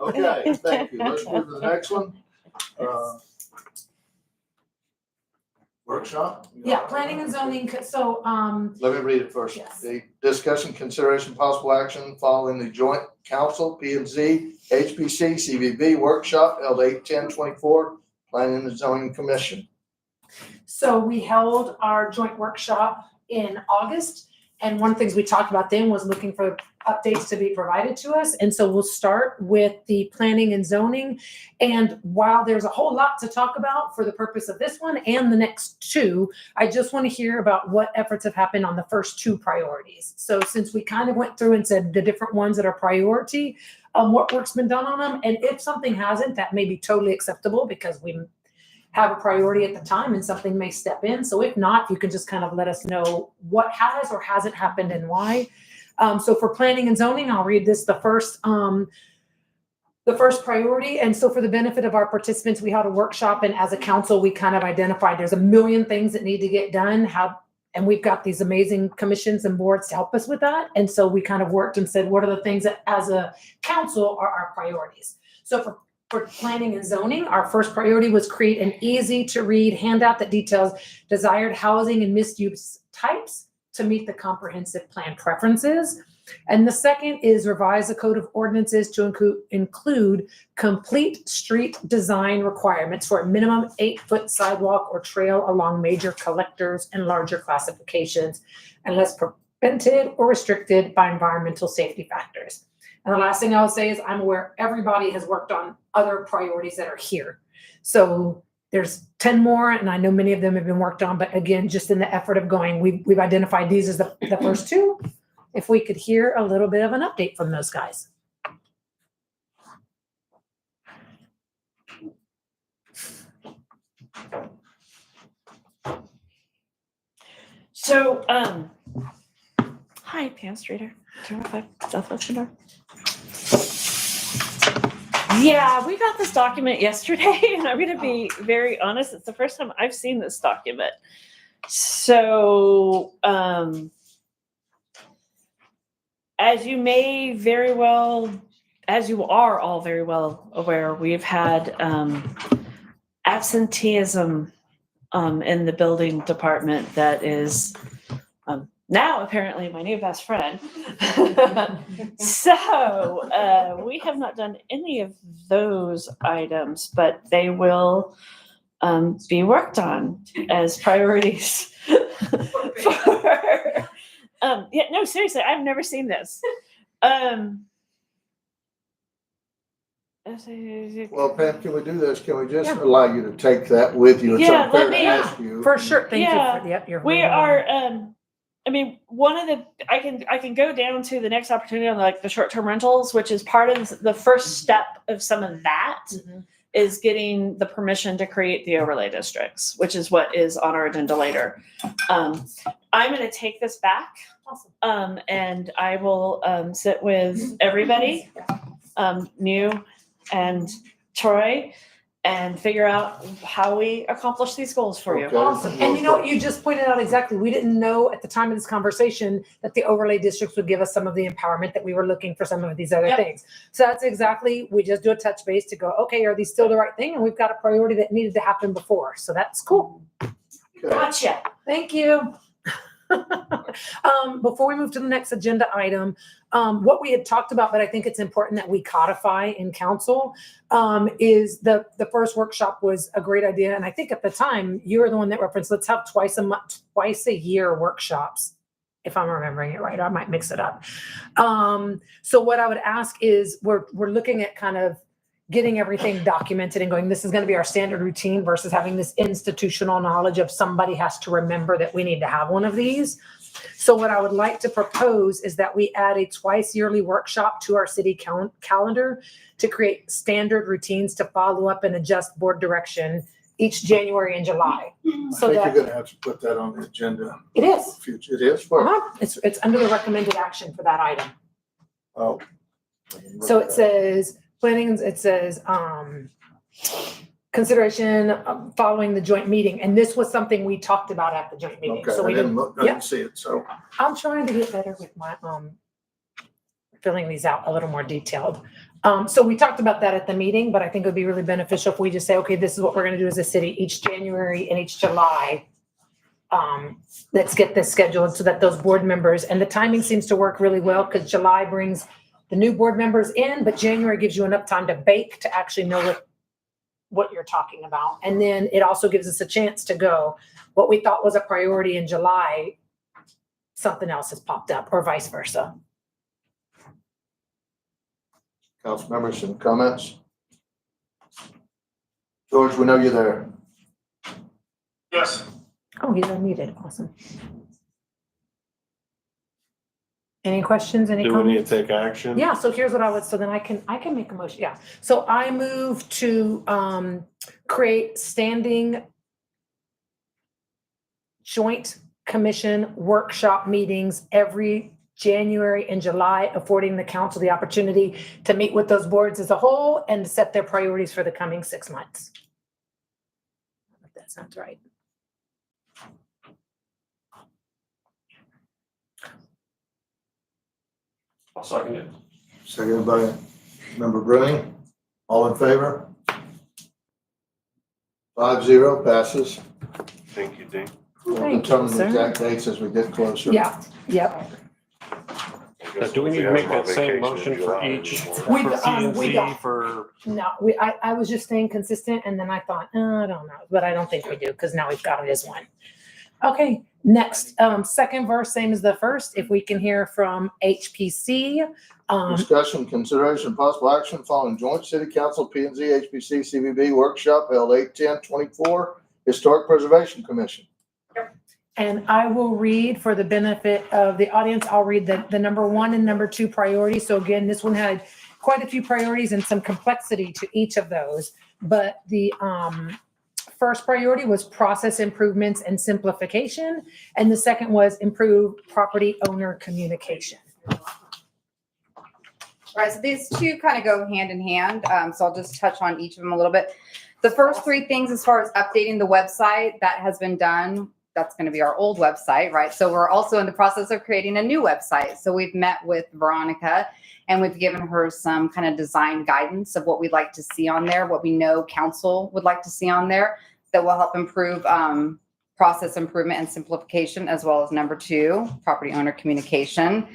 Okay, thank you. Let's move to the next one. Workshop? Yeah, planning and zoning, so, Let me read it first. Yes. The discussion, consideration, possible action following the joint council, P and Z, HPC, CVB workshop held 8/10/24, planning and zoning commission. so we held our joint workshop in August, And one of the things we talked about then was looking for updates to be provided to us. And so we'll start with the planning and zoning. And while there's a whole lot to talk about for the purpose of this one and the next two, I just want to hear about what efforts have happened on the first two priorities. So since we kind of went through and said the different ones that are priority, what work's been done on them. And if something hasn't, that may be totally acceptable because we have a priority at the time and something may step in. So if not, you can just kind of let us know what has or hasn't happened and why. So for planning and zoning, I'll read this, the first priority. And so for the benefit of our participants, we had a workshop, and as a council, we kind of identified there's a million things that need to get done. And we've got these amazing commissions and boards to help us with that. And so we kind of worked and said, what are the things that as a council are our priorities? So for planning and zoning, our first priority was create an easy to read handout that details desired housing and mixed-use types to meet the comprehensive plan preferences. And the second is revise the code of ordinances to include complete street design requirements for a minimum 8-foot sidewalk or trail along major collectors and larger classifications, unless prevented or restricted by environmental safety factors. And the last thing I'll say is I'm aware everybody has worked on other priorities that are here. So there's 10 more, and I know many of them have been worked on, but again, just in the effort of going, we've identified these as the first two. If we could hear a little bit of an update from those guys. So, hi, Pam Streeter, 205 Southwest North. Yeah, we got this document yesterday, and I'm going to be very honest. It's the first time I've seen this document. So, as you are all very well aware, we've had absenteeism in the building department that is now apparently my new best friend. So we have not done any of those items, but they will be worked on as priorities. Yeah, no, seriously, I've never seen this. Well, Pam, can we do this? Can we just allow you to take that with you? It's Yeah, unfair let me- to ask you. For sure. Thank Yeah, you for yep, you're we very are. welcome. I mean, one of the I can go down to the next opportunity on like the short-term rentals, which is part of the first step of some of that. Is getting the permission to create the overlay districts, which is what is on our agenda later. I'm going to take this back, and I will sit with everybody, new and Troy, and figure out how we accomplish these goals for you. Okay. Awesome. And you know what, you just pointed out exactly, we didn't know at the time of this conversation that the overlay districts would give us some of the empowerment that we were looking for some of these other things. So that's exactly, we just do a touch base to go, okay, are these still the right thing? And we've got a priority that needed to happen before. So that's cool. Gotcha. Thank you. Before we move to the next agenda item, what we had talked about, but I think it's important that we codify in council, is the first workshop was a great idea. And I think at the time you were the one that referenced, let's have twice a year workshops. If I'm remembering it right, I might mix it up. So what I would ask is we're looking at kind of getting everything documented and going, this is going to be our standard routine versus having this institutional knowledge of somebody has to remember that we need to have one of these. So what I would like to propose is that we add a twice yearly workshop to our city calendar to create standard routines to follow up and adjust board direction each January and July. So I think that you're gonna have to put that on the agenda. it is. Future, it is for. It's under the recommended action for that item. Oh. So it says planning, it says, consideration following the joint meeting. And this was something we talked about at the joint meeting. Okay, So I we didn't look, I Yep. didn't see it, so. I'm trying to get better with my, filling these out a little more detailed. So we talked about that at the meeting, but I think it would be really beneficial if we just say, okay, this is what we're going to do as a city each January and each July. Let's get this scheduled so that those board members, and the timing seems to work really well because July brings the new board members in, but January gives you enough time to bake to actually know what you're talking about. And then it also gives us a chance to go, what we thought was a priority in July something else has popped up or vice versa. Council members, some comments? George, we know you're there. Yes. Oh, he's unmuted. Awesome. Any questions, any Do we comments? need to take action? Yeah, so here's what I would, so then I can make a motion, yeah. So I move to create standing joint commission workshop meetings every January and July, affording the council the opportunity to meet with those boards as a whole and to set their priorities for the coming 6 months. If that sounds right. I'll second it. Seconded by Member Bruning. All in favor? 5-0 passes. Thank you, Dean. We'll Thank you, determine the sir. exact dates as we get closer. Yeah, yep. Do we need to make that same motion for each, for We- P and we Z don't. for, No, I was just staying consistent and then I thought, I don't know, but I don't think we do because now we've got it as one. Okay, next, second verse, same as the first, if we can hear from HPC. Discussion, consideration, possible action following joint city council, P and Z, HPC, CVB workshop held 8/10/24, Historic Preservation Commission. And I will read for the benefit of the audience, I'll read the number 1 and number 2 priorities. So again, this one had quite a few priorities and some complexity to each of those. But the first priority was process improvements and simplification. And the second was improve property owner communication. Right, so these two kind of go hand in hand, so I'll just touch on each of them a little bit. The first 3 things, as far as updating the website, that has been done. That's going to be our old website, right? So we're also in the process of creating a new website. So we've met with Veronica and we've given her some kind of design guidance of what we'd like to see on there, what we know council would like to see on there that will help improve process improvement and simplification, as well as number 2, property owner communication.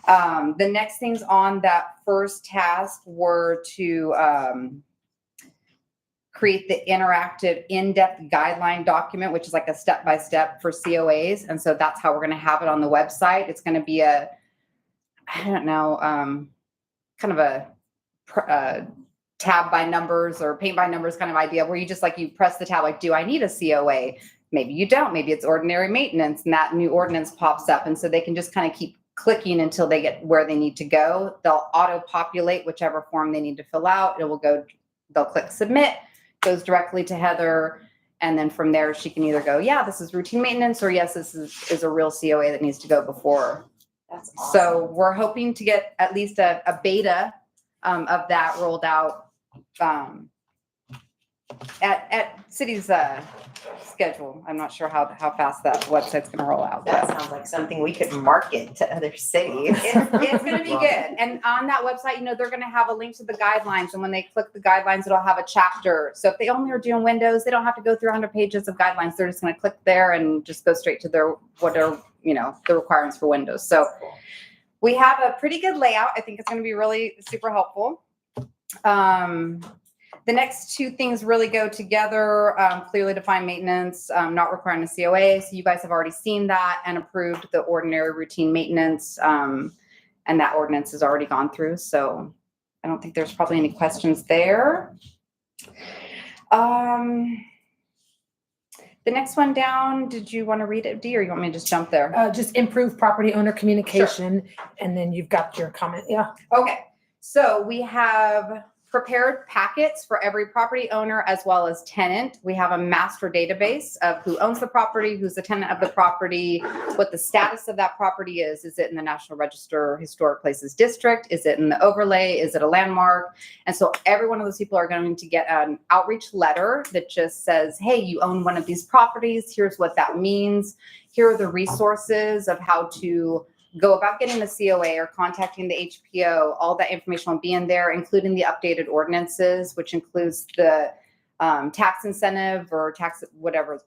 The next things on that first task were to create the interactive in-depth guideline document, which is like a step-by-step for COAs. And so that's how we're going to have it on the website. It's going to be a, I don't know, kind of a tab by numbers or paint by numbers kind of idea where you just like, you press the tab, like, do I need a COA? Maybe you don't, maybe it's ordinary maintenance and that new ordinance pops up. And so they can just kind of keep clicking until they get where they need to go. They'll auto-populate whichever form they need to fill out. It will go, they'll click submit, goes directly to Heather. And then from there, she can either go, yeah, this is routine maintenance, or yes, this is a real COA that needs to go before. That's awesome. So we're hoping to get at least a beta of that rolled out at city's schedule. I'm not sure how fast that website's gonna roll out. That but sounds like something we could market to other cities. it's gonna be good. And on that website, they're gonna have a link to the guidelines. And when they click the guidelines, it'll have a chapter. So if they only are doing Windows, they don't have to go through 100 pages of guidelines. They're just gonna click there and just go straight to what are the requirements for Windows. So we have a pretty good layout. I think it's gonna be really super helpful. The next 2 things really go together. Clearly defined maintenance, not requiring a COA. So you guys have already seen that and approved the ordinary routine maintenance. And that ordinance has already gone through. So I don't think there's probably any questions there. The next one down, did you want to read it, Dee, or you want me to just jump there? Just improve property owner communication. And then you've got your comment. Yeah. Okay, so we have prepared packets for every property owner as well as tenant. We have a master database of who owns the property, who's the tenant of the property, what the status of that property is. Is it in the National Register Historic Places District? Is it in the overlay? Is it a landmark? And so every one of those people are going to get an outreach letter that just says, hey, you own one of these properties. Here's what that means. Here are the resources of how to go about getting the COA or contacting the HPO. All that information will be in there, including the updated ordinances, which includes the tax incentive or tax, whatever.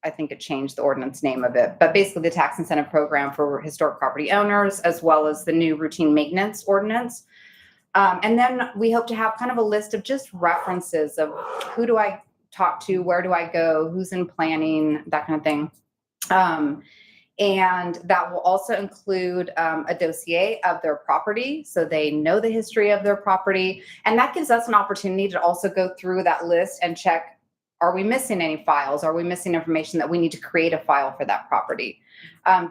I think it changed the ordinance name of it, but basically the tax incentive program for historic property owners, as well as the new routine maintenance ordinance. And then we hope to have kind of a list of just references of who do I talk to, where do I go, who's in planning, that kind of thing. And that will also include a dossier of their property, so they know the history of their property. And that gives us an opportunity to also go through that list and check, are we missing any files? Are we missing information that we need to create a file for that property?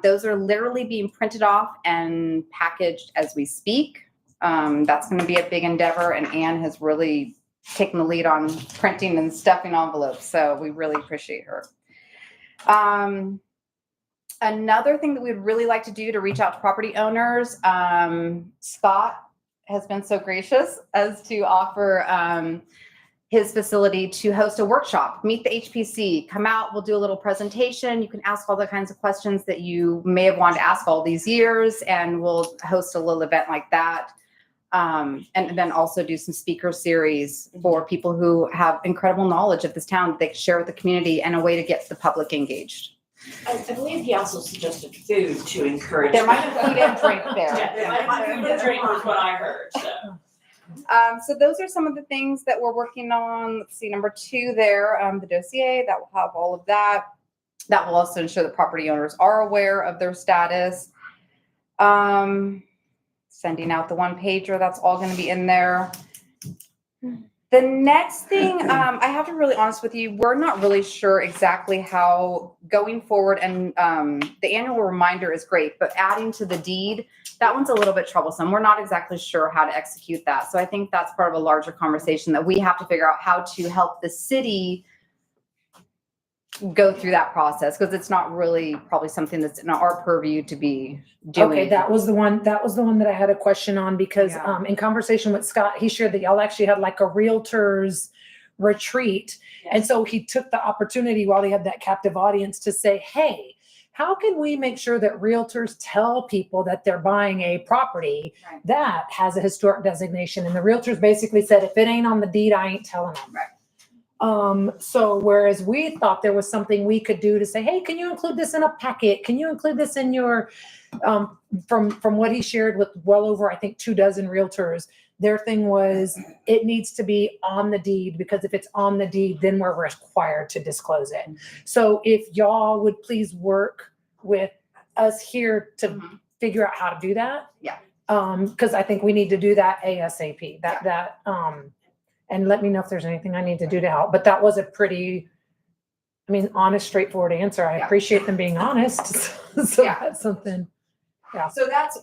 Those are literally being printed off and packaged as we speak. That's going to be a big endeavor, and Anne has really taken the lead on printing and stuffing envelopes, so we really appreciate her. Another thing that we'd really like to do to reach out to property owners, Scott has been so gracious as to offer his facility to host a workshop. Meet the HPC, come out, we'll do a little presentation. You can ask all the kinds of questions that you may have wanted to ask all these years, and we'll host a little event like that. And then also do some speaker series for people who have incredible knowledge of this town that they can share with the community, and a way to get the public engaged. I believe he also suggested food to encourage. There might be food and drink there. Yeah, there might be food and drink was what I heard, so. So those are some of the things that we're working on. Let's see, number 2 there, the dossier, that will have all of that. That will also ensure that property owners are aware of their status. Sending out the 1-pager, that's all going to be in there. The next thing, I have to be really honest with you, we're not really sure exactly how going forward, and the annual reminder is great, but adding to the deed, that one's a little bit troublesome. We're not exactly sure how to execute that. So I think that's part of a larger conversation that we have to figure out how to help the city go through that process, because it's not really probably something that's in our purview to be doing. Okay, that was the one that I had a question on, because Yeah. in conversation with Scott, he shared that y'all actually had like a realtors retreat. And so he took the opportunity while he had that captive audience to say, hey, how can we make sure that realtors tell people that they're buying a property Right. that has a historic designation? And the realtors basically said, if it ain't on the deed, I ain't telling them. Right. So whereas we thought there was something we could do to say, hey, can you include this in a packet? Can you include this in your, from what he shared with well over, I think, 24 realtors, their thing was, it needs to be on the deed, because if it's on the deed, then we're required to disclose it. So if y'all would please work with us here to figure out how to do that. Yeah. Because I think we need to do that ASAP. And let me know if there's anything I need to do to help. But that was a pretty, honest, straightforward answer. I appreciate them being honest. So Yeah. that's something. Yeah. So that's,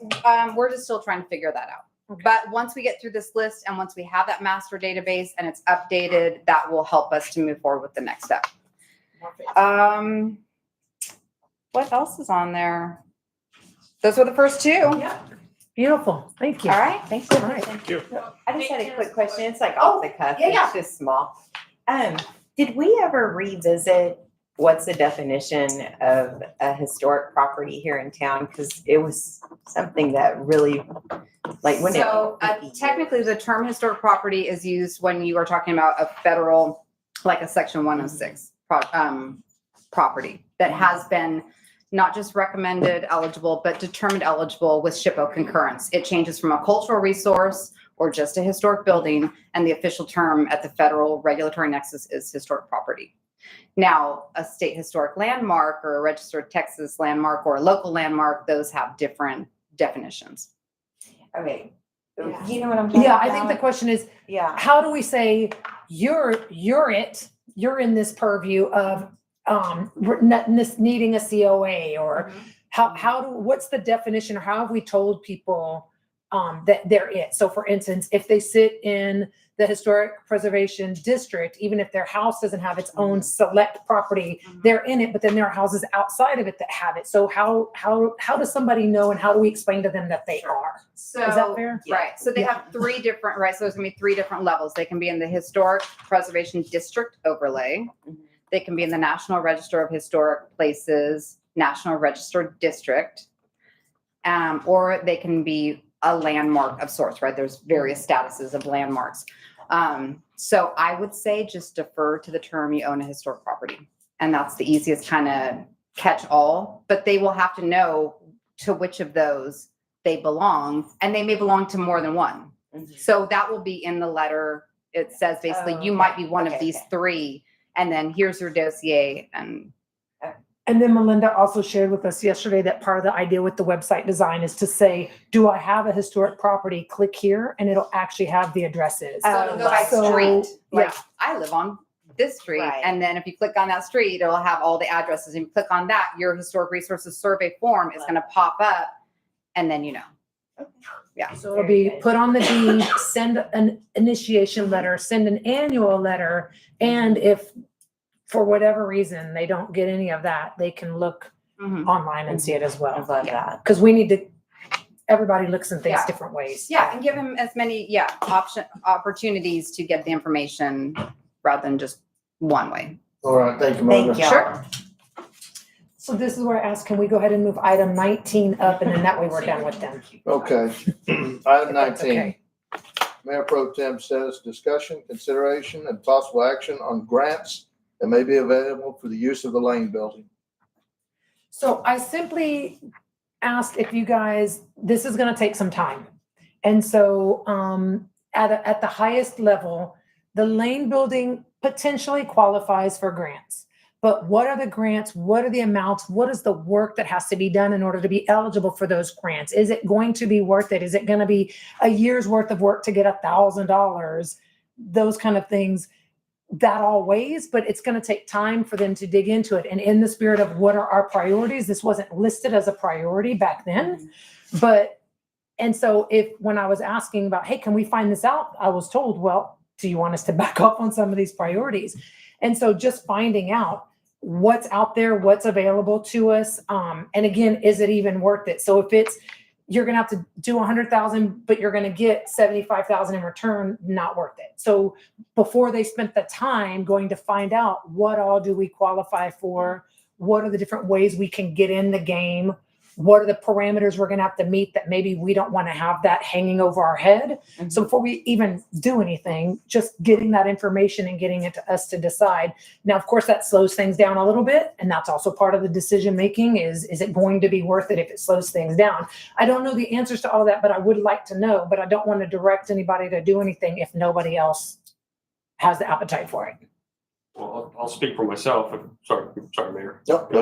we're just still trying to figure that out. Okay. But once we get through this list, and once we have that master database and it's updated, that will help us to move forward with the next step. What else is on there? Those were the first 2. Yeah. Beautiful. Thank you. All right, thanks so All much. right. Thank you. I just had a quick question. It's like off the cuff. yeah, yeah. It's just small. Did we ever revisit what's the definition of a historic property here in town? Because it was something that really, like, when So technically, the term historic property is used when you are talking about a federal, like a section 106 property that has been not just recommended eligible, but determined eligible with SHPO concurrence. It changes from a cultural resource or just a historic building, and the official term at the federal regulatory nexus is historic property. Now, a state historic landmark or a registered Texas landmark or a local landmark, those have different definitions. Okay. You know what I'm talking Yeah, about? I think the question is, Yeah. how do we say you're in this purview of needing a COA, or what's the definition, or how have we told people that they're it? So for instance, if they sit in the historic preservation district, even if their house doesn't have its own select property, they're in it, but then there are houses outside of it that have it. So how does somebody know, and how do we explain to them that they are? So, Is that fair? Right. So they have 3 different, right? So there's gonna be 3 different levels. They can be in the historic preservation district overlay. They can be in the National Register of Historic Places, National Register District, or they can be a landmark of sorts, right? There's various statuses of landmarks. So I would say just defer to the term you own a historic property. And that's the easiest kind of catch all, but they will have to know to which of those they belong, and they may belong to more than one. So that will be in the letter. It says basically, you might be one of these 3, and then here's your dossier, and And then Melinda also shared with us yesterday that part of the idea with the website design is to say, do I have a historic property? Click here and it'll actually have the addresses. So it'll go by So, street, like yeah. I live on this street, Right. and then if you click on that street, it'll have all the addresses, and you click on that, your historic resources survey form is gonna pop up, and then you know. Yeah. So it'll be put on the deed, send an initiation letter, send an annual letter. And if for whatever reason they don't get any of that, they can look online and see it as well. I love that. Because we need to, everybody looks and thinks Yeah. different ways. Yeah, and give him as many, opportunities to get the information rather than just one way. All right, thank you, Melinda. Thank you. Sure. So this is where I asked, can we go ahead and move item 19 up and then that way we're done with them? Okay. Item That's 19. okay. Mayor Pro Tem says discussion, consideration, and possible action on grants that may be available for the use of the Lane building. So I simply asked if you guys, this is gonna take some time. And so at the highest level, the Lane building potentially qualifies for grants. But what are the grants? What are the amounts? What is the work that has to be done in order to be eligible for those grants? Is it going to be worth it? Is it gonna be a year's worth of work to get $1,000? Those kind of things. That all weighs, but it's going to take time for them to dig into it. And in the spirit of what are our priorities, this wasn't listed as a priority back then. And so when I was asking about, hey, can we find this out? I was told, well, do you want us to back up on some of these priorities? And so just finding out what's out there, what's available to us. And again, is it even worth it? So if you're going to have to do 100,000, but you're going to get 75,000 in return, not worth it. So before they spent the time going to find out what all do we qualify for, what are the different ways we can get in the game, what are the parameters we're going to have to meet that maybe we don't want to have that hanging over our head. So before we even do anything, just getting that information and getting it to us to decide. Now, of course, that slows things down a little bit. And that's also part of the decision making is it going to be worth it if it slows things down? I don't know the answers to all that, but I would like to know, but I don't want to direct anybody to do anything if nobody else has the appetite for it. Well, I'll speak for myself. Sorry, Mayor. Yep.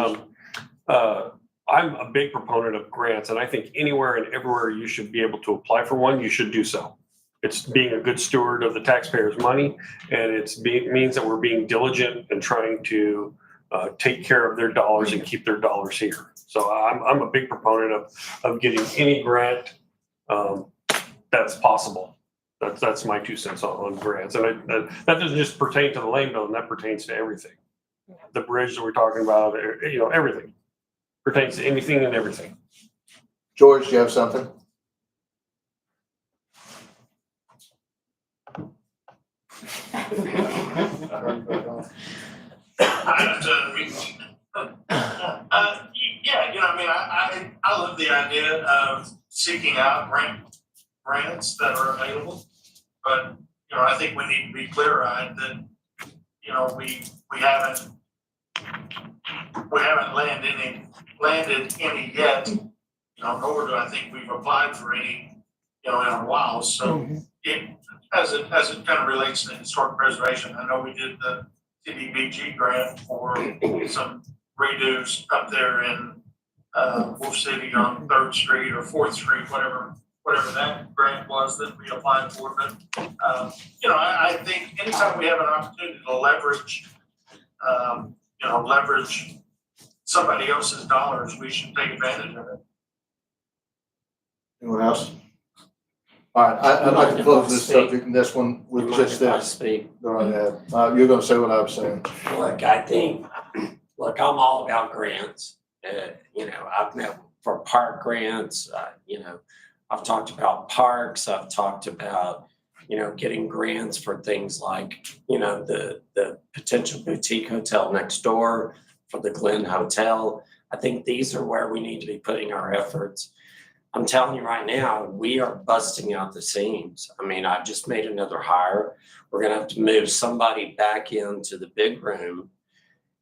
I'm a big proponent of grants, and I think anywhere and everywhere you should be able to apply for one, you should do so. It's being a good steward of the taxpayers' money, and it means that we're being diligent and trying to take care of their dollars and keep their dollars here. So I'm a big proponent of getting any grant that's possible. That's my 2 cents on grants, and that doesn't just pertain to the Lane building. That pertains to everything. The bridge that we're talking about, everything. Pertains to anything and everything. George, do you have something? I love the idea of seeking out grants that are available, but I think we need to be clear-eyed that we haven't landed any yet. Nor do I think we've applied for any in a while. So as it kind of relates to historic preservation, I know we did the CDBG grant for some redos up there in Wolf City on 3rd Street or 4th Street, whatever that grant was that we applied for. But I think anytime we have an opportunity to leverage somebody else's dollars, we should take advantage of it. Anyone else? All right, I'd like to close this subject and this one with just this. Go right ahead. You're gonna say what I was saying. Look, I'm all about grants. I've met for park grants. I've talked about parks. I've talked about, getting grants for things like, the potential boutique hotel next door for the Glen Hotel. I think these are where we need to be putting our efforts. I'm telling you right now, we are busting out the seams. I just made another hire. We're going to have to move somebody back into the big room.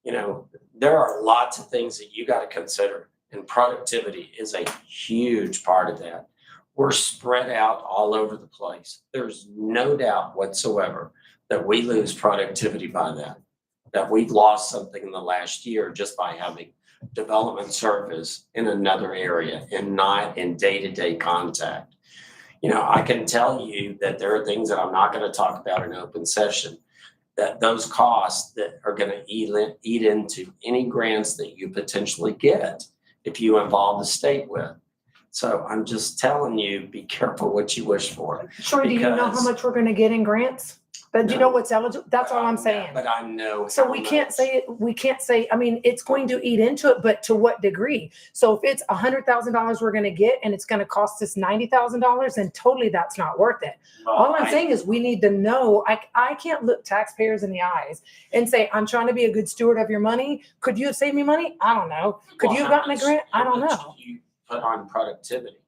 There are lots of things that you got to consider, and productivity is a huge part of that. We're spread out all over the place. There's no doubt whatsoever that we lose productivity by that we've lost something in the last year just by having development service in another area and not in day-to-day contact. You know, I can tell you that there are things that I'm not going to talk about in open session, that those costs that are going to eat into any grants that you potentially get if you involve the state with. So I'm just telling you, be careful what you wish for. Troy, do you know how because- much we're gonna get in grants? But do you know what's eligible? That's all I'm saying. But I know. So how we can't much. say it, we can't say, I mean, it's going to eat into it, but to what degree? So if it's $100,000 we're gonna get and it's gonna cost us $90,000, then totally that's not worth it. All I'm saying is we need to know, I can't look taxpayers in the eyes and say, I'm trying to be a good steward of your money. Could you have saved me money? I don't know. Could you have gotten a grant? I don't know. You put on productivity.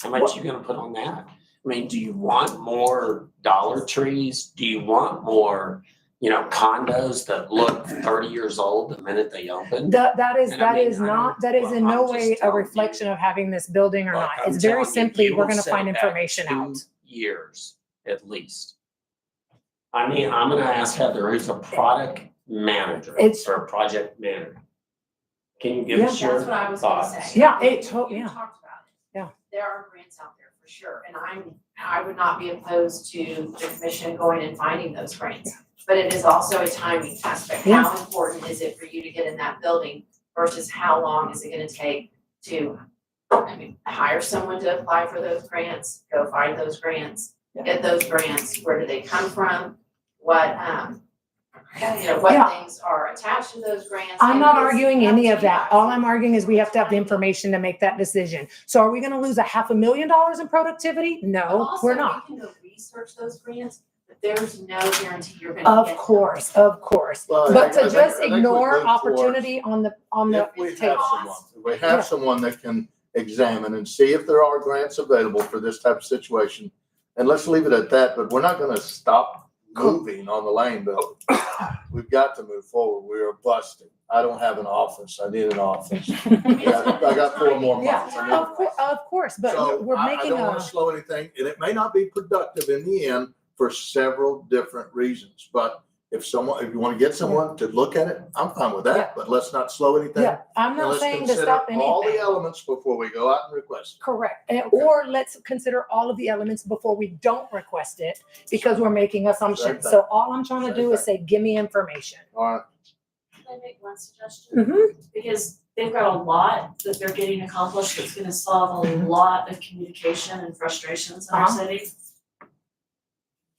How much you gonna put on that? I mean, do you want more Dollar Trees? Do you want more, condos that look 30 years old the minute they open? That is And I mean, I not, don't- that is in well, no I'm just way a telling you. reflection of having this building or Look, not. I'm It's very telling you, simply, you we're will gonna set find it back information 2 out. years at least. I mean, I'm gonna ask Heather, who's a product manager It's- or a project manager. Can you give Yeah. us your That's what I was gonna thoughts? say. Yeah, You- it to- you yeah. talked about it. Yeah. There are grants out there for sure, and I would not be opposed to the commission going and finding those grants. But it is also a timing aspect. Yeah. How important is it for you to get in that building versus how long is it gonna take to, hire someone to apply for those grants, go find those grants, get those grants, where do they come from? What, what Yeah. things are attached to those grants? I'm and not it's arguing up any to of you that. guys. All I'm arguing is we have to have the information to make that decision. So are we gonna lose $500,000 in productivity? But No, also, we're not. you can go research those grants, but there's no guarantee you're gonna get Of them. course. Well, But I to think- just I think we ignore move towards- opportunity on the If we have table. someone, if we have someone that can examine and see if there are grants available for this type of situation. And let's leave it at that, but we're not gonna stop moving on the lane, but we've got to move forward. We are busted. I don't have an office. I need an office. I got 4 more months. I need- Yeah, of course, but So we're I making don't wanna slow anything, and it may not be productive in the end for several different reasons. But if you wanna get someone to look at it, I'm fine with Yeah. that, but let's not slow anything. Yeah, I'm And not let's saying to consider stop all the anything. elements before we go out and request. Correct. Or let's consider all of the elements before we don't request it because we're making assumptions. So all I'm trying to do is say, give me information. All right. Can I make one suggestion? Mhm. Because they've got a lot that they're getting accomplished that's gonna solve a lot of communication and frustrations in our Uh-huh. city.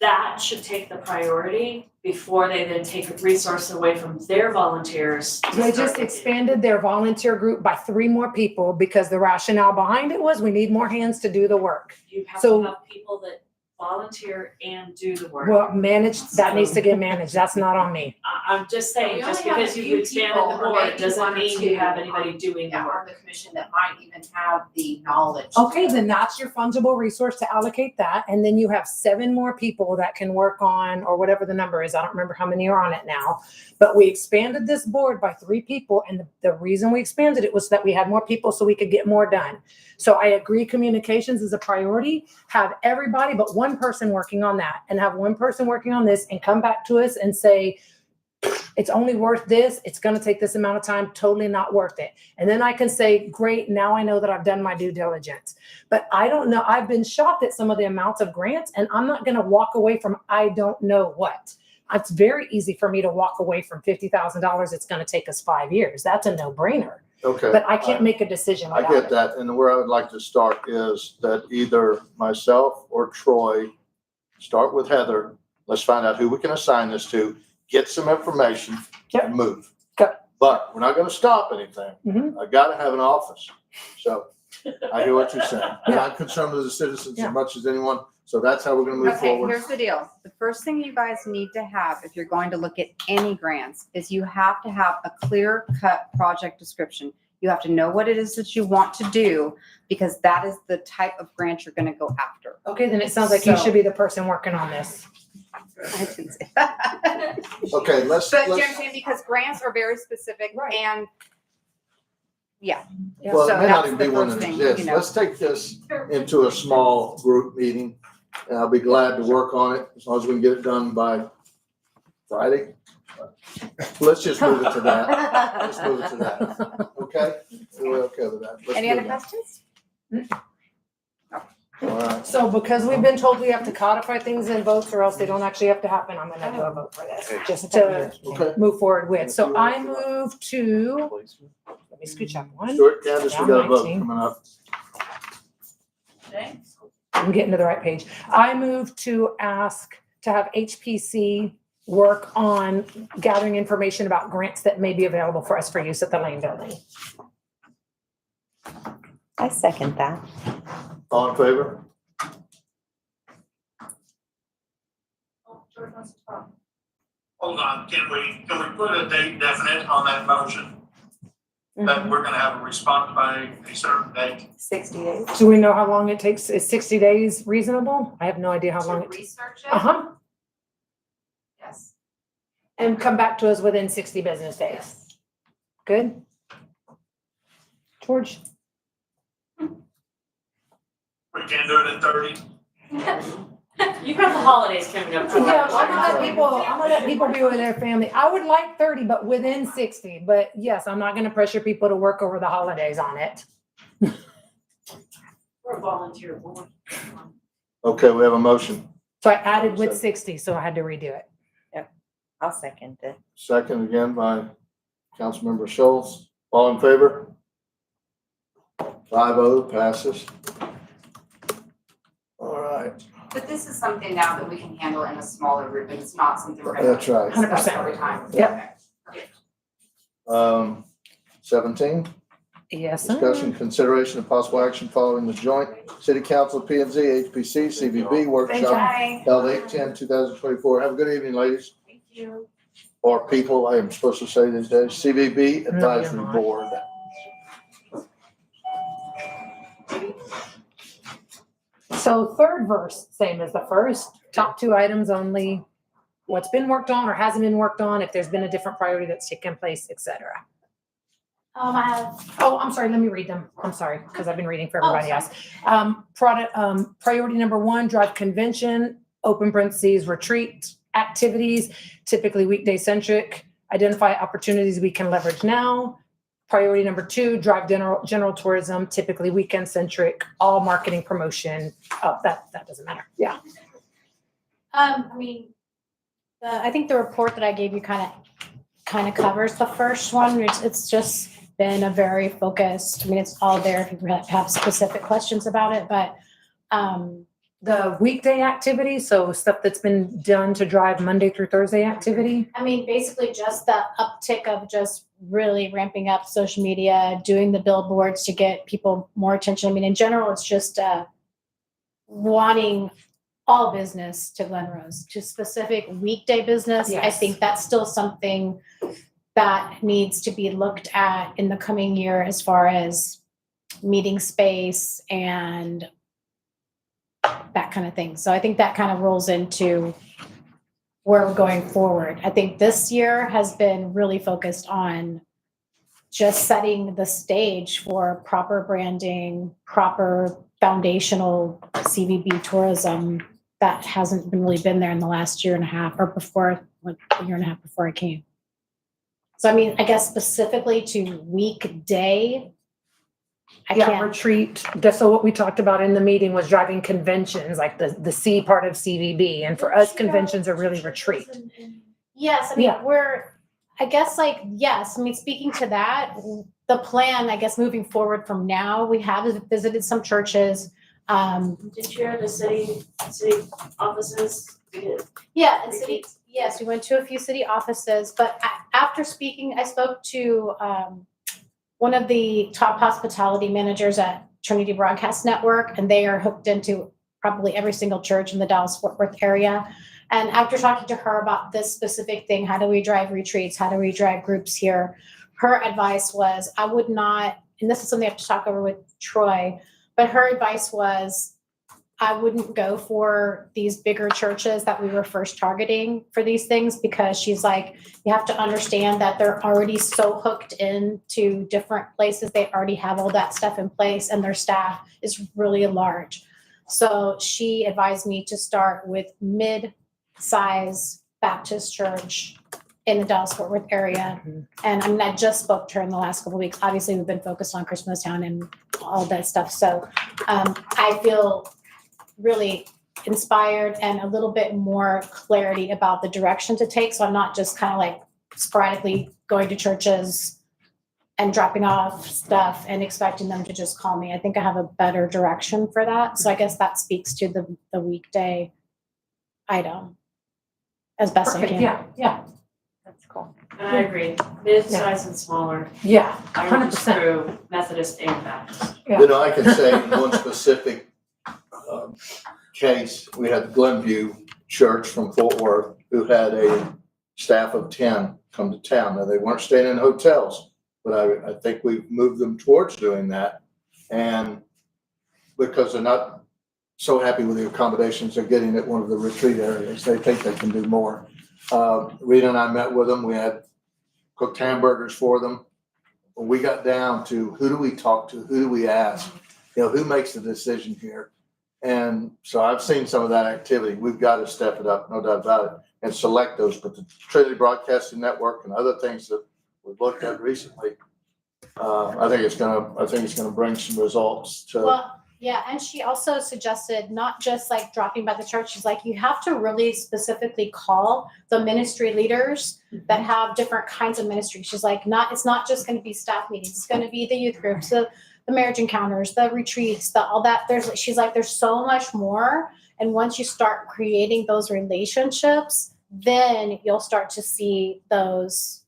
That should take the priority before they then take a resource away from their volunteers. to They start just looking. expanded their volunteer group by 3 more people because the rationale behind it was we need more hands to do the work. You have So- to have people that volunteer and do the work. Well, managed, that needs to get managed. That's not on me. I'm just saying, We just only have a because few you've expanded people, the or board, maybe doesn't one or mean you two have anybody doing the on work. the commission that might even have the knowledge. Okay, then that's your fungible resource to allocate that. And then you have 7 more people that can work on, or whatever the number is. I don't remember how many are on it now. But we expanded this board by 3 people. And the reason we expanded it was that we had more people so we could get more done. So I agree communications is a priority. Have everybody but 1 person working on that and have 1 person working on this and come back to us and say, it's only worth this. It's going to take this amount of time. Totally not worth it. And then I can say, great, now I know that I've done my due diligence. But I don't know. I've been shocked at some of the amounts of grants, and I'm not going to walk away from I don't know what. It's very easy for me to walk away from $50,000. It's going to take us 5 years. That's a no-brainer. Okay. But I can't make a decision I without get it. that, and where I would like to start is that either myself or Troy, start with Heather, let's find out who we can assign this to, get some information, and move. Okay. But we're not gonna stop anything. Mhm. I gotta have an office. So I hear what you're saying. And I'm concerned with the citizens Yeah. as much as anyone, so that's how we're gonna move Okay, forward. here's the deal. The first thing you guys need to have, if you're going to look at any grants, is you have to have a clear-cut project description. You have to know what it is that you want to do, because that is the type of grant you're gonna go after. Okay, then it sounds like you So- should be the person working on this. I didn't say that. Okay, let's, But you know what I'm let's, saying? Because grants are very specific and, yeah. well, So it may not that's even the be one first that thing, exists. you know. Let's take this into a small group meeting. And I'll be glad to work on it as long as we can get it done by Friday. Let's just move it to that. Let's move it to that. Okay? We're okay with that. Let's Any do other that. questions? All right. So because we've been told we have to codify things in votes or else they don't actually have to happen, I'm gonna do a vote for this, just to Okay. move forward with. So I move to, let me scooch up one. Stuart, Candace, we got a vote 19. coming up. I'm getting to the right page. I move to ask to have HPC work on gathering information about grants that may be available for us for use at the Lane Building. I second that. All in favor? Hold on, can we put a date definite on that motion? That we're gonna have a response by a certain date? 60 days. Do we know how long it takes? Is 60 days reasonable? I have no idea how long it takes. Research it? Uh-huh. Yes. And come back to us within 60 business days. Good? George? We can't do it in 30? You got the holidays coming up. Yeah, I'm gonna let people be with their family. I would like 30, but within 60. But yes, I'm not gonna pressure people to work over the holidays on it. We're a volunteer board. Okay, we have a motion. So I added with 60, so I had to redo it. I'll second it. Second again by Councilmember Schultz. All in favor? 5-0 passes. All right. But this is something now that we can handle in a smaller group, and it's not something we're gonna. That's right. discuss every time. Yep. 17, Yes, sir. discussion, consideration of possible action following the joint City Council, P and Z, HPC, CVB workshop held 8/10/2024. Have a good evening, ladies. Thank you. Or people, I am supposed to say these days, CVB you're Advisory not. Board. So third verse, same as the first, top two items only, what's been worked on or hasn't been worked on, if there's been a different priority that's taken place, et cetera. I have, Oh, I'm sorry, let me read them. I'm sorry, because I've been reading for Oh, everybody sorry. else. Priority number one, drive convention, open parentheses, retreat activities, typically weekday centric, identify opportunities we can leverage now. Priority number two, drive general tourism, typically weekend centric, all marketing promotion. Oh, that doesn't matter. Yeah. I mean, I think the report that I gave you kind of covers the first one. It's just been a very focused, I mean, it's all there if you have specific questions about it, but, The weekday activity, so stuff that's been done to drive Monday through Thursday activity. I mean, basically just the uptick of just really ramping up social media, doing the billboards to get people more attention. I mean, in general, it's just wanting all business to Glen Rose, to specific weekday business. I Yes. think that's still something that needs to be looked at in the coming year as far as meeting space and that kind of thing. So I think that kind of rolls into where we're going forward. I think this year has been really focused on just setting the stage for proper branding, proper foundational CVB tourism that hasn't really been there in the last year and a half or before, like a year and a half before I came. So I mean, I guess specifically to weekday, I Yeah, can't. retreat. So what we talked about in the meeting was driving conventions, like the C part of CVB. And for us, conventions are really retreat. Yes, I mean, Yeah. I guess like, yes, I mean, speaking to that, the plan, I guess, moving forward from now, we have visited some churches. Did you hear the city offices? Yeah, and city, yes, we went to a few city offices, but after speaking, I spoke to, one of the top hospitality managers at Trinity Broadcast Network, and they are hooked into probably every single church in the Dallas-Fort Worth area. And after talking to her about this specific thing, how do we drive retreats? How do we drive groups here? Her advice was, I would not, and this is something I have to talk over with Troy, but her advice was, I wouldn't go for these bigger churches that we were first targeting for these things, because she's like, you have to understand that they're already so hooked into different places. They already have all that stuff in place and their staff is really large. So she advised me to start with mid-size Baptist church in the Dallas-Fort Worth area. And I mean, I just spoke to her in the last couple of weeks. Obviously, we've been focused on Christmas Town and all that stuff. So I feel really inspired and a little bit more clarity about the direction to take. So I'm not just kind of like sporadically going to churches and dropping off stuff and expecting them to just call me. I think I have a better direction for that. So I guess that speaks to the weekday item as best I can. Yeah. That's cool. And I agree, mid-size and smaller. Yeah, I would just 100%. screw Methodist and Baptist. You know, I can say one specific case, we had Glenview Church from Fort Worth who had a staff of 10 come to town. Now, they weren't staying in hotels, but I think we've moved them towards doing that. And because they're not so happy with the accommodations they're getting at one of the retreat areas, they think they can do more. Rita and I met with them. We had cooked hamburgers for them. When we got down to who do we talk to, who do we ask, you know, who makes the decision here? And so I've seen some of that activity. We've got to step it up, no doubt about it, and select those. But the Trinity Broadcasting Network and other things that we've looked at recently, I think it's gonna bring some results to. Well, yeah, and she also suggested not just like dropping by the church. She's like, you have to really specifically call the ministry leaders that have different kinds of ministry. She's like, it's not just going to be staff meetings. It's going to be the youth groups, the marriage encounters, the retreats, all that. She's like, there's so much more. And once you start creating those relationships, then you'll start to see those,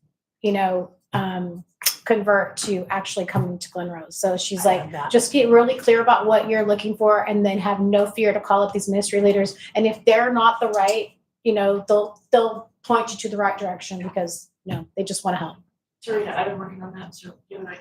convert to actually coming to Glen Rose. So she's like, just get really clear about what you're looking for and then have no fear to call up these ministry leaders. And if they're not the right, they'll point you to the right direction because they just want to help. Tarita, I've been working on that, so you and I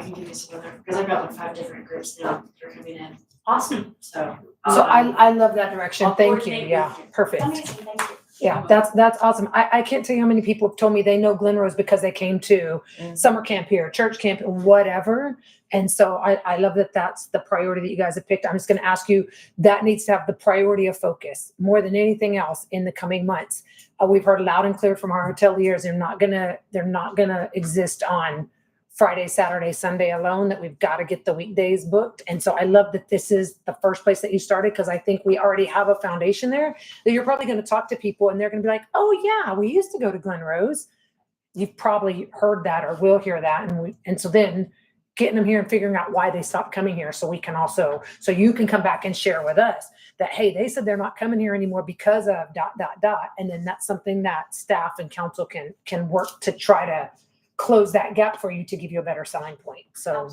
can give you some other, because I've got like 5 different groups now that are coming in. Awesome. So I love that direction. I'll Thank you. coordinate Yeah, with you. perfect. Amazing, thank you. Yeah, that's awesome. I can't tell you how many people have told me they know Glen Rose because they came to summer camp here, church camp, whatever. And so I love that that's the priority that you guys have picked. I'm just going to ask you, that needs to have the priority of focus more than anything else in the coming months. We've heard loud and clear from our hoteliers, they're not gonna exist on Friday, Saturday, Sunday alone, that we've got to get the weekdays booked. And so I love that this is the first place that you started, because I think we already have a foundation there that you're probably going to talk to people and they're going to be like, oh yeah, we used to go to Glen Rose. You've probably heard that or will hear that. And so then getting them here and figuring out why they stopped coming here, so we can also, so you can come back and share with us that, hey, they said they're not coming here anymore because of ... And then that's something that staff and council can work to try to close that gap for you to give you a better selling point. So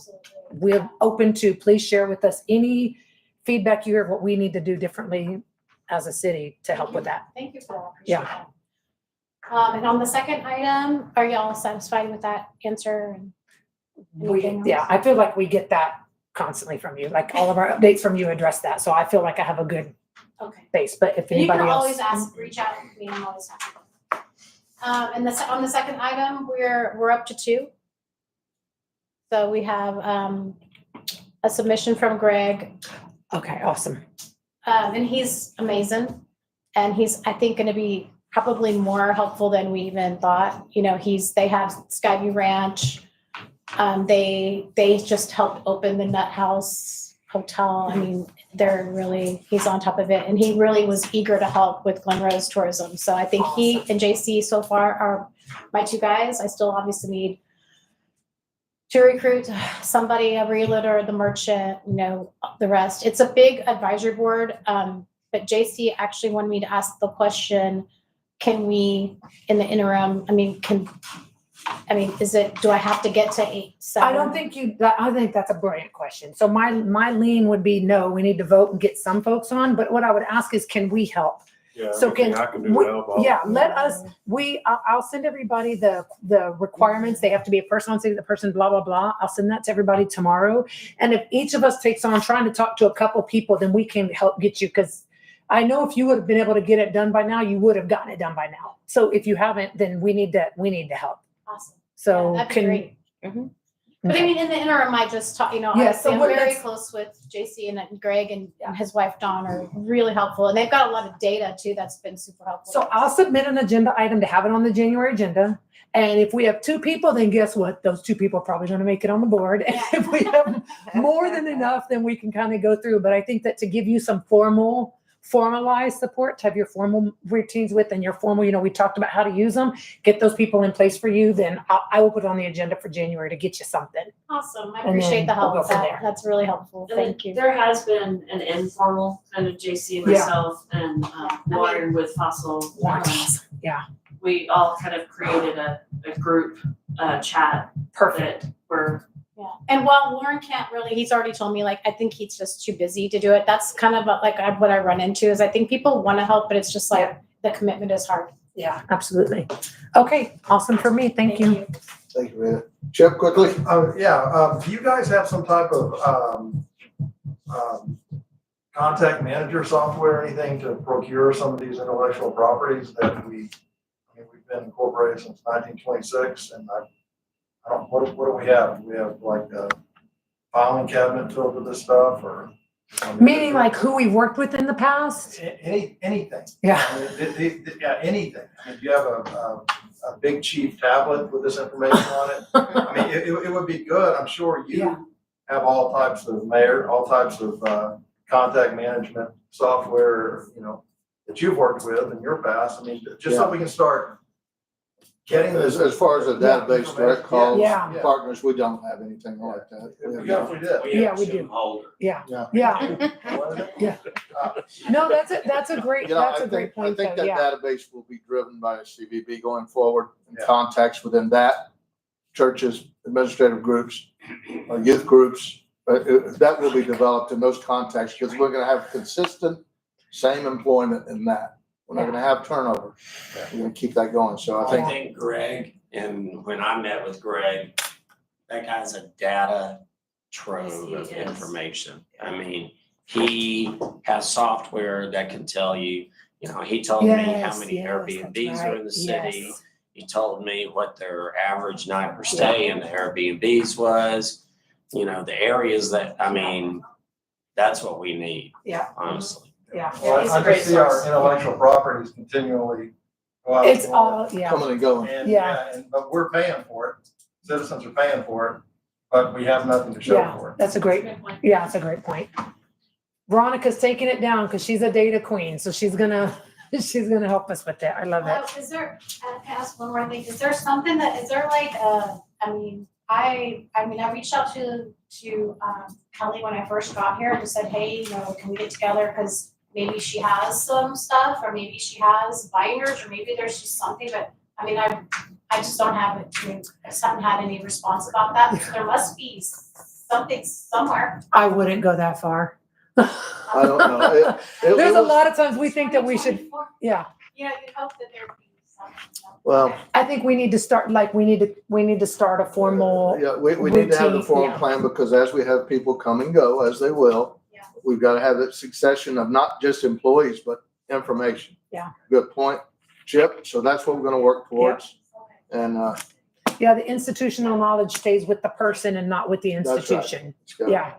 we're open to, please share with us any feedback you hear of what we need to do differently as a city to help with that. Thank you for that. Appreciate that. And on the second item, are y'all satisfied with that answer? I feel like we get that constantly from you, like all of our updates from you address that. So I feel like I have a good base, but if You anybody can else. always reach out to me. I'm always happy. And on the second item, we're up to 2. So we have a submission from Greg. Okay, awesome. And he's amazing. And he's, I think, going to be probably more helpful than we even thought. They have Skyview Ranch. They just helped open the Nut House Hotel. I mean, he's on top of it. And he really was eager to help with Glen Rose tourism. So I think he and JC so far are my 2 guys. I still obviously need to recruit somebody, a realtor, the merchant, the rest. It's a big advisory board. But JC actually wanted me to ask the question, can we, in the interim, do I have to get to 8, 7? I don't think I think that's a brilliant question. So my lean would be, no, we need to vote and get some folks on. But what I would ask is, can we help? Yeah, So anything I can do to help out. Yeah, let us, I'll send everybody the requirements. They have to be a person on city, the person, blah, blah, blah. I'll send that to everybody tomorrow. And if each of us takes on trying to talk to a couple people, then we can help get you. Because I know if you would have been able to get it done by now, you would have gotten it done by now. So if you haven't, then we need to help. Awesome. So that'd be great. But I mean, in the interim, I just taught, Yeah, honestly, so I'm what very let's- close with JC and Greg and his wife Dawn are really helpful. And they've got a lot of data too that's been super helpful. So I'll submit an agenda item to have it on the January agenda. And if we have 2 people, then guess what? Those 2 people are probably going to make it on the board. And if we have more than enough, then we can kind of go through. But I think that to give you some formalized support to have your formal routines with and your formal, we talked about how to use them, get those people in place for you, then I will put it on the agenda for January to get you something. Awesome. I And appreciate the then we'll help. go from there. That's really helpful. And Thank you. There has been an informal kind of JC and Yeah. myself and Lauren with Fossil. Yeah. We all kind of created a group chat. Perfect. That we're Yeah. And while Warren can't really, he's already told me, I think he's just too busy to do it. That's kind of what I run into is I think people want to help, but it's just the commitment is hard. Yeah, absolutely. Okay, awesome for me. Thank you. Thank you, Rita. Chip, quickly. Do you guys have some type of contact manager software, anything to procure some of these intellectual properties that we've been incorporated since 1926, and I don't, what do we have? Do we have like a filing cabinet filled with this stuff, or? Meaning like who we've worked with in the past? Anything. Yeah. Yeah, anything. I mean, do you have a big chief tablet with this information on it? I mean, it would be good. I'm sure you have all types of contact management software, that you've worked with in your past. I mean, just so we can start getting this. As far as the database, direct calls, Yeah. partners, we don't have anything like that. We definitely did. Yeah, we do. Yeah. Yeah. Yeah. Yeah. No, that's a great, that's a great I point think though. that Yeah. database will be driven by a CVB going forward, and Yeah. contacts within that, churches, administrative groups, youth groups. That will be developed in those contacts, because we're gonna have consistent, same employment in that. We're not gonna have turnover. We're gonna keep that going. So I I think, think Greg, and when I met with Greg, that guy's a data trove of information. I mean, he has software that can tell you, he told me how many Airbnbs are in the city. Yes. He told me what their average night per stay in the Airbnbs was, the areas that, that's what we need. Yeah. Honestly. Yeah. Well, I just see our intellectual properties continually go out. It's the door. all, yeah. coming and going. And, Yeah. but we're paying for it. Citizens are paying for it, but we have nothing to show Yeah, for it. that's a great point. Veronica's taking it down because she's a data queen, so she's gonna help us with that. I love it. Is there, I ask one more thing, is there something I reached out to Kelly when I first got here and just said, hey, can we get together? Cause maybe she has some stuff, or maybe she has binders, or maybe there's just something, but I just don't have it. I just haven't had any response about that. There must be something somewhere. I wouldn't go that far. I don't know. There's a lot of times we think that we should, yeah. You'd hope that there'd be something. Well, I think we need to start, we need to start a formal. yeah, we need to have the routine, formal yeah. plan, because as we have people come and go, as they will, we've got to have that succession of not just employees, but information. Yeah. Good point, Chip. So that's what we're going to work towards. And, Yeah, the institutional knowledge stays with the person and not with the That's right. institution. let's go. Yeah.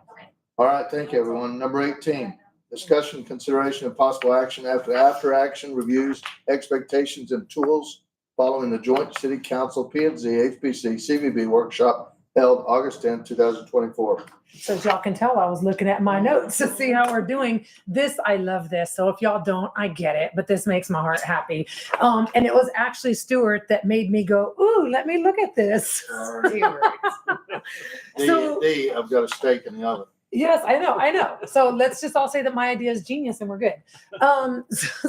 All right, thank you, everyone. Number 18, discussion, consideration, of possible action after action reviews, expectations and tools following the joint city council P and Z HPC CVB workshop held August 10, 2024. So as y'all can tell, I was looking at my notes to see how we're doing. This, I love this. So if y'all don't, I get it, but this makes my heart happy. And it was actually Stuart that made me go, ooh, let me look at this. So- I've got a steak in the oven. Yes, I know. So let's just all say that my idea is genius and we're good.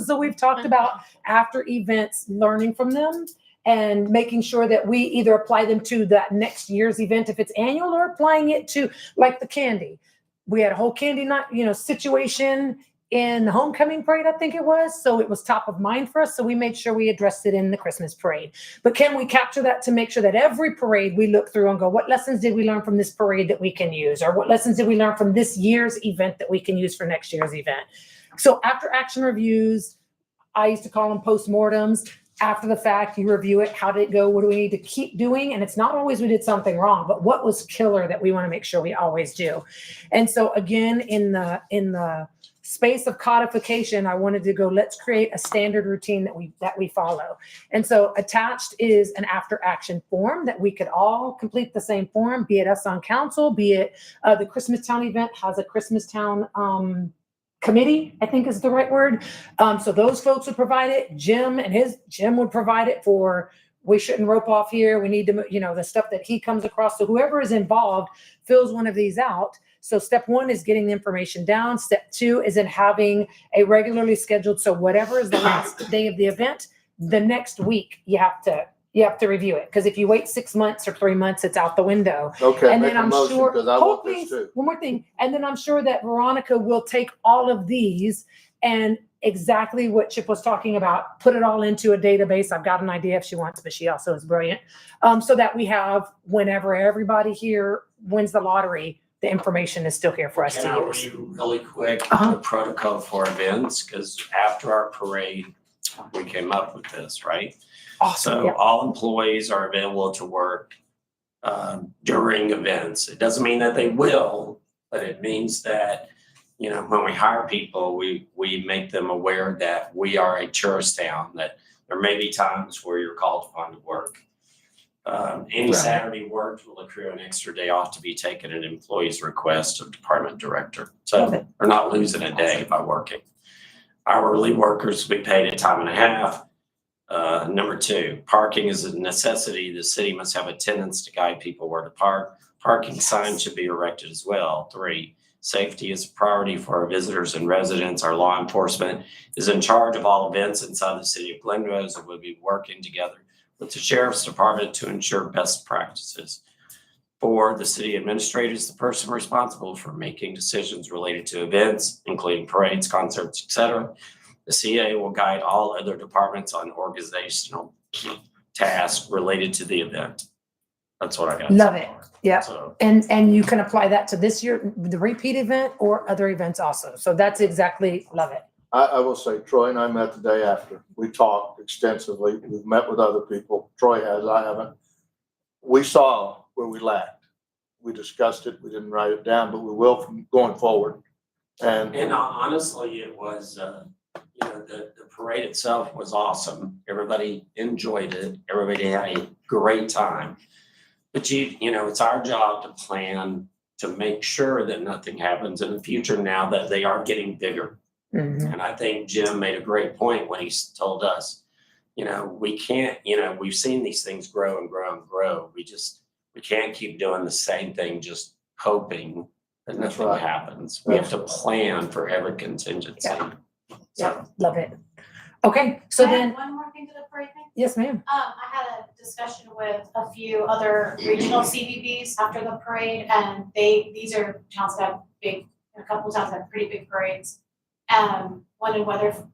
So we've talked about after events, learning from them and making sure that we either apply them to that next year's event if it's annual, or applying it to like the candy. We had a whole candy night, situation in the homecoming parade, I think it was. So it was top of mind for us. So we made sure we addressed it in the Christmas parade. But can we capture that to make sure that every parade we look through and go, what lessons did we learn from this parade that we can use? Or what lessons did we learn from this year's event that we can use for next year's event? So after action reviews, I used to call them postmortems. after the fact, you review it. How did it go? What do we need to keep doing? And it's not always we did something wrong, but what was killer that we want to make sure we always do. And so again, in the space of codification, I wanted to go, let's create a standard routine that we follow. And so attached is an after action form that we could all complete the same form, be it us on council, be it the Christmastown event has a Christmastown committee, I think is the right word. So those folks would provide it. Jim would provide it for, we shouldn't rope off here. We need to, the stuff that he comes across. So whoever is involved fills one of these out. So step 1 is getting the information down. Step 2 is in having a regularly scheduled. So whatever is the last day of the event, the next week you have to review it. Because if you wait 6 months or 3 months, it's out the window. Okay, And make then a I'm motion, sure, because I want this too. one more thing. And then I'm sure that Veronica will take all of these and exactly what Chip was talking about, put it all into a database. I've got an idea if she wants, but she also is brilliant. So that we have, whenever everybody here wins the lottery, the information is still here for us Can to I use. read really quick the protocol for events? Because after our parade, we came up with this, right? Awesome. So Yeah. all employees are available to work during events. It doesn't mean that they will, but it means that, when we hire people, we make them aware that we are a tourist town, that there may be times where you're called upon to work. Any Right. Saturday worked will accrue an extra day off to be taken at employee's request of department director. Love So it. we're not losing a day by working. Hourly workers will be paid at time and a half. Number 2, parking is a necessity. The city must have attendants to guide people where to park. Parking signs should be erected as well. 3, safety is a priority for our visitors and residents. Our law enforcement is in charge of all events inside the city of Glen Rose and will be working together with the sheriff's department to ensure best practices. 4, the city administrator is the person responsible for making decisions related to events, including parades, concerts, etc. The CA will guide all other departments on organizational tasks related to the event. That's what I got. Love it. Yeah. So, And you can apply that to this year, the repeat event or other events also. So that's exactly, love it. I will say, Troy and I met the day after. We talked extensively. We've met with other people. Troy has, I haven't. We saw where we lacked. We discussed it. We didn't write it down, but we will from going forward. And honestly, it was, the parade itself was awesome. Everybody enjoyed it. Everybody had a great time. But it's our job to plan to make sure that nothing happens in the future now that they are getting bigger. Mhm. And I think Jim made a great point when he told us, we can't, we've seen these things grow and grow and grow. We can't keep doing the same thing, just hoping that That's nothing right. happens. We have to plan for every contingency. Yeah. So, Yeah, love it. Okay, so Can I add then, one more thing to the parade thing? yes, ma'am. I had a discussion with a few other regional CVBs after the parade, and these are towns that have a couple of towns that have pretty big parades. One in Weatherford,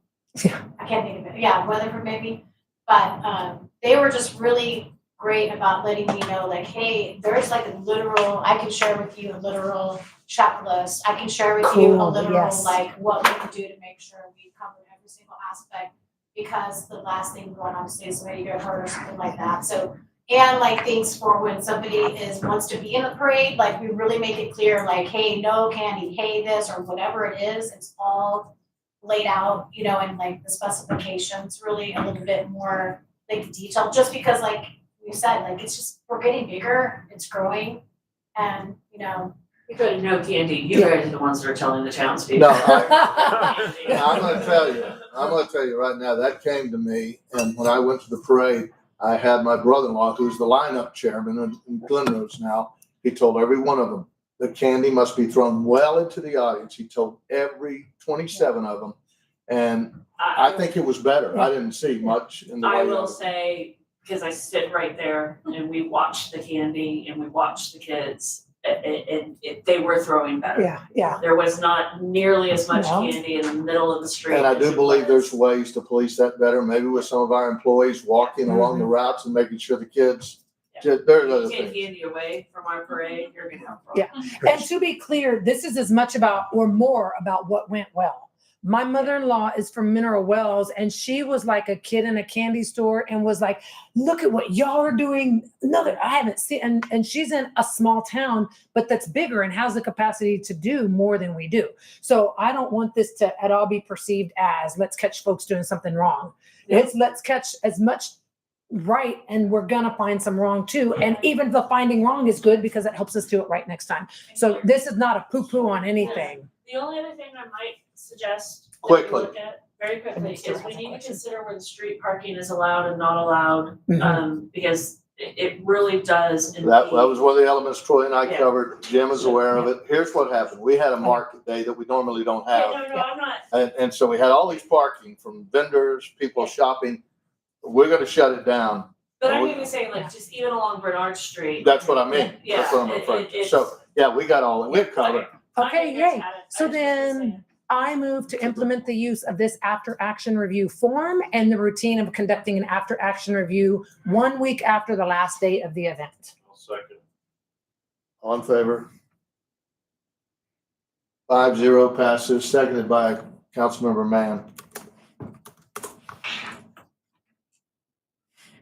I can't think of it, yeah, Weatherford maybe, but, they were just really great about letting me know, like, hey, there's like a literal, I can share with you a literal checklist, I can share with you a Cool, literal, yes. like, what we can do to make sure we cover every single aspect. Because the last thing going on is somebody get hurt or something like that, so, and like things for when somebody wants to be in the parade, like we really make it clear, like, hey, no candy, hey, this, or whatever it is, it's all laid out, and like the specifications really a little bit more like detailed, just because like we said, like, it's just, we're getting bigger, it's growing, and, You go to No Candy, you guys are the ones that are telling the townspeople. No, I'm gonna tell you right now, that came to me, and when I went to the parade, I had my brother-in-law, who's the lineup chairman in Glen Rose now. He told every one of them, the candy must be thrown well into the audience. He told every 27 of them. And I think it was better. I didn't see much in the way I of will it. say, because I sit right there and we watched the candy and we watched the kids, they were throwing better. Yeah. There was not nearly as much No. candy in the middle of the street. And I as do it believe was. there's ways to police that better, maybe with some of our employees walking along the routes and making sure the kids, there's other You take things. candy away from our parade, you're gonna have Yeah. problems. And to be clear, this is as much about or more about what went well. My mother-in-law is from Mineral Wells, and she was like a kid in a candy store and was like, look at what y'all are doing. I haven't seen, and she's in a small town, but that's bigger and has the capacity to do more than we do. So I don't want this to at all be perceived as let's catch folks doing something wrong. It's let's catch as much right, and we're gonna find some wrong too. And even the finding wrong is good because it helps us do it right next time. So this is not a poo-poo on anything. The only other thing I might suggest that we Quickly. look at very quickly is we need to consider where the street parking is allowed and not allowed, because it really does impede. That was one of the elements Troy and I Yeah. covered. Jim is aware of it. Here's what happened. We had a market day that we normally don't Yeah, have. no, I'm not, And so we had all these parking from vendors, people shopping. We're gonna shut it down. but I'm even saying like just even along Bernard Street. That's what I mean. Yeah, That's what I'm it- referring it- to. it's- So, yeah, we're covered. Okay, yay. So then I move to implement the use of this after-action review form and the routine of conducting an after-action review 1 week after the last date of the event. I'll second. All in favor? 5-0 passes, seconded by Councilmember Mann.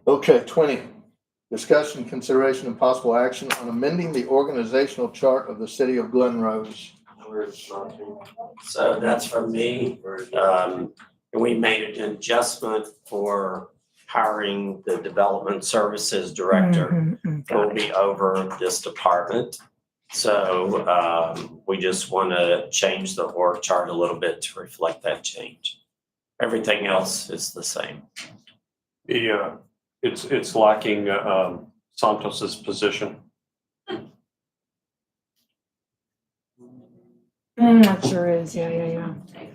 Okay, 20, discussion, consideration, and possible action on amending the organizational chart of the city of Glen Rose. So that's from me. And we made an adjustment for hiring the development services director. Will be over this department. So we just want to change the org chart a little bit to reflect that change. Everything else is the same. It's lacking Santos's position. That sure is, yeah.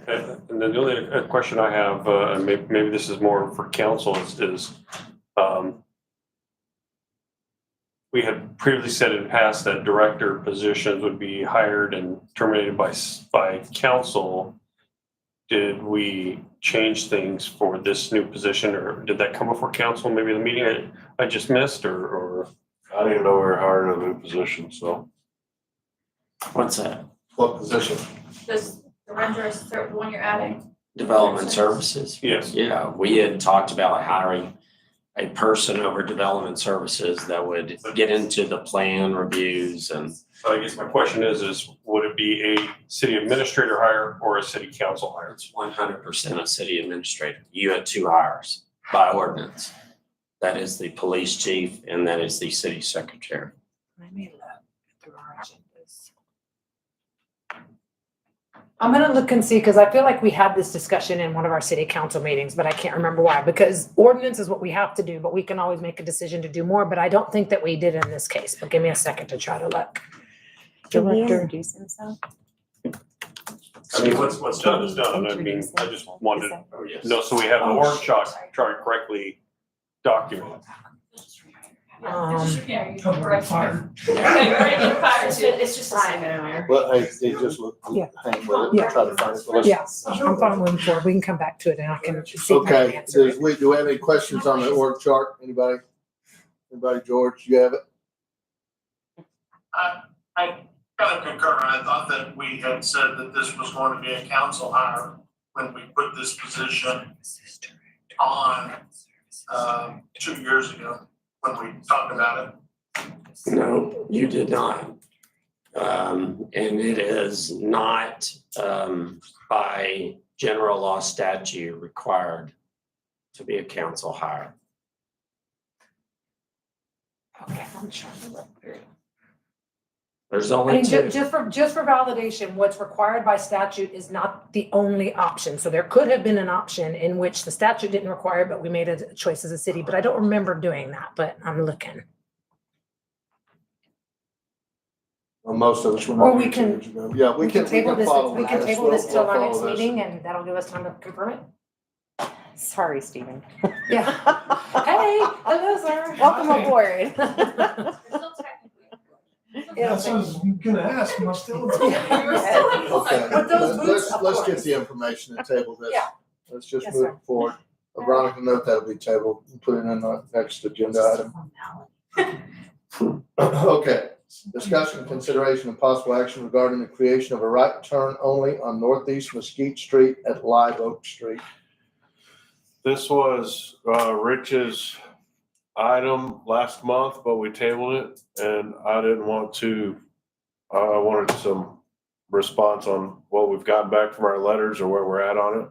And then the only question I have, and maybe this is more for council, is we had previously said in the past that director positions would be hired and terminated by council. Did we change things for this new position, or did that come before council? Maybe the meeting I just missed, or I didn't even know we were hiring a new position, so. What's that? What position? This, the renter is the one you're adding. Development services? Yes. Yeah, we had talked about hiring a person over development services that would get into the plan reviews and. So I guess my question is would it be a city administrator hire or a city council hire? It's 100% a city administrator. You had 2 hires by ordinance. That is the police chief and that is the city secretary. I'm gonna look and see, because I feel like we had this discussion in one of our city council meetings, but I can't remember why, because ordinance is what we have to do, but we can always make a decision to do more, but I don't think that we did in this case, but give me a second to try to look. Can he Director. introduce himself? I mean, what's done is done. I mean, I just wanted to Oh, yes. know, so we have the org chart correctly documented. It's just a sign. Well, hey, they just look, hang with it, try to find it. Let's- Yeah, I'm fine moving forward. We can come back to it and I can see if I can Okay, answer it. do we have any questions on the org chart? Anybody? George, you have it? I kind of concur. I thought that we had said that this was going to be a council hire when we put this position on 2 years ago when we talked about it. No, you did not. And it is not by general law statute required to be a council hire. Okay, I'm trying to look through. There's I only mean, 2. just for validation, what's required by statute is not the only option. So there could have been an option in which the statute didn't require, but we made a choice as a city, but I don't remember doing that, but I'm looking. Well, most of us were Or not we here 2 can- years ago. Yeah, we can table this, follow we can this. table this till our We'll next follow this. meeting and that'll give us time to confirm it. Sorry, Stephen. Yeah. Hey, hello, sir. Welcome aboard. That's what I was gonna ask, am I still? Okay, With those boots, of let's get course. the information and table this. Yeah. Let's just Yes, move sir. forward. Veronica, note that'll be tabled, and put it in the next agenda item. Okay, Discussion, consideration, and possible action regarding the creation of a right turn only on Northeast Mesquite Street at Live Oak Street. This was Rich's item last month, but we tabled it, and I didn't want to, I wanted some response on what we've gotten back from our letters or where we're at on it.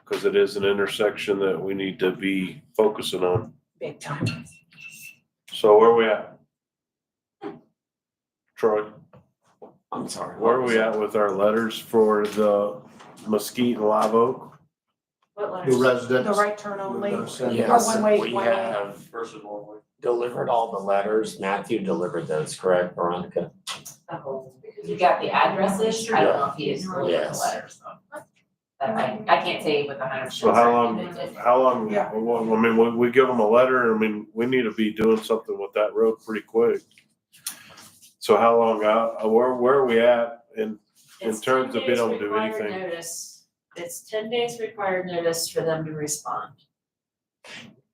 Because it is an intersection that we need to be focusing on. Big time. So where are we at? Troy, I'm sorry. where are we at with our letters for the Mesquite and Live Oak? What New letters? residents. The right turn only. We're gonna send Or Yes, one way, we one way. have Versus one way. delivered all the letters. Matthew delivered those, correct, Veronica? You got the addresses, I don't know if he is really the Yes. letters though. I can't say with 100%. So how long, Yeah. well, I mean, we give them a letter, I mean, we need to be doing something with that road pretty quick. So how long out, where are we at in It's terms 10 of being able days to do required anything? notice. It's 10 days required notice for them to respond.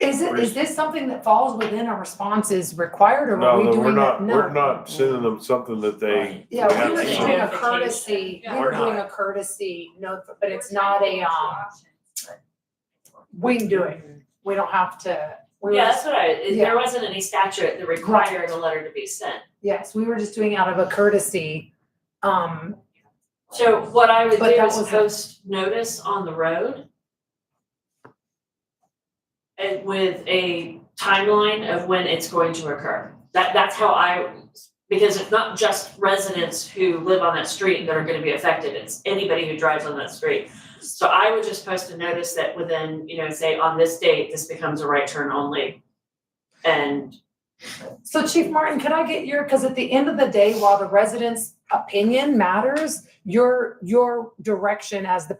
Is this something that falls within a response is required or are No, we no, doing that? we're not sending them something that they. Yeah, they we have were to doing sign. a courtesy, we were doing a courtesy note, but it's not a, we can do it. We don't have to. we were Yeah, just- that's what Yeah. there wasn't any statute that required a letter to be sent. Yes, we were just doing out of a courtesy. So what I would do But that is was a- post notice on the road. And with a timeline of when it's going to occur. That's how because it's not just residents who live on that street that are gonna be affected, it's anybody who drives on that street. So I would just post a notice that within, say on this date, this becomes a right turn only. And So Chief Martin, can I get because at the end of the day, while the residents' opinion matters, your direction as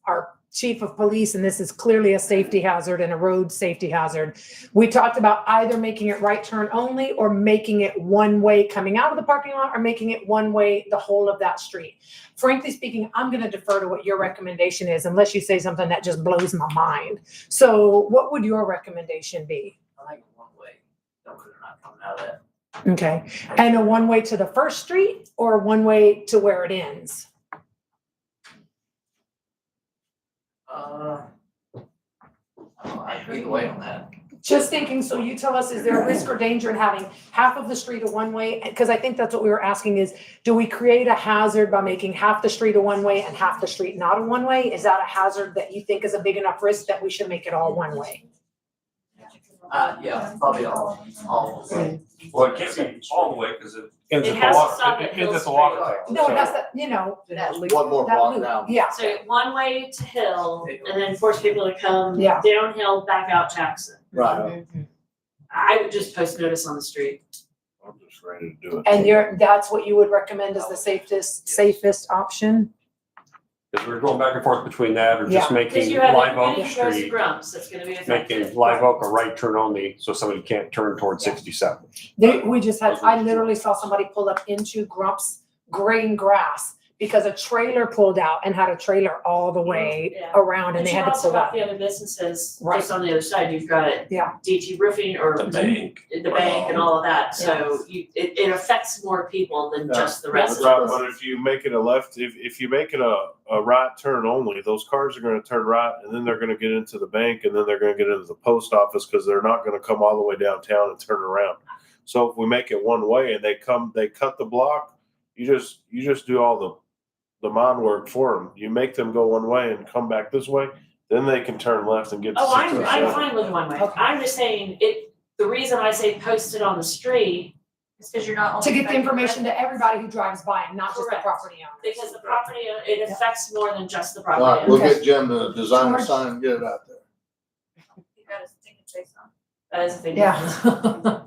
our chief of police, and this is clearly a safety hazard and a road safety hazard. We talked about either making it right turn only or making it one way coming out of the parking lot or making it one way the whole of that street. Frankly speaking, I'm gonna defer to what your recommendation is unless you say something that just blows my mind. So what would your recommendation be? I like one way, don't put it not coming out of that. Okay, and a one way to the first street or one way to where it ends? I'd be the way on that. Just thinking, so you tell us, is there a risk or danger in having half of the street a one way? Because I think that's what we were asking is, do we create a hazard by making half the street a one way and half the street not a one way? Is that a hazard that you think is a big enough risk that we should make it all one way? Yeah, probably all. Well, it can't be all the way because it ends It at the has to water, stop it at ends at the Hill water Street. tower. No, So- that's the, That loop. One more that block loop, down. yeah. so one way to Hill and then force people to come Yeah. downhill back out Jackson. Right. I would just post notice on the street. I'm just ready to do it. And that's what you would recommend as the safest option? Because we're going back and forth between that or Yeah. just Because making you have Live Oak anybody who goes to Street, Grumps that's gonna be affected. making Live Oak a right turn only, so somebody can't turn towards 67. We just had, I literally saw somebody pull up into Grump's graying grass because a trailer pulled out and had a trailer all the way Yeah. around and But they you had to also pull have up. the other businesses, Right. just on the other side, you've got Yeah. DT Roofing or The bank. the bank and all of that, so it affects more people than just the Right, residents. but if you make it a left, if you make it a right turn only, those cars are gonna turn right and then they're gonna get into the bank and then they're gonna get into the post office because they're not gonna come all the way downtown and turn around. So if we make it one way and they cut the block, you just do all the mind work for them. You make them go one way and come back this way, then they can turn left and get to Oh, I'm 67. fine with one way, Okay. I'm just saying, the reason I say post it on the street It's because you're not. To get the information to everybody who drives by and not just the Correct. property owner. because the property, it affects more than just the All property. right, we'll owner. get Jim to design a George? sign and get it out there. You got a stinking face on. That is a thing. Yeah.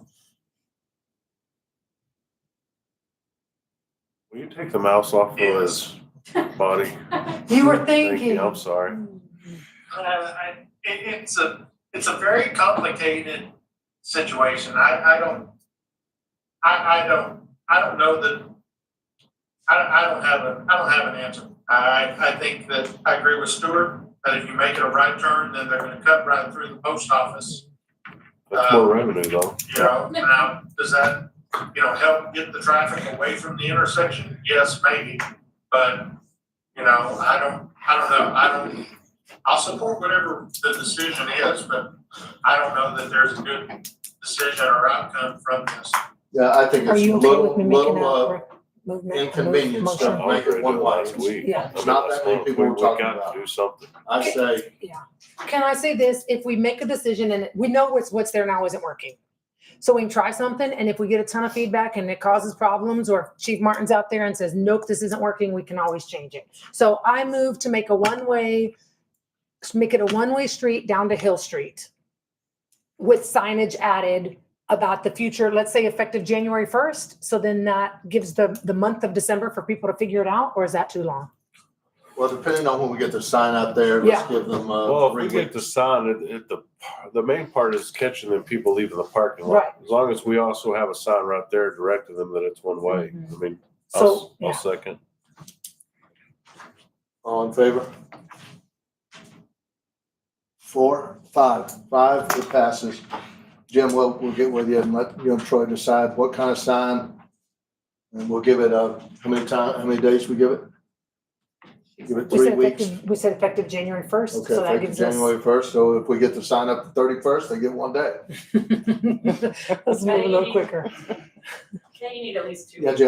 Will you take the mouse off of his body? You were Thank thinking. you, I'm sorry. It's a very complicated situation. I don't know that, I don't have an answer. I think that I agree with Stuart, that if you make it a right turn, then they're gonna cut right through the post office. That's more revenue though. Now, does that help get the traffic away from the intersection? Yes, maybe, but, I don't know, I'll support whatever the decision is, but I don't know that there's a good decision or outcome from this. Yeah, I think Are it's a you okay little, with me making little, a movement? inconvenience to motion? make it one way. Last week. Yeah. It's not that many people we're talking We got about. to do something. I say, Can I say this? If we make a decision and we know what's there now isn't working. So we can try something, and if we get a ton of feedback and it causes problems, or if Chief Martin's out there and says, nope, this isn't working, we can always change it. So I move to make it a one-way street down to Hill Street with signage added about the future, let's say effective January 1st. So then that gives the month of December for people to figure it out, or is that too long? well, depending on when we get the sign out there, let's Yeah. give them, Well, if 3 we get weeks. the sign, the main part is catching the people leaving the parking lot. Right. As long as we also have a sign right there directing them that it's one way. I mean, So, I'll second. All in favor? 4, 5, it passes. Jim, we'll get with you and let you and Troy decide what kind of sign. And we'll give it, how many days we give it? Give it 3 weeks. We said effective January 1st, Okay, so that effective gives us. January 1st, so if we get the sign up the 31st, they get 1 day. Let's move a little quicker. Yeah, you need at least 2 Yeah, weeks.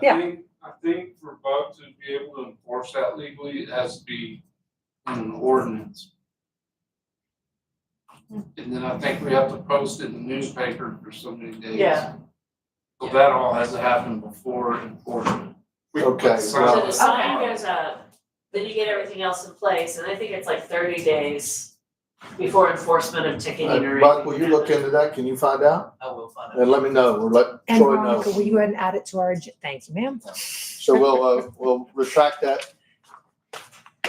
Jim. I think for Bud to be able to enforce that legally, it has to be in an ordinance. And then I think we have to post it in the newspaper for so many days. Yeah. So that all has to happen before enforcement. Okay, So well, the sign goes up, then you get everything else in place, and I think it's like 30 days before enforcement of ticketing or. Buck, will you look into that? Can you find out? I will find out. And let me know, or let And Troy know. Veronica, will you go ahead and add it to our, thank you, ma'am. So we'll retract that.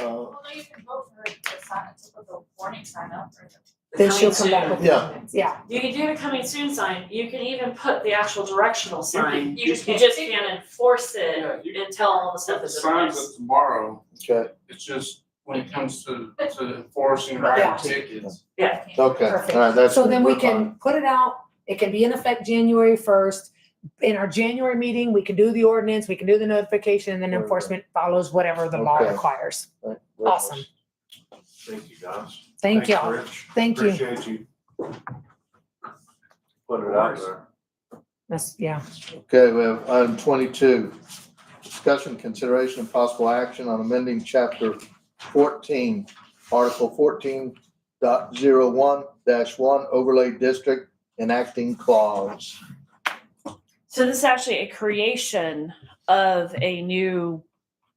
Well, no, you can vote for the sign, typical warning sign up for the. Then she'll come back with. Yeah. Yeah. You can do the coming soon sign, you can even put the actual directional sign, You you just just can't- can't enforce Yeah, it you- until all the stuff The is in signs place. up tomorrow, Okay, it's just when it comes to enforcing Yeah. writing tickets. Yeah. okay, all Perfect. right, that's. So then we we're fine. can put it out, it can be in effect January 1st. In our January meeting, we can do the ordinance, we can do the notification, and then Very good. enforcement follows whatever the law Okay. requires. Right. Awesome. Thank you, guys. Thank Thanks, y'all. Rich. Thank you. Appreciate you putting it out there. That's, yeah. Okay, we have item 22. Discussion, consideration, and possible action on amending chapter 14, article 14.01-1 overlay district enacting clause. So this is actually a creation of a new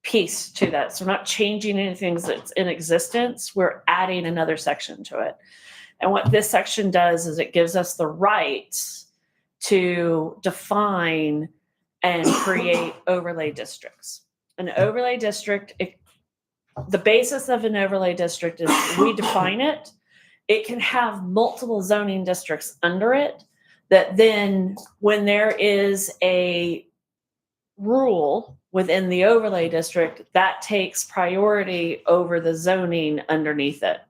piece to that. So we're not changing anything that's in existence. We're adding another section to it. And what this section does is it gives us the right to define and create overlay districts. An overlay district, the basis of an overlay district is we define it. It can have multiple zoning districts under it that then when there is a rule within the overlay district, that takes priority over the zoning underneath it.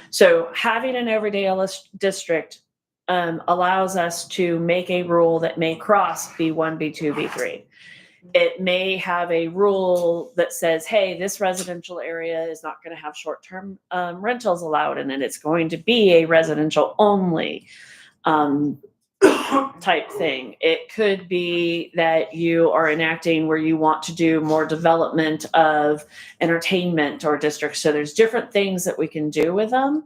So having an overlay district allows us to make a rule that may cross B1, B2, B3. It may have a rule that says, hey, this residential area is not going to have short-term rentals allowed in it. It's going to be a residential only type thing. It could be that you are enacting where you want to do more development of entertainment or districts. So there's different things that we can do with them.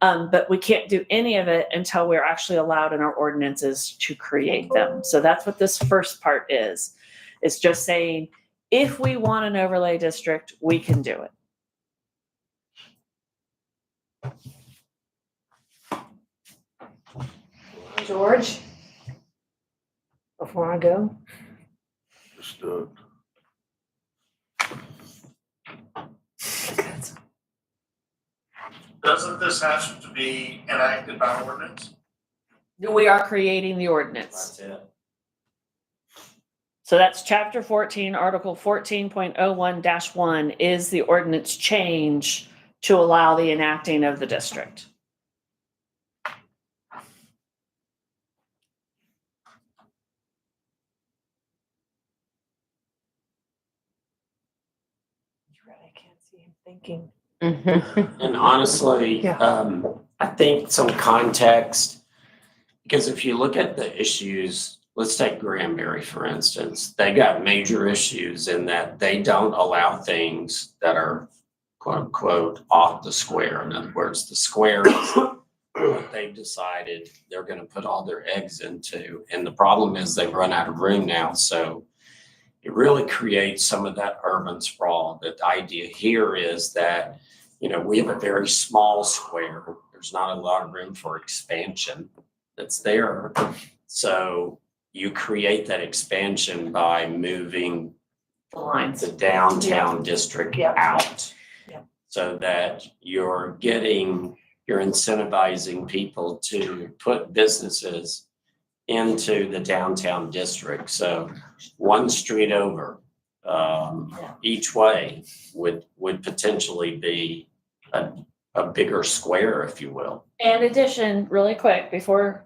But we can't do any of it until we're actually allowed in our ordinances to create them. So that's what this first part is. It's just saying, if we want an overlay district, we can do it. George? Before I go? Just do it. Doesn't this have to be enacted by ordinance? We are creating the ordinance. That's it. So that's chapter 14, article 14.01-1 is the ordinance change to allow the enacting of the district. I can't see him thinking. And honestly, Yeah. I think some context, because if you look at the issues, let's take Granbury, for instance, they got major issues in that they don't allow things that are quote unquote off the square. In other words, the square is what they've decided they're gonna put all their eggs into. And the problem is they've run out of room now, so it really creates some of that urban sprawl. The idea here is that, we have a very small square. There's not a lot of room for expansion that's there. So you create that expansion by moving The lines. the downtown district Yeah. out. Yeah. So that you're incentivizing people to put businesses into the downtown district. So one street over, each way would potentially be a bigger square, if you will. In addition, really quick, before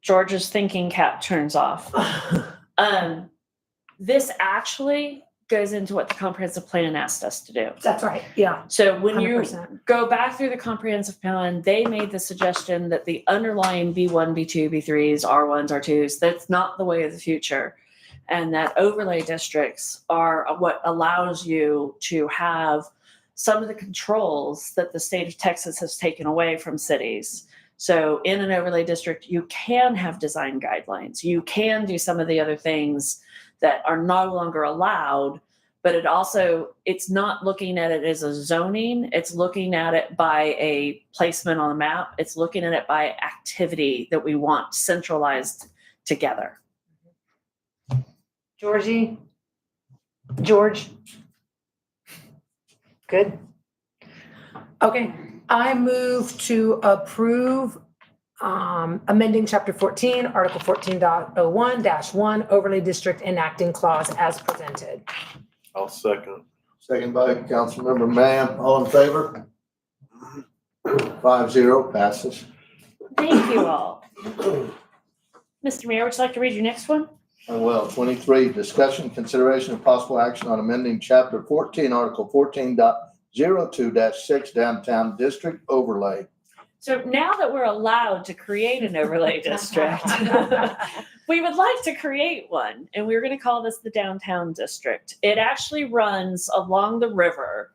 George's thinking cap turns off, this actually goes into what the comprehensive plan asked us to do. That's right, yeah. So when you 100%. go back through the comprehensive plan, they made the suggestion that the underlying B1, B2, B3s, R1s, R2s, that's not the way of the future. And that overlay districts are what allows you to have some of the controls that the state of Texas has taken away from cities. So in an overlay district, you can have design guidelines. You can do some of the other things that are no longer allowed, but it's not looking at it as a zoning. It's looking at it by a placement on the map. It's looking at it by activity that we want centralized together. George? Good. Okay, I move to approve amending chapter 14, article 14.01-1 overlay district enacting clause as presented. I'll second. Second by Councilmember Mann. All in favor? 5-0 passes. Thank you all. Mr. Mayor, would you like to read your next one? Well, 23, discussion, consideration, and possible action on amending chapter 14, article 14.02-6 downtown district overlay. So now that we're allowed to create an overlay district, we would like to create one, and we're going to call this the downtown district. It actually runs along the river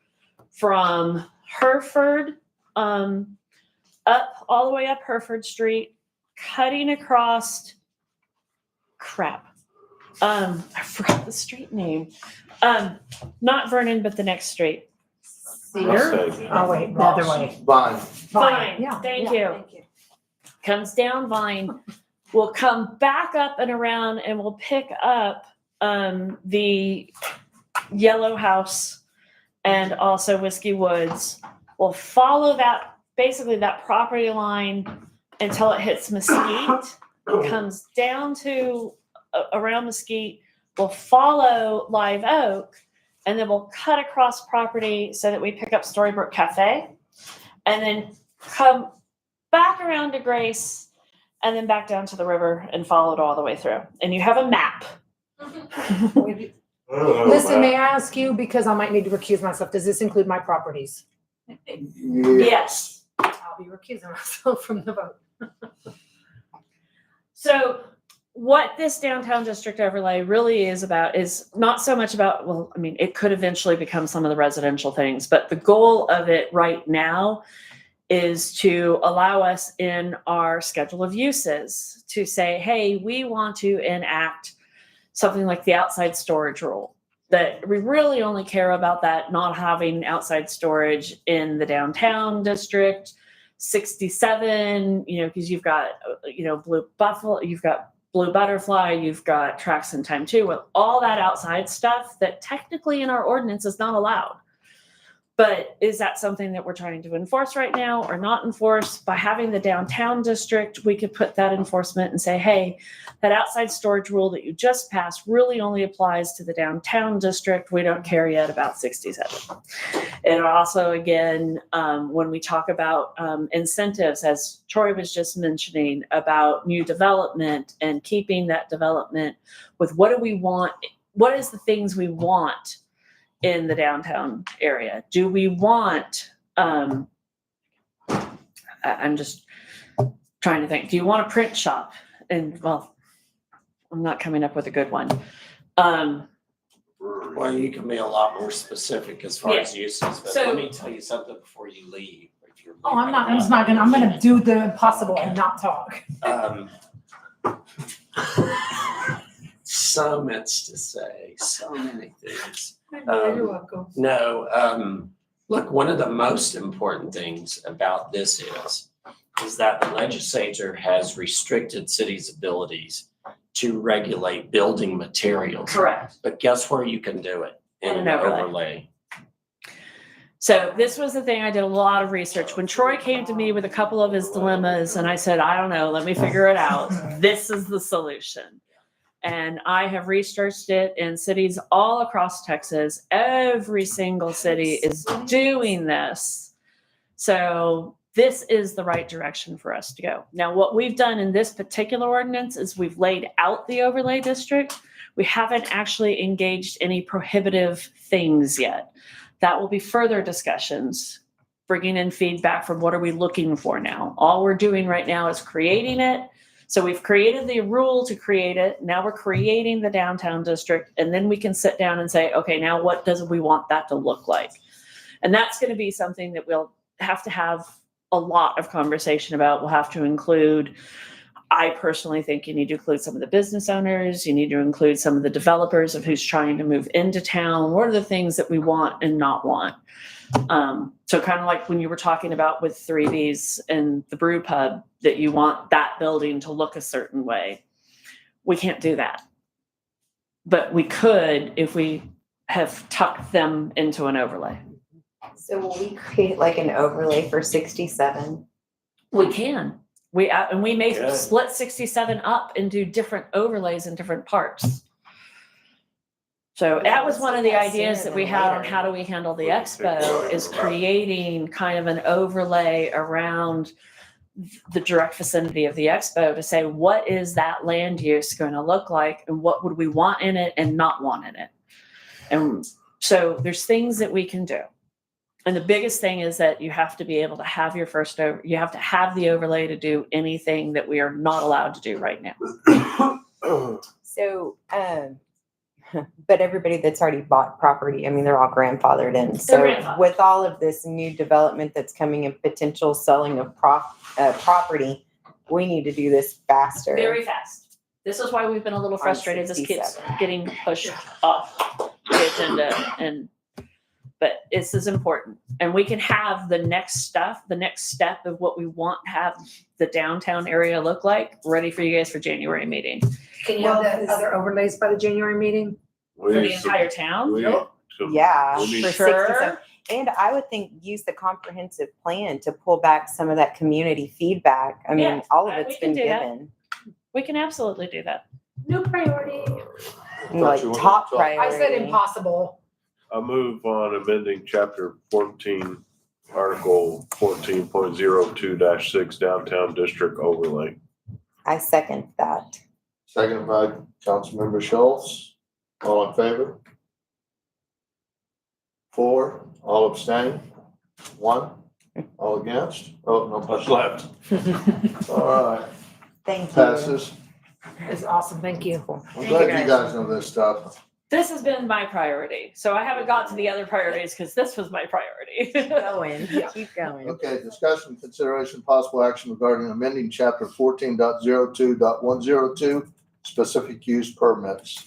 from Hereford up all the way up Hereford Street, cutting across I forgot the street name. Not Vernon, but the next street. Cedar? Oh, wait, the other way. Vine. Vine, Yeah. thank yeah, you. Comes down Vine, we'll come back up and around and we'll pick up the Yellow House and also Whiskey Woods. We'll follow basically that property line until it hits Mesquite. It comes down to around Mesquite. We'll follow Live Oak, and then we'll cut across property so that we pick up Storybrooke Cafe, and then come back around to Grace, and then back down to the river and follow it all the way through. And you have a map. Listen, may I ask you, because I might need to recuse myself, does this include my properties? Yes. I'll be recusing myself from the vote. So what this downtown district overlay really is about is not so much about, well, I mean, it could eventually become some of the residential things, but the goal of it right now is to allow us in our schedule of uses to say, hey, we want to enact something like the outside storage rule, that we really only care about that not having outside storage in the downtown district. 67, because you've got, Blue Buffalo, you've got Blue Butterfly, you've got Tracks in Time 2, with all that outside stuff that technically in our ordinance is not allowed. But is that something that we're trying to enforce right now or not enforce? By having the downtown district, we could put that enforcement and say, hey, that outside storage rule that you just passed really only applies to the downtown district. We don't care yet about 67. And also, again, when we talk about incentives, as Troy was just mentioning about new development and keeping that development with what do we want, what is the things we want in the downtown area? Do we want, I'm just trying to think, do you want a print shop? And well, I'm not coming up with a good one. Well, you can be a lot more specific as far as uses, but So- let me tell you something before you leave. If you're Oh, I'm not leaving. gonna, I'm gonna do the impossible and not talk. So much to say, so many things. You're welcome. No, look, one of the most important things about this is that the legislature has restricted cities' abilities to regulate building materials. Correct. But guess where you can do it? In In an an overlay. overlay. So this was the thing, I did a lot of research. When Troy came to me with a couple of his dilemmas and I said, I don't know, let me figure it out. This is the solution. And I have researched it in cities all across Texas. Every single city is doing this. So this is the right direction for us to go. Now, what we've done in this particular ordinance is we've laid out the overlay district. We haven't actually engaged any prohibitive things yet. That will be further discussions, bringing in feedback from what are we looking for now. All we're doing right now is creating it. So we've created the rule to create it. Now we're creating the downtown district, and then we can sit down and say, okay, now what does we want that to look like? And that's going to be something that we'll have to have a lot of conversation about. We'll have to include, I personally think you need to include some of the business owners. You need to include some of the developers of who's trying to move into town. What are the things that we want and not want? So kind of like when you were talking about with 3Bs and the brew pub, that you want that building to look a certain way. We can't do that. But we could if we have tucked them into an overlay. So will we create like an overlay for 67? We can. And we may Good. split 67 up and do different overlays in different parts. So that was one of the ideas that we had on how do we handle the expo, is creating kind of an overlay around the direct vicinity of the expo to say, what is that land use going to look like and what would we want in it and not want in it? And so there's things that we can do. And the biggest thing is that you have to be able to have your you have to have the overlay to do anything that we are not allowed to do right now. So, but everybody that's already bought property, I mean, they're all grandfathered in. So grandfathered. with all of this new development that's coming and potential selling of property, we need to do this faster. Very fast. This is why we've been a little On frustrated. This keeps 67. getting pushed off the agenda, but this is important. And we can have the next step of what we want to have the downtown area look like, ready for you guys for January meeting. Can you have the other overlays by the January meeting? For the entire town? Yeah, We need- for Sure. 67. And I would think use the comprehensive plan to pull back some of that community feedback. I mean, Yeah, all of we it's can been do that. given. We can absolutely do that. New priority. Like you wanted top to talk- I said priority. impossible. I move on amending chapter 14, article 14.02-6 downtown district overlay. I second that. Seconded by Councilmember Schultz. All in favor? 4, all abstain? 1, all against? Oh, no. What's left? All right, Thank you. passes. It's awesome, thank you. I'm glad you guys know this stuff. This has been my priority. So I haven't got to the other priorities because this was my priority. Going, keep going. Okay, discussion, consideration, possible action regarding amending chapter 14.02.102, specific use permits.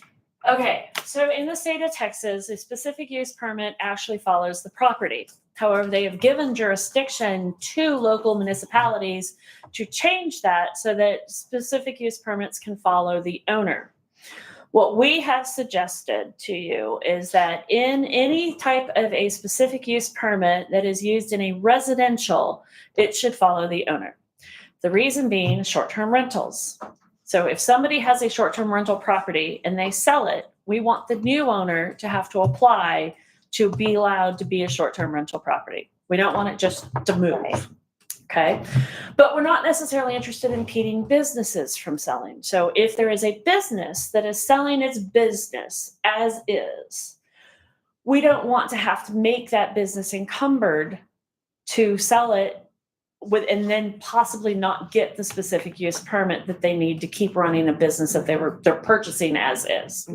Okay, so in the state of Texas, a specific use permit actually follows the property. However, they have given jurisdiction to local municipalities to change that so that specific use permits can follow the owner. What we have suggested to you is that in any type of a specific use permit that is used in a residential, it should follow the owner. The reason being short-term rentals. So if somebody has a short-term rental property and they sell it, we want the new owner to have to apply to be allowed to be a short-term rental property. We don't want it just to move. Okay. But we're not necessarily interested in impeding businesses from selling. So if there is a business that is selling its business as is, we don't want to have to make that business encumbered to sell it with, and then possibly not get the specific use permit that they need to keep running a business that they're purchasing as is.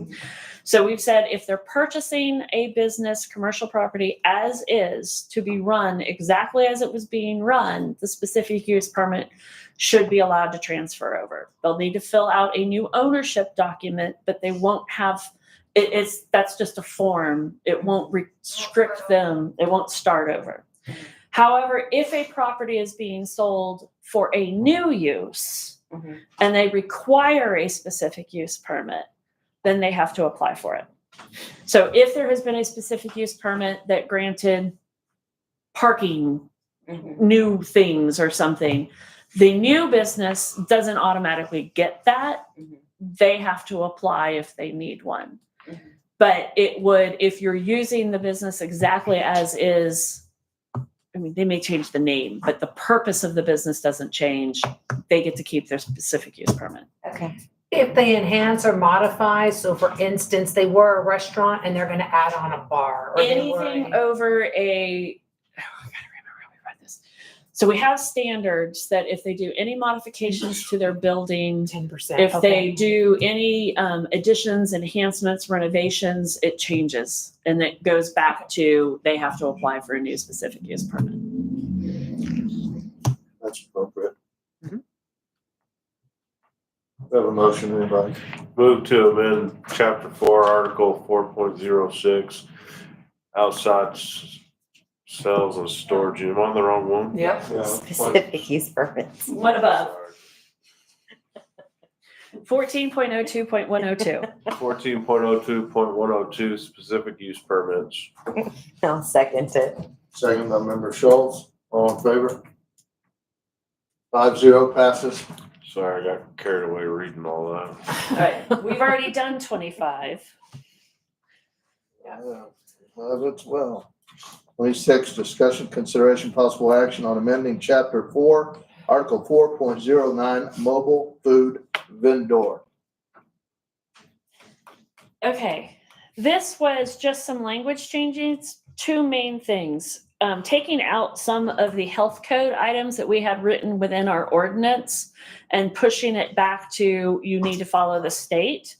So we've said if they're purchasing a business, commercial property as is to be run exactly as it was being run, the specific use permit should be allowed to transfer over. They'll need to fill out a new ownership document, but they won't have, that's just a form. It won't restrict them. It won't start over. However, if a property is being sold for a new use and they require a specific use permit, then they have to apply for it. So if there has been a specific use permit that granted parking, new things or something, the new business doesn't automatically get that. They have to apply if they need one. But it would, if you're using the business exactly as is, I mean, they may change the name, but the purpose of the business doesn't change. They get to keep their specific use permit. Okay. If they enhance or modify, so for instance, they were a restaurant and they're gonna add on a bar. Or they were Anything over I gotta remember how we read this. So we have standards that if they do any modifications to their building, 10%. if okay. they do any additions, enhancements, renovations, it changes. And it goes back to, they have to apply for a new specific use permit. That's appropriate. We have a motion, anybody? Move to amend chapter 4, article 4.06, outside sales and storage. Am I on the wrong one? Yep. Yeah. Specific use permits. What above? 14.02.102. 14.02.102, specific use permits. I'll second it. Second by member Schultz. All in favor? 5-0 passes. Sorry, I got carried away reading all that. All right, we've already done 25. That's well. 26, discussion, consideration, possible action on amending chapter 4, article 4.09, mobile food vendor. Okay, this was just some language changes, two main things. Taking out some of the health code items that we had written within our ordinance and pushing it back to you need to follow the state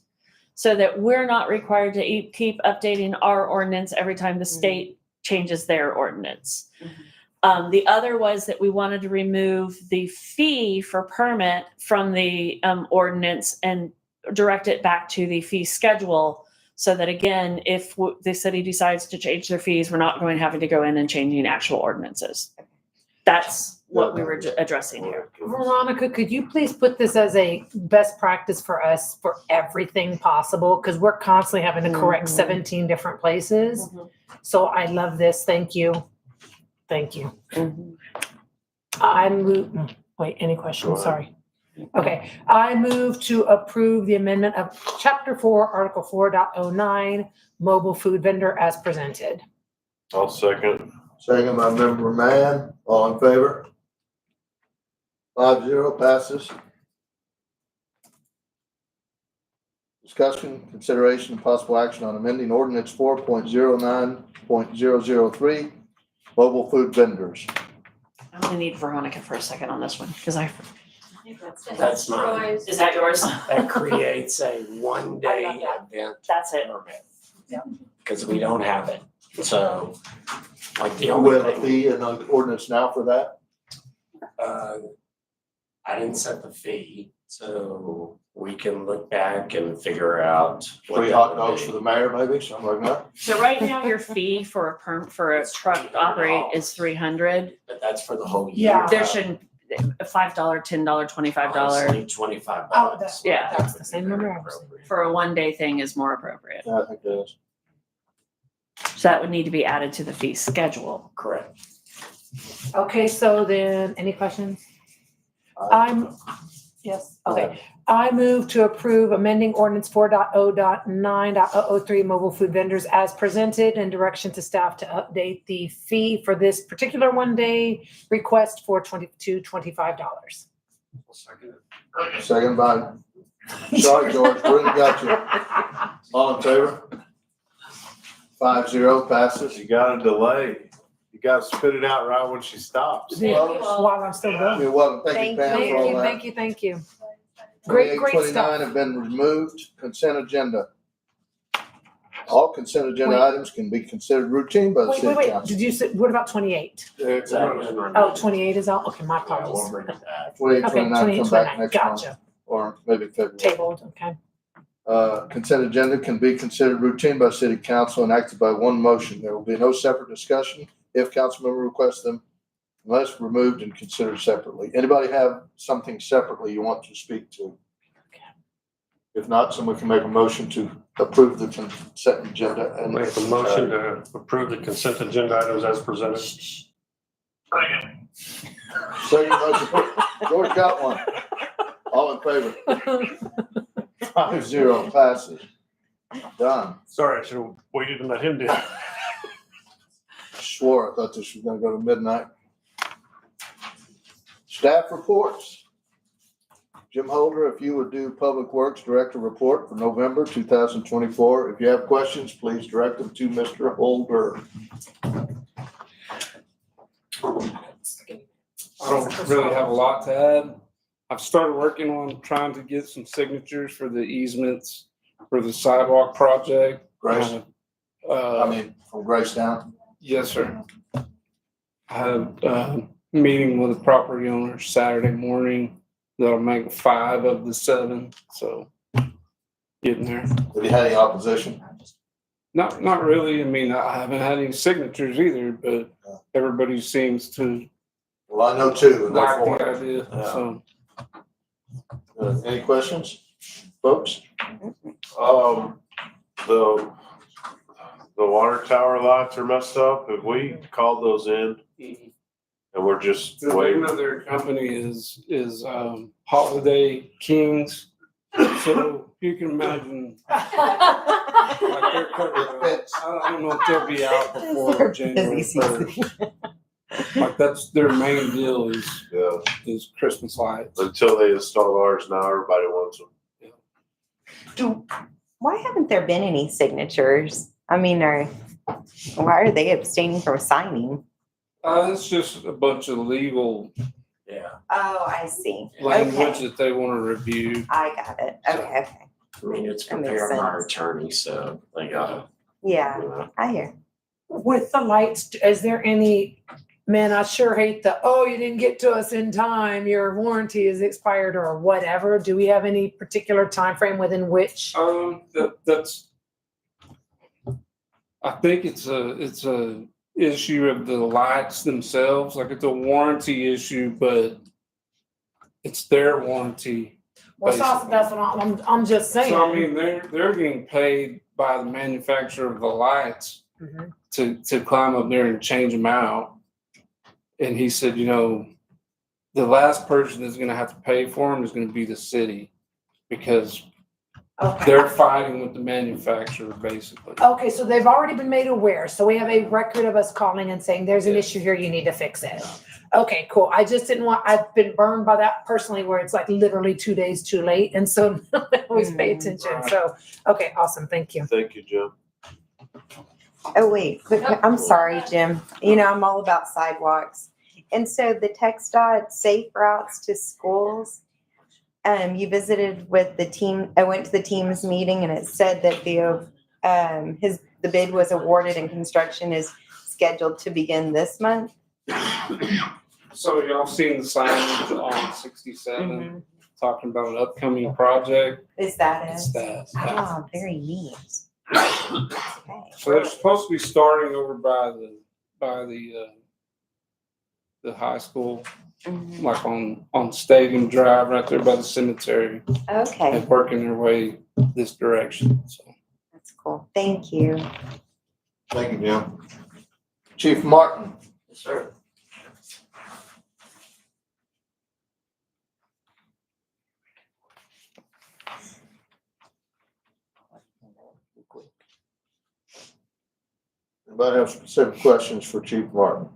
so that we're not required to keep updating our ordinance every time the state changes their ordinance. The other was that we wanted to remove the fee for permit from the ordinance and direct it back to the fee schedule. So that again, if the city decides to change their fees, we're not going to having to go in and changing actual ordinances. That's what we were addressing here. Veronica, could you please put this as a best practice for us for everything possible? Because we're constantly having to correct 17 different places. So I love this. Thank you. Thank you. I move, wait, any questions? Sorry. Okay, I move to approve the amendment of chapter 4, article 4.09, mobile food vendor as presented. I'll second. Second by member Mann. All in favor? 5-0 passes. Discussion, consideration, and possible action on amending ordinance 4.09.003, mobile food vendors. I'm gonna need Veronica for a second on this one, because That's mine. Is that yours? That creates a one-day event That's it. permit. Because we don't have it. So, like the We only have a thing, fee in the ordinance now for that? I didn't set the fee, so we can look back and figure out. what Free that hot would dogs be. for the mayor, maybe, something like that? So right now, your fee for a truck to operate is $300. But that's for the whole year. There shouldn't, a $5, $10, $25. Honestly, $25. Oh, that's, Yeah. that's the same number I was. For a one-day thing is more appropriate. Yeah, I think it is. So that would need to be added to the fee schedule. Correct. Okay, so then, any questions? Yes, okay. I move to approve amending ordinance 4.0.9.003 mobile food vendors as presented and direction to staff to update the fee for this particular one-day request for $25. Second by, sorry, George, we really got you. All in favor? 5-0 passes. You got a delay. You got to spit it out right when she stops. While I'm still going. You're welcome. Thank you, Pam, for all that. Thank you. Great 28, 29 stuff. have been removed. Consent agenda. All consent agenda Wait. items can be considered routine by the Wait, city wait, council. did you say, what about 28? It's Oh, 28 is out? Okay, my apologies. 28, Okay, 29 28, come back 29, next month, gotcha. or maybe February. Tabled, okay. Consent agenda can be considered routine by city council and acted by one motion. There will be no separate discussion if council member requests them, unless removed and considered separately. Anybody have something separately you want to speak to? If not, someone can make a motion to approve the consent agenda. And Make a motion to approve the consent agenda items as presented. Second motion. George got one. All in favor? 5-0 passes. Done. Sorry, I should have waited and let him do it. Swore I thought this was gonna go to midnight. Staff reports. Jim Holder, if you would do Public Works Director report for November 2024. If you have questions, please direct them to Mr. Holder. I don't really have a lot to add. I've started working on trying to get some signatures for the easements for the sidewalk project. Grace? From Gracetown? Yes, sir. I have a meeting with a property owner Saturday morning. That'll make 5 of the 7, so getting there. Have you had any opposition? Not really. I mean, I haven't had any signatures either, but everybody seems to. Well, I know two. and Like they're for the it. idea, Yeah. so. Any questions, folks? The water tower lights are messed up. Have we called those in? And we're just The name waiting. of their company is Holiday Kings. So you can imagine, like they're covered. I don't know if they'll be out before January 1st. Like that's their main deal is Christmas lights. Until they install ours, now everybody wants them. Why haven't there been any signatures? I mean, why are they abstaining from signing? It's just a bunch of legal Oh, I see. language Okay, that they want to review. I got it. Okay. I mean, it's That makes prepared by our sense. attorney, so they gotta. Yeah, I hear. With the lights, is there any, man, I sure hate you didn't get to us in time, your warranty is expired or whatever. Do we have any particular time frame within which? That's. I think it's a issue of the lights themselves. Like it's a warranty issue, but it's their warranty. Well, basically. that's what I'm just saying. So I mean, they're getting paid by the manufacturer of the lights Mhm. to climb up there and change them out. And he said, the last person that's going to have to pay for them is going to be the city because they're fighting with the manufacturer basically. Okay, so they've already been made aware. So we have a record of us calling and saying, there's an issue here, you need to fix it. Okay, cool. I just didn't I've been burned by that personally where it's like literally 2 days too late. And so I always pay attention. So, okay, awesome. Thank you. Thank you, Jim. Oh, wait, but I'm sorry, Jim. I'm all about sidewalks. And so the TxDOT safe routes to schools, you visited with the team. I went to the team's meeting and it said that the bid was awarded and construction is scheduled to begin this month. So y'all seen the signage on 67 talking about an upcoming project? Is that it? It's that. Oh, very neat. So they're supposed to be starting over by the high school, like on Stadium Drive, right there by the cemetery. Okay. And working their way this direction. So That's cool. Thank you. Thank you, Jim. Chief Martin. Yes, sir. Anybody have specific questions for Chief Martin?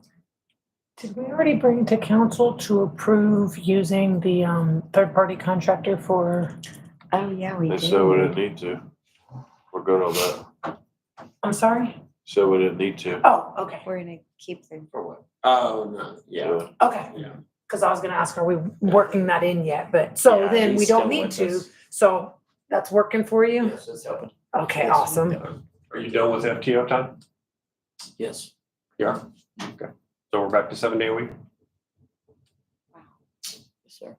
Did we already bring to council to approve using the third-party contractor for? Oh, yeah, we They did. said we didn't need to. We're good on that. I'm sorry? So we didn't need to. Oh, okay, We're gonna keep them. For what? Oh, no, yeah, okay. yeah. Cause I was gonna ask, are we working that in yet? But so Yeah, then he's we don't still need with to. us. So that's working for you? Yes, it's helping. Okay, Yes, awesome. yeah. Are you done with FTO time? Yes. Yeah. Okay. So we're back to 7 day a week? Yes, sir.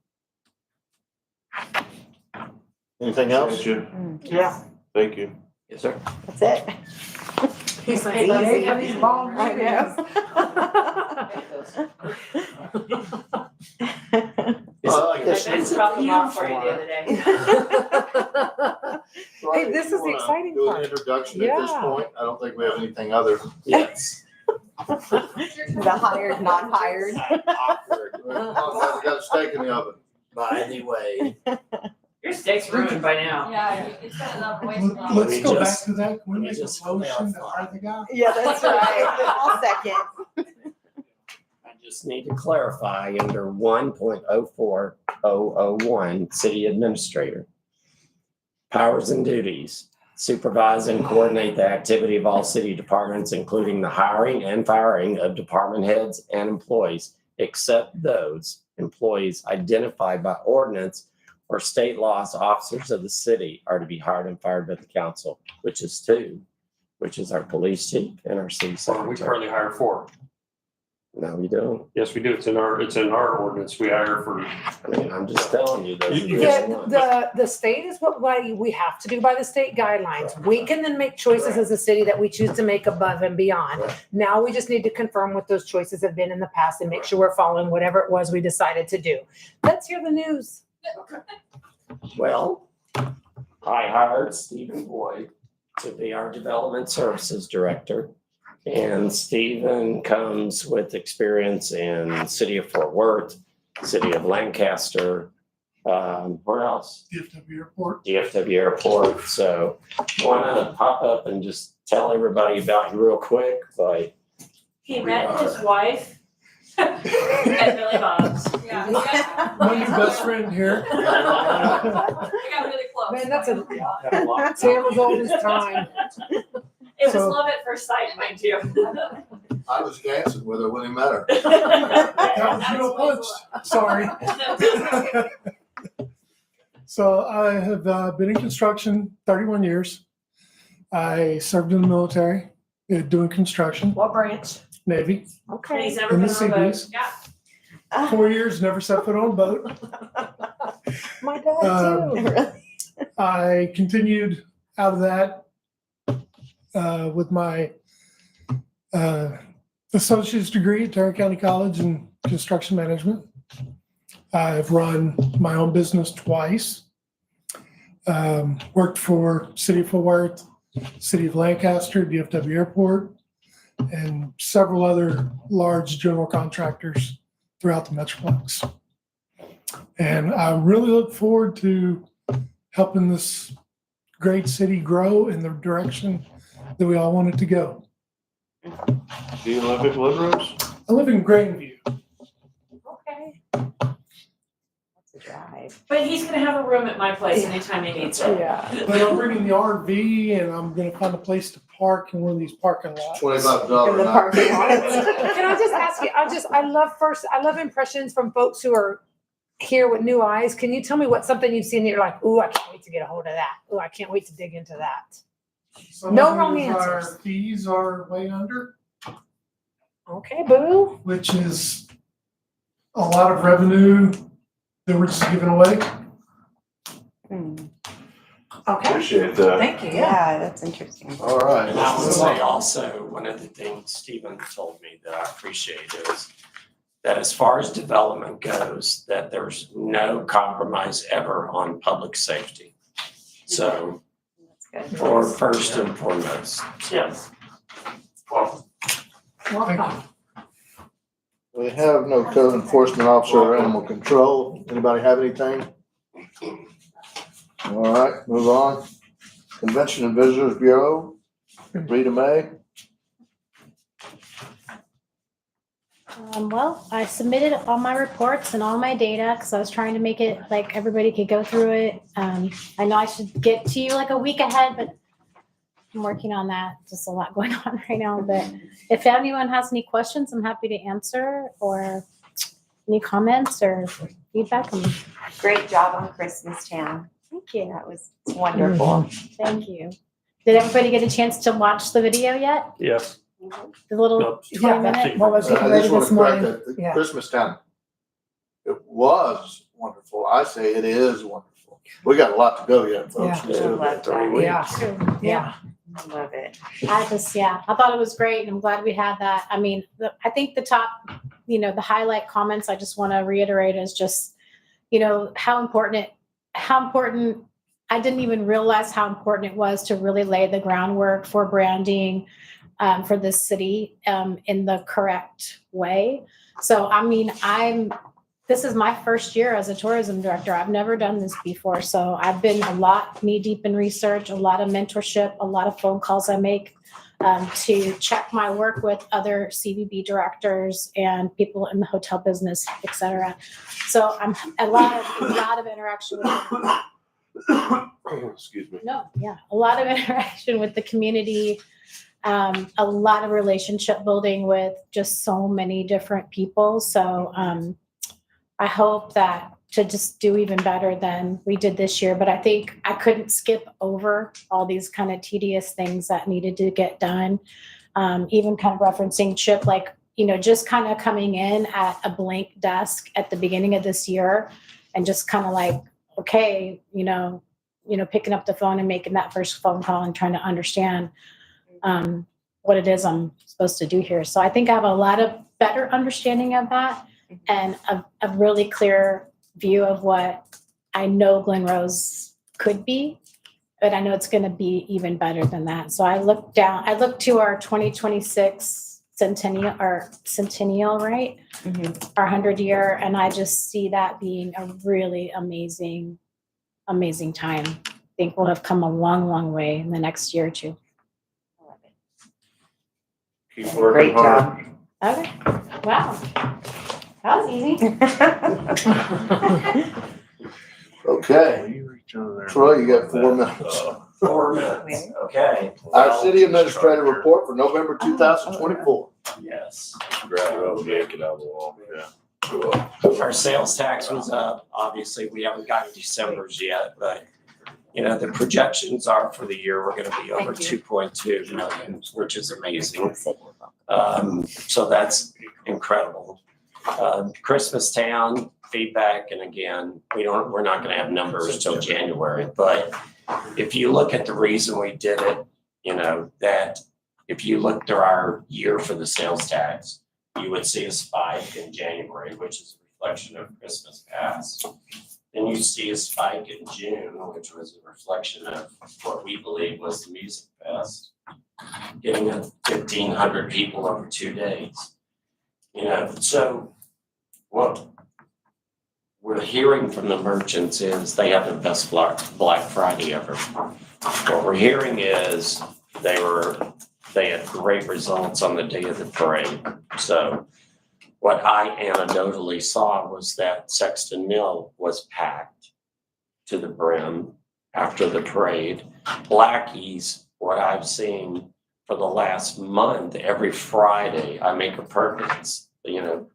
Anything else? Thank you. Yeah. Thank you. Yes, sir. That's it. He's like, Easy. "Hey, how these long I meetings?" It's dropped them off for you the other day. Hey, this is the exciting Do an part. introduction at this Yeah. point. I don't think we have anything other. Yes. The hired, non-hired. Awkward. We got a steak in the oven. By the way, Your steak's ruined by now. Yeah, it's got enough waste. on it. Let's go back to that. Can we make a motion to hire the guy? Yeah, that's right. I'll second. I just need to clarify under 1.04001, city administrator. Powers and duties, supervise and coordinate the activity of all city departments, including the hiring and firing of department heads and employees, except those employees identified by ordinance or state laws. Officers of the city are to be hired and fired by the council, which is two, which is our police chief and our city Or we secretary. currently hire 4. No, we don't. Yes, we do. It's in our ordinance. We hire for. I mean, I'm just telling you, those are You- the Yeah, ones. the state is what we have to do by the state guidelines. We can then make choices as a city that we choose to make above and beyond. Right. Now we just need to confirm what those choices have been in the past and make sure we're following whatever it was we decided to do. Let's hear the news. Well, I hired Stephen Boyd to be our development services director. And Stephen comes with experience in city of Fort Worth, city of Lancaster, where else? DFW Airport. DFW Airport. So want to pop up and just tell everybody about you real quick, like. He met his wife at Billy Bob's. Yeah. My new best friend here. We got really close. Man, that's a, Sam was old as time. It was So- love at first sight, mind you. I was dancing with her when he met her. That was real punch. Sorry. So I have been in construction 31 years. I served in the military, doing construction, What branch? Navy. And he's Okay. never In been the on a boat. CBs. Yeah. 4 years, never set foot on a boat. My dad too. I continued out of that with my associate's degree at Tarrant County College in construction management. I've run my own business twice. Worked for City of Fort Worth, City of Lancaster, DFW Airport, and several other large general contractors throughout the Metroplex. And I really look forward to helping this great city grow in the direction that we all want it to go. Do you live in Glenrose? I live in Grandview. Okay. That's a drive. But he's gonna have a room at my place anytime he needs it. Yeah. But I'm bringing the RV and I'm gonna find a place to park in one of these parking lots. $25 In the a night. parking lot. Can I just ask you, I love impressions from folks who are here with new eyes. Can you tell me what's something you've seen that you're like, ooh, I can't wait to get a hold of that. Ooh, I can't wait to dig into that. Some No of wrong those, our answers. fees are way under, Okay, boo. which is a lot of revenue that we're just giving away. Okay. Appreciate that. Thank you. Yeah. Yeah, that's interesting. All right. And I would say also, one of the things Stephen told me that I appreciate is that as far as development goes, that there's no compromise ever on public safety. So, That's good. for first and foremost, Yes. Welcome. We have no code enforcement officer or animal control. Anybody have anything? All right, move on. Convention and Visitors Bureau, Rita May. Well, I submitted all my reports and all my data because I was trying to make it like everybody could go through it. I know I should get to you like a week ahead, but I'm working on that. Just a lot going on right now. But if anyone has any questions, I'm happy to answer, or any comments or feedback. Great job on Christmas Town. Thank you. That was wonderful. Thank you. Did everybody get a chance to watch the video yet? Yes. The little Nope. 20-minute? Well, let's get I ready just want this to correct morning. that, Yeah. Christmas Town. It was wonderful. I say it is wonderful. We got a lot to go yet, folks. Yeah. We still got 3 weeks. Yeah. True. Yeah. I love it. I thought it was great, and I'm glad we had that. I mean, I think the top, the highlight comments I just want to reiterate is just, how important, I didn't even realize how important it was to really lay the groundwork for branding for this city in the correct way. So, I mean, this is my first year as a tourism director. I've never done this before. So I've been a lot knee deep in research, a lot of mentorship, a lot of phone calls I make to check my work with other CVB directors and people in the hotel business, et cetera. So I'm a lot of interaction with Excuse me. a lot of interaction with the community, a lot of relationship building with just so many different people. So I hope that to just do even better than we did this year. But I think I couldn't skip over all these kind of tedious things that needed to get done. Even kind of referencing Chip, just kind of coming in at a blank desk at the beginning of this year and just kind of okay, picking up the phone and making that first phone call and trying to understand what it is I'm supposed to do here. So I think I have a lot of better understanding of that and a really clear view of what I know Glen Rose could be, but I know it's going to be even better than that. So I looked to our 2026 centennial, right? Our 100-year, and I just see that being a really amazing time. I think we'll have come a long, long way in the next year or two. Keep working hard. Okay. Wow. That was easy. Okay. Troy, you got 4 minutes. 4 minutes, okay. Our Well, city administrator report for November 2024. Yes. Grab it up, yank it out of the wall. Yeah. Our sales tax was up. Obviously, we haven't gotten December's yet, but the projections are for the year, we're gonna be over 2.2 million, which is amazing. So that's incredible. Christmas Town feedback, and again, we're not gonna have numbers till January, but if you look at the reason we did it, that if you looked at our year for the sales tax, you would see a spike in January, which is a reflection of Christmas past. Then you see a spike in June, which was a reflection of what we believe was the Music Fest, getting 1,500 people over 2 days. So what we're hearing from the merchants is they have the best Black Friday ever. What we're hearing is they had great results on the day of the parade. So what I anecdotally saw was that Sexton Mill was packed to the brim after the parade. Blackie's, what I've seen for the last month, every Friday, I make a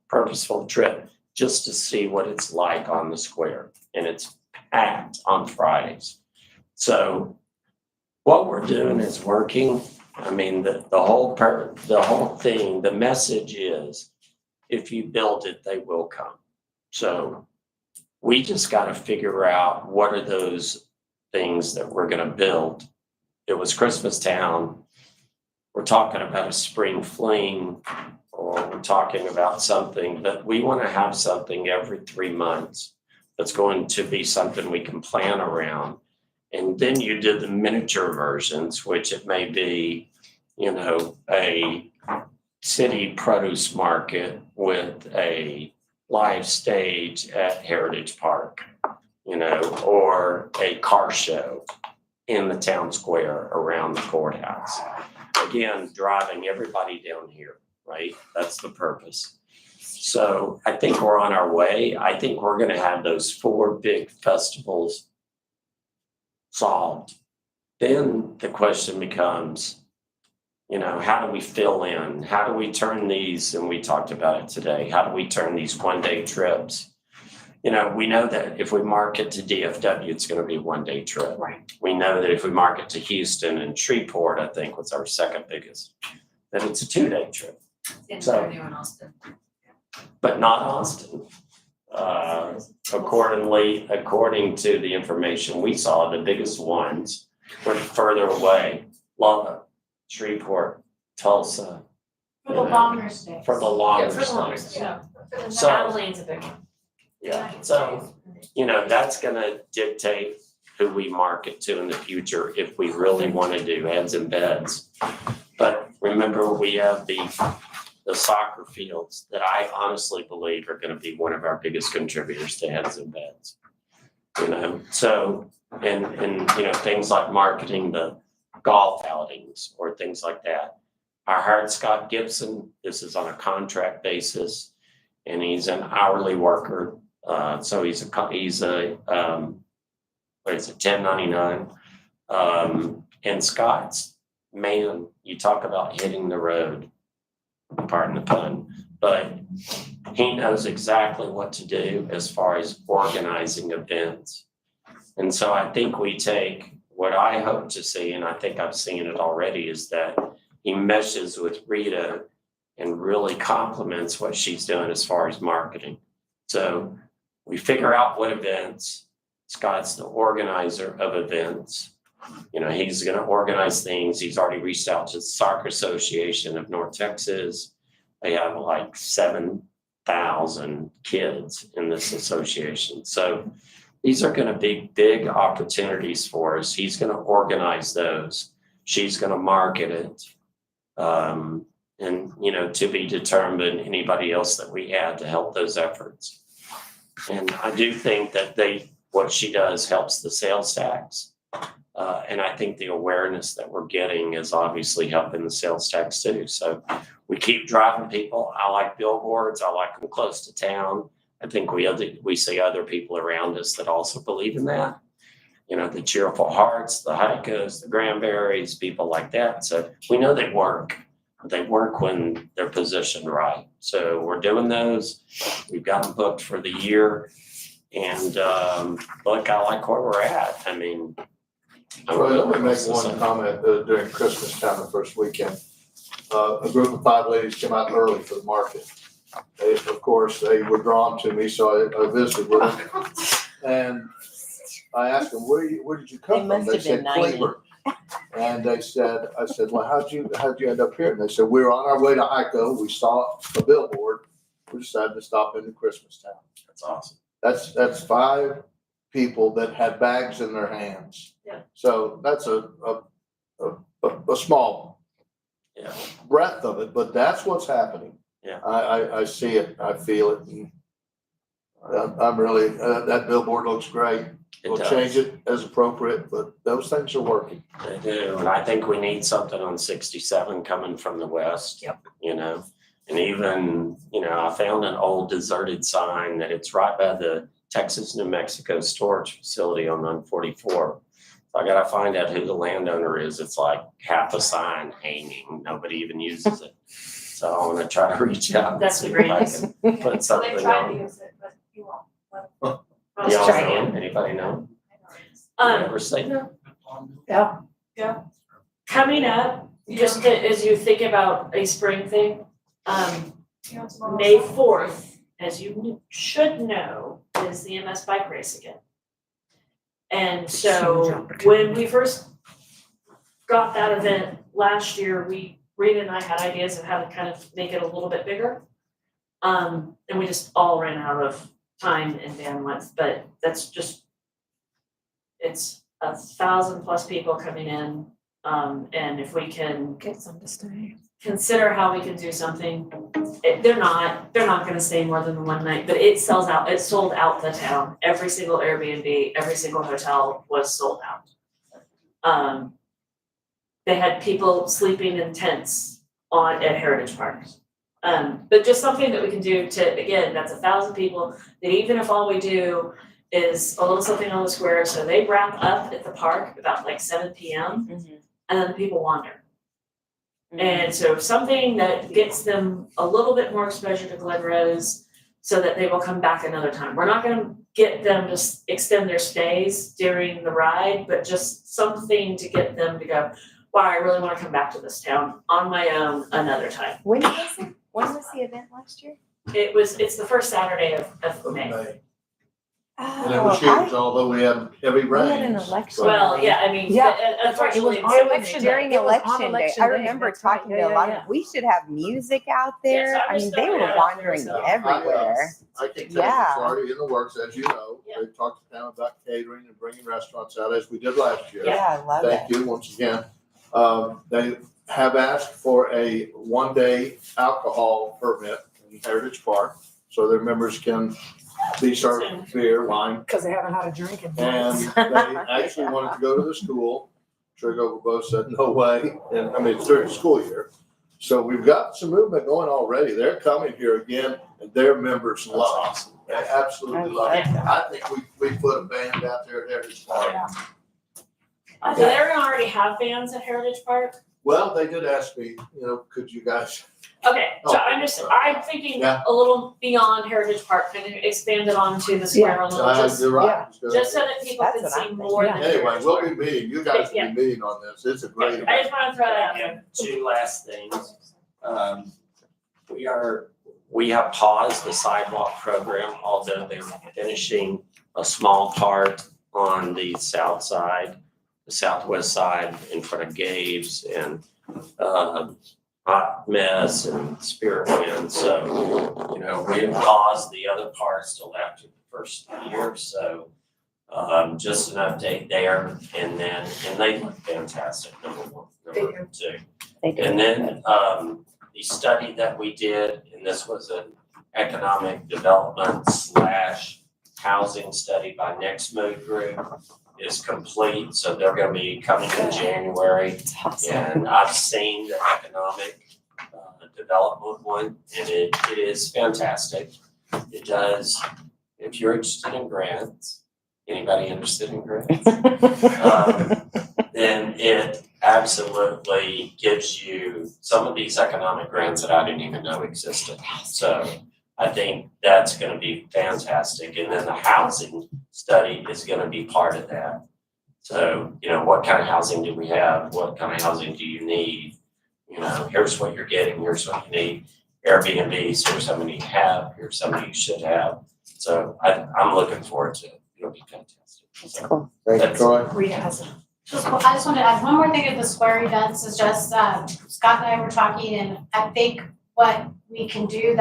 purposeful trip just to see what it's like on the square. And it's packed on Fridays. So what we're doing is working. I mean, the whole thing, the message is, if you build it, they will come. So we just got to figure out what are those things that we're going to build. It was Christmas Town. We're talking about a spring fling, or we're talking about something that we want to have something every 3 months that's going to be something we can plan around. And then you do the miniature versions, which it may be, a city produce market with a live stage at Heritage Park, or a car show in the town square around the courthouse. Again, driving everybody down here, right? That's the purpose. So I think we're on our way. I think we're going to have those 4 big festivals solved then the question becomes, you know, how do we fill in? How do we turn these, and we talked about it today, how do we turn these one-day trips? You know, we know that if we market to DFW, it's going to be a one-day trip. Right. We know that if we market to Houston and Shreveport, I think was our second biggest, that it's a 2-day trip. So- in Austin. But not Austin. According to the information we saw, the biggest ones were further away, Lubbock, Shreveport, Tulsa. For the longer stays. For the longer For the longer, stays. yeah. So- Abilene's a big one. Yeah, so, you know, that's gonna dictate who we market to in the future if we really wanna do heads and beds. But remember, we have the soccer fields that I honestly believe are gonna be one of our biggest contributors to heads and beds. You know, so, and, you know, things like marketing the golf outings or things like that. I hired Scott Gibson. This is on a contract basis, and he's an hourly worker. So he's a what is it, 1099. And Scott's, man, you talk about hitting the road, pardon the pun, but he knows exactly what to do as far as organizing events. And so I think we take what I hope to see, and I think I've seen it already, is that he meshes with Rita and really complements what she's doing as far as marketing. So we figure out what events. Scott's the organizer of events. You know, he's going to organize things. He's already reached out to the Soccer Association of North Texas. They have like 7,000 kids in this association. So these are going to be big opportunities for us. He's going to organize those. She's going to market it. And, you know, to be determined anybody else that we add to help those efforts. And I do think that what she does helps the sales tax. And I think the awareness that we're getting is obviously helping the sales tax too. So we keep driving people. I like billboards. I like them close to town. I think we see other people around us that also believe in that. You know, the Cheerful Hearts, the Heikos, the Granberries, people like that. So we know they work. They work when they're positioned right. So we're doing those. We've got them booked for the year. And look, I like where we're at. I mean, Troy, let me make one comment during Christmas time, the first weekend. A group of 5 ladies came out early for the market. They, of course, they were drawn to me, so I visited with them. And I asked them, where did you come from? They said, Cleveland. And I said, well, how'd you end up here? And they said, we were on our way to Heiko. We saw a billboard. We decided to stop into Christmas town. That's awesome. That's 5 people that had bags in their hands. Yeah. So that's a small breadth of it, but that's what's happening. Yeah. I see it. I feel it. And I'm really, that billboard looks great. We'll change it as appropriate, but those things are working. They do, and I think we need something on 67 coming from the west. Yep. You know, and even, you know, I found an old deserted sign that it's right by the Texas, New Mexico storage facility on 144. So I gotta find out who the landowner is. It's like half a sign hanging. Nobody even uses it. So I wanna try to reach out and That's see great. if I can put something on. use it, but you won't. Y'all know? Anybody know? Ever say no? Yeah. Coming up, just as you think about a spring thing, May 4th, as you should know, is the MS bike race again. And so when we first got that event last year, Rita and I had ideas of how to kind of make it a little bit bigger. And we just all ran out of time and bandwidth, but that's just, it's 1,000+ people coming in. And if we can Get some to stay. consider how we can do something, they're not gonna stay more than one night, but it sold out the town. Every single Airbnb, every single hotel was sold out. They had people sleeping in tents at Heritage Park. But just something that we can do to, again, that's 1,000 people, that even if all we do is a little something on the square, so they wrap up at the park about like 7 p.m. and then the people wander. And so something that gets them a little bit more exposure to Glen Rose so that they will come back another time. We're not gonna get them to extend their stays during the ride, but just something to get them to go, wow, I really wanna come back to this town on my own another time. When was the event last year? It's the first Saturday of May. And it was huge, although we had heavy rain. We had an election. Well, yeah, I mean, Yeah, unfortunately, It was on election day. During It was on election day, election I day, remember that's right. talking Yeah, to a lot yeah, of, we should have music out there. Yes, I'm I mean, just they throwing were it out there, wandering so. everywhere. I think Yeah. that's already in the works, as you know. Yeah. They've talked to town about catering and bringing restaurants out as we did last year. Yeah, I love it. Thank you once again. They have asked for a 1-day alcohol permit in Heritage Park, so their members can be served beer, wine. Because they haven't had a drink in And months. they actually wanted to go to the school. Trigo both said, no way. And I mean, it's during the school year. So we've got some movement going already. They're coming here again and their members love it. They absolutely love it. I think we put a band out there at Heritage Park. So they're gonna already have bands at Heritage Park? Well, they did ask me, could you guys, Okay, so Oh. I'm thinking Yeah. a little beyond Heritage Park, kind of expand it onto the square a little, just you're right. just so that people That's can what see I'm more than Anyway, Heritage we'll Park. be meeting. You guys will Yeah. be meeting on this. It's a great I event. just wanna throw that out there. Two last things. We have paused the sidewalk program, although they're finishing a small part on the south side, the southwest side in front of Gabe's and Hot Mess and Spirit Wind. So, we paused the other parts till after the first year. So just an update there. And they look fantastic, number one. Number two. And then the study that we did, and this was an economic development / housing study by Next Move Group, is complete. So they're gonna be coming in January. And I've seen the economic development one, and it is fantastic. It does, if you're interested in grants, anybody interested in grants? Then it absolutely gives you some of these economic grants that I didn't even know existed. So I think that's gonna be fantastic. And then the housing study is gonna be part of that. So, what kind of housing do we have? What kind of housing do you need? Here's what you're getting, here's what you need. Airbnbs, here's how many you have, here's how many you should have. So I'm looking forward to it. It'll be fantastic. So, Thank you, Troy. Rita has a. I just wanted to add one more thing at the square events is just, Scott and I were talking, and I think what we can do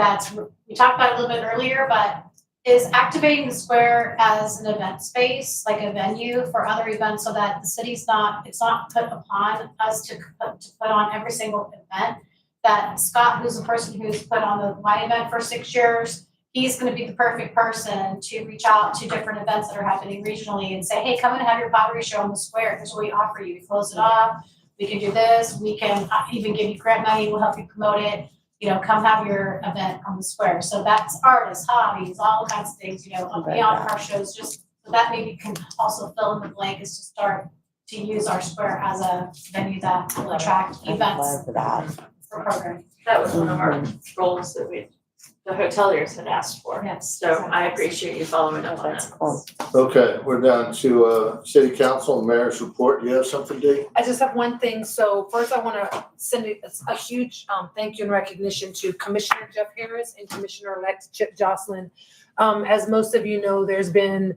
we talked about it a little bit earlier, but is activating the square as an event space, like a venue for other events, so that the city's it's not put upon us to put on every single event. That Scott, who's the person who's put on the Y event for 6 years, he's gonna be the perfect person to reach out to different events that are happening regionally and say, hey, come and have your pottery show on the square. Here's what we offer you. We close it off. We can do this. We can even give you grant money. We'll help you promote it. Come have your event on the square. So that's artists, hobbies, all kinds of things, beyond our shows, just so that maybe can also fill in the blank is to start to use our square as a venue that will attract events for programming. That was one of our goals that the hoteliers had asked for. Yes. So I appreciate you following up on that. Okay, we're down to city council and mayor's report. Do you have something, Dee? I just have one thing. So first I want to send a huge thank you and recognition to Commissioner Jeff Harris and Commissioner-elect Chip Jocelyn. As most of you know, there's been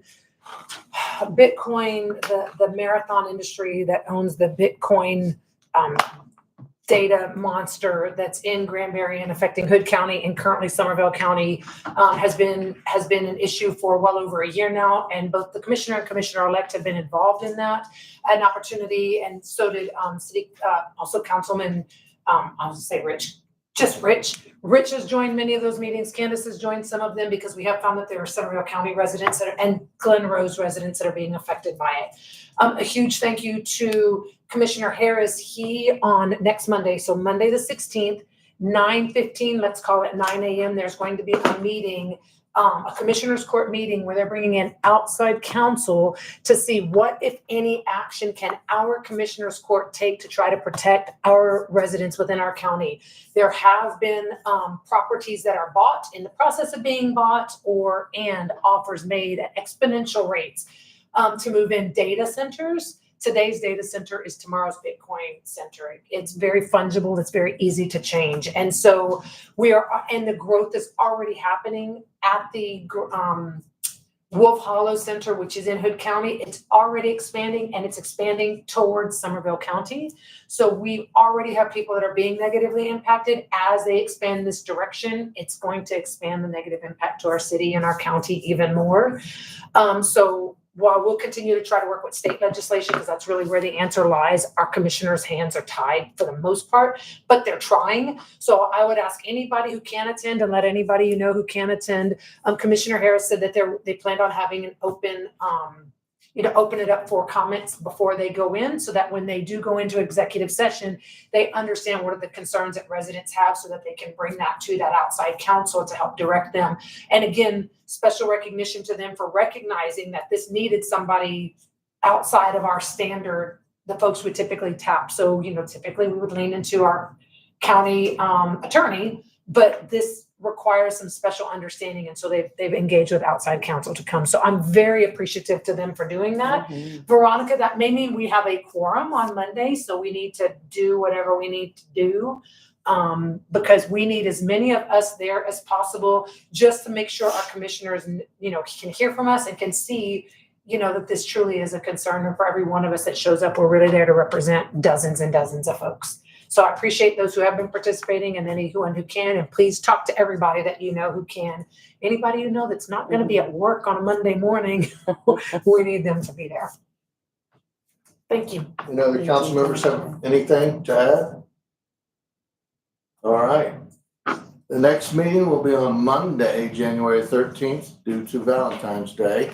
Bitcoin, the marathon industry that owns the Bitcoin data monster that's in Granbury and affecting Hood County and currently Somerville County has been an issue for well over a year now. And both the commissioner and commissioner-elect have been involved in that, an opportunity, and so did also Councilman, I'll just say Rich. Rich has joined many of those meetings. Candace has joined some of them because we have found that there are Somerville County residents and Glen Rose residents that are being affected by it. A huge thank you to Commissioner Harris. He on next Monday, so Monday the 16th, 9:15, let's call it 9 a.m. There's going to be a meeting a commissioners court meeting where they're bringing in outside counsel to see what, if any, action can our commissioners court take to try to protect our residents within our county. There have been properties that are bought, in the process of being bought, and offers made at exponential rates to move in data centers. Today's data center is tomorrow's Bitcoin center. It's very fungible. It's very easy to change. And so and the growth is already happening at the Wolf Hollow Center, which is in Hood County. It's already expanding, and it's expanding towards Somerville County. So we already have people that are being negatively impacted. As they expand this direction, it's going to expand the negative impact to our city and our county even more. So while we'll continue to try to work with state legislation, because that's really where the answer lies, our commissioners' hands are tied for the most part, but they're trying. So I would ask anybody who can attend, and let anybody you know who can attend. Commissioner Harris said that they planned on having an open, open it up for comments before they go in, so that when they do go into executive session, they understand what are the concerns that residents have, so that they can bring that to that outside counsel to help direct them. And again, special recognition to them for recognizing that this needed somebody outside of our standard, the folks we typically tap. So, typically we would lean into our county attorney, but this requires some special understanding. And so they've engaged with outside counsel to come. So I'm very appreciative to them for doing that. Veronica, that may mean we have a quorum on Monday. So we need to do whatever we need to do. Because we need as many of us there as possible, just to make sure our commissioners, can hear from us and can see, that this truly is a concern. And for every one of us that shows up, we're really there to represent dozens and dozens of folks. So I appreciate those who have been participating and anyone who can, and please talk to everybody that you know who can. Anybody you know that's not going to be at work on a Monday morning, we need them to be there. Thank you. Any other council members have anything to add? All right. The next meeting will be on Monday, January 13th, due to Valentine's Day.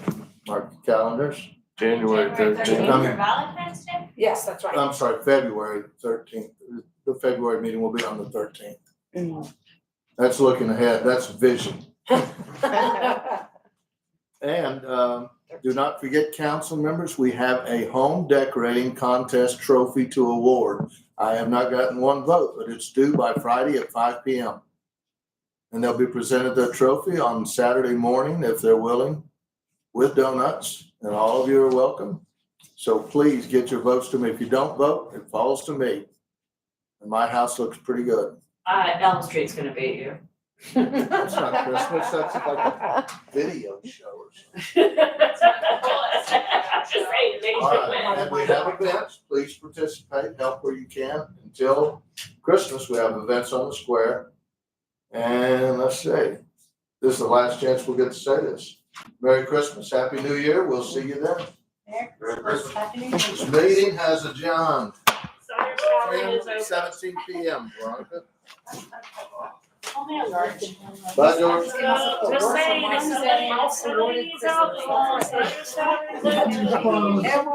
Mark your calendars. January 13th. For Valentine's Day? Yes, that's right. I'm sorry, February 13th. The February meeting will be on the 13th. That's looking ahead. That's vision. And do not forget, council members, we have a home decorating contest trophy to award. I have not gotten one vote, but it's due by Friday at 5 p.m. And they'll be presented the trophy on Saturday morning, if they're willing, with donuts, and all of you are welcome. So please get your votes to me. If you don't vote, it falls to me. And my house looks pretty good. Elm Street's gonna beat you. That's not Christmas, that's like a video show or something. I'm just saying, they All right, and we have events. Please participate, help where you can. Until Christmas, we have events on the square. And let's see, this is the last chance we'll get to say this. Merry Christmas, Happy New Year. We'll see you then. Merry Christmas. This meeting has adjourned. Sorry, Charlie, it's over. 17 p.m. Veronica. Only a large. Bye, George. Just saying, if somebody else needs alcohol, That means you only have to-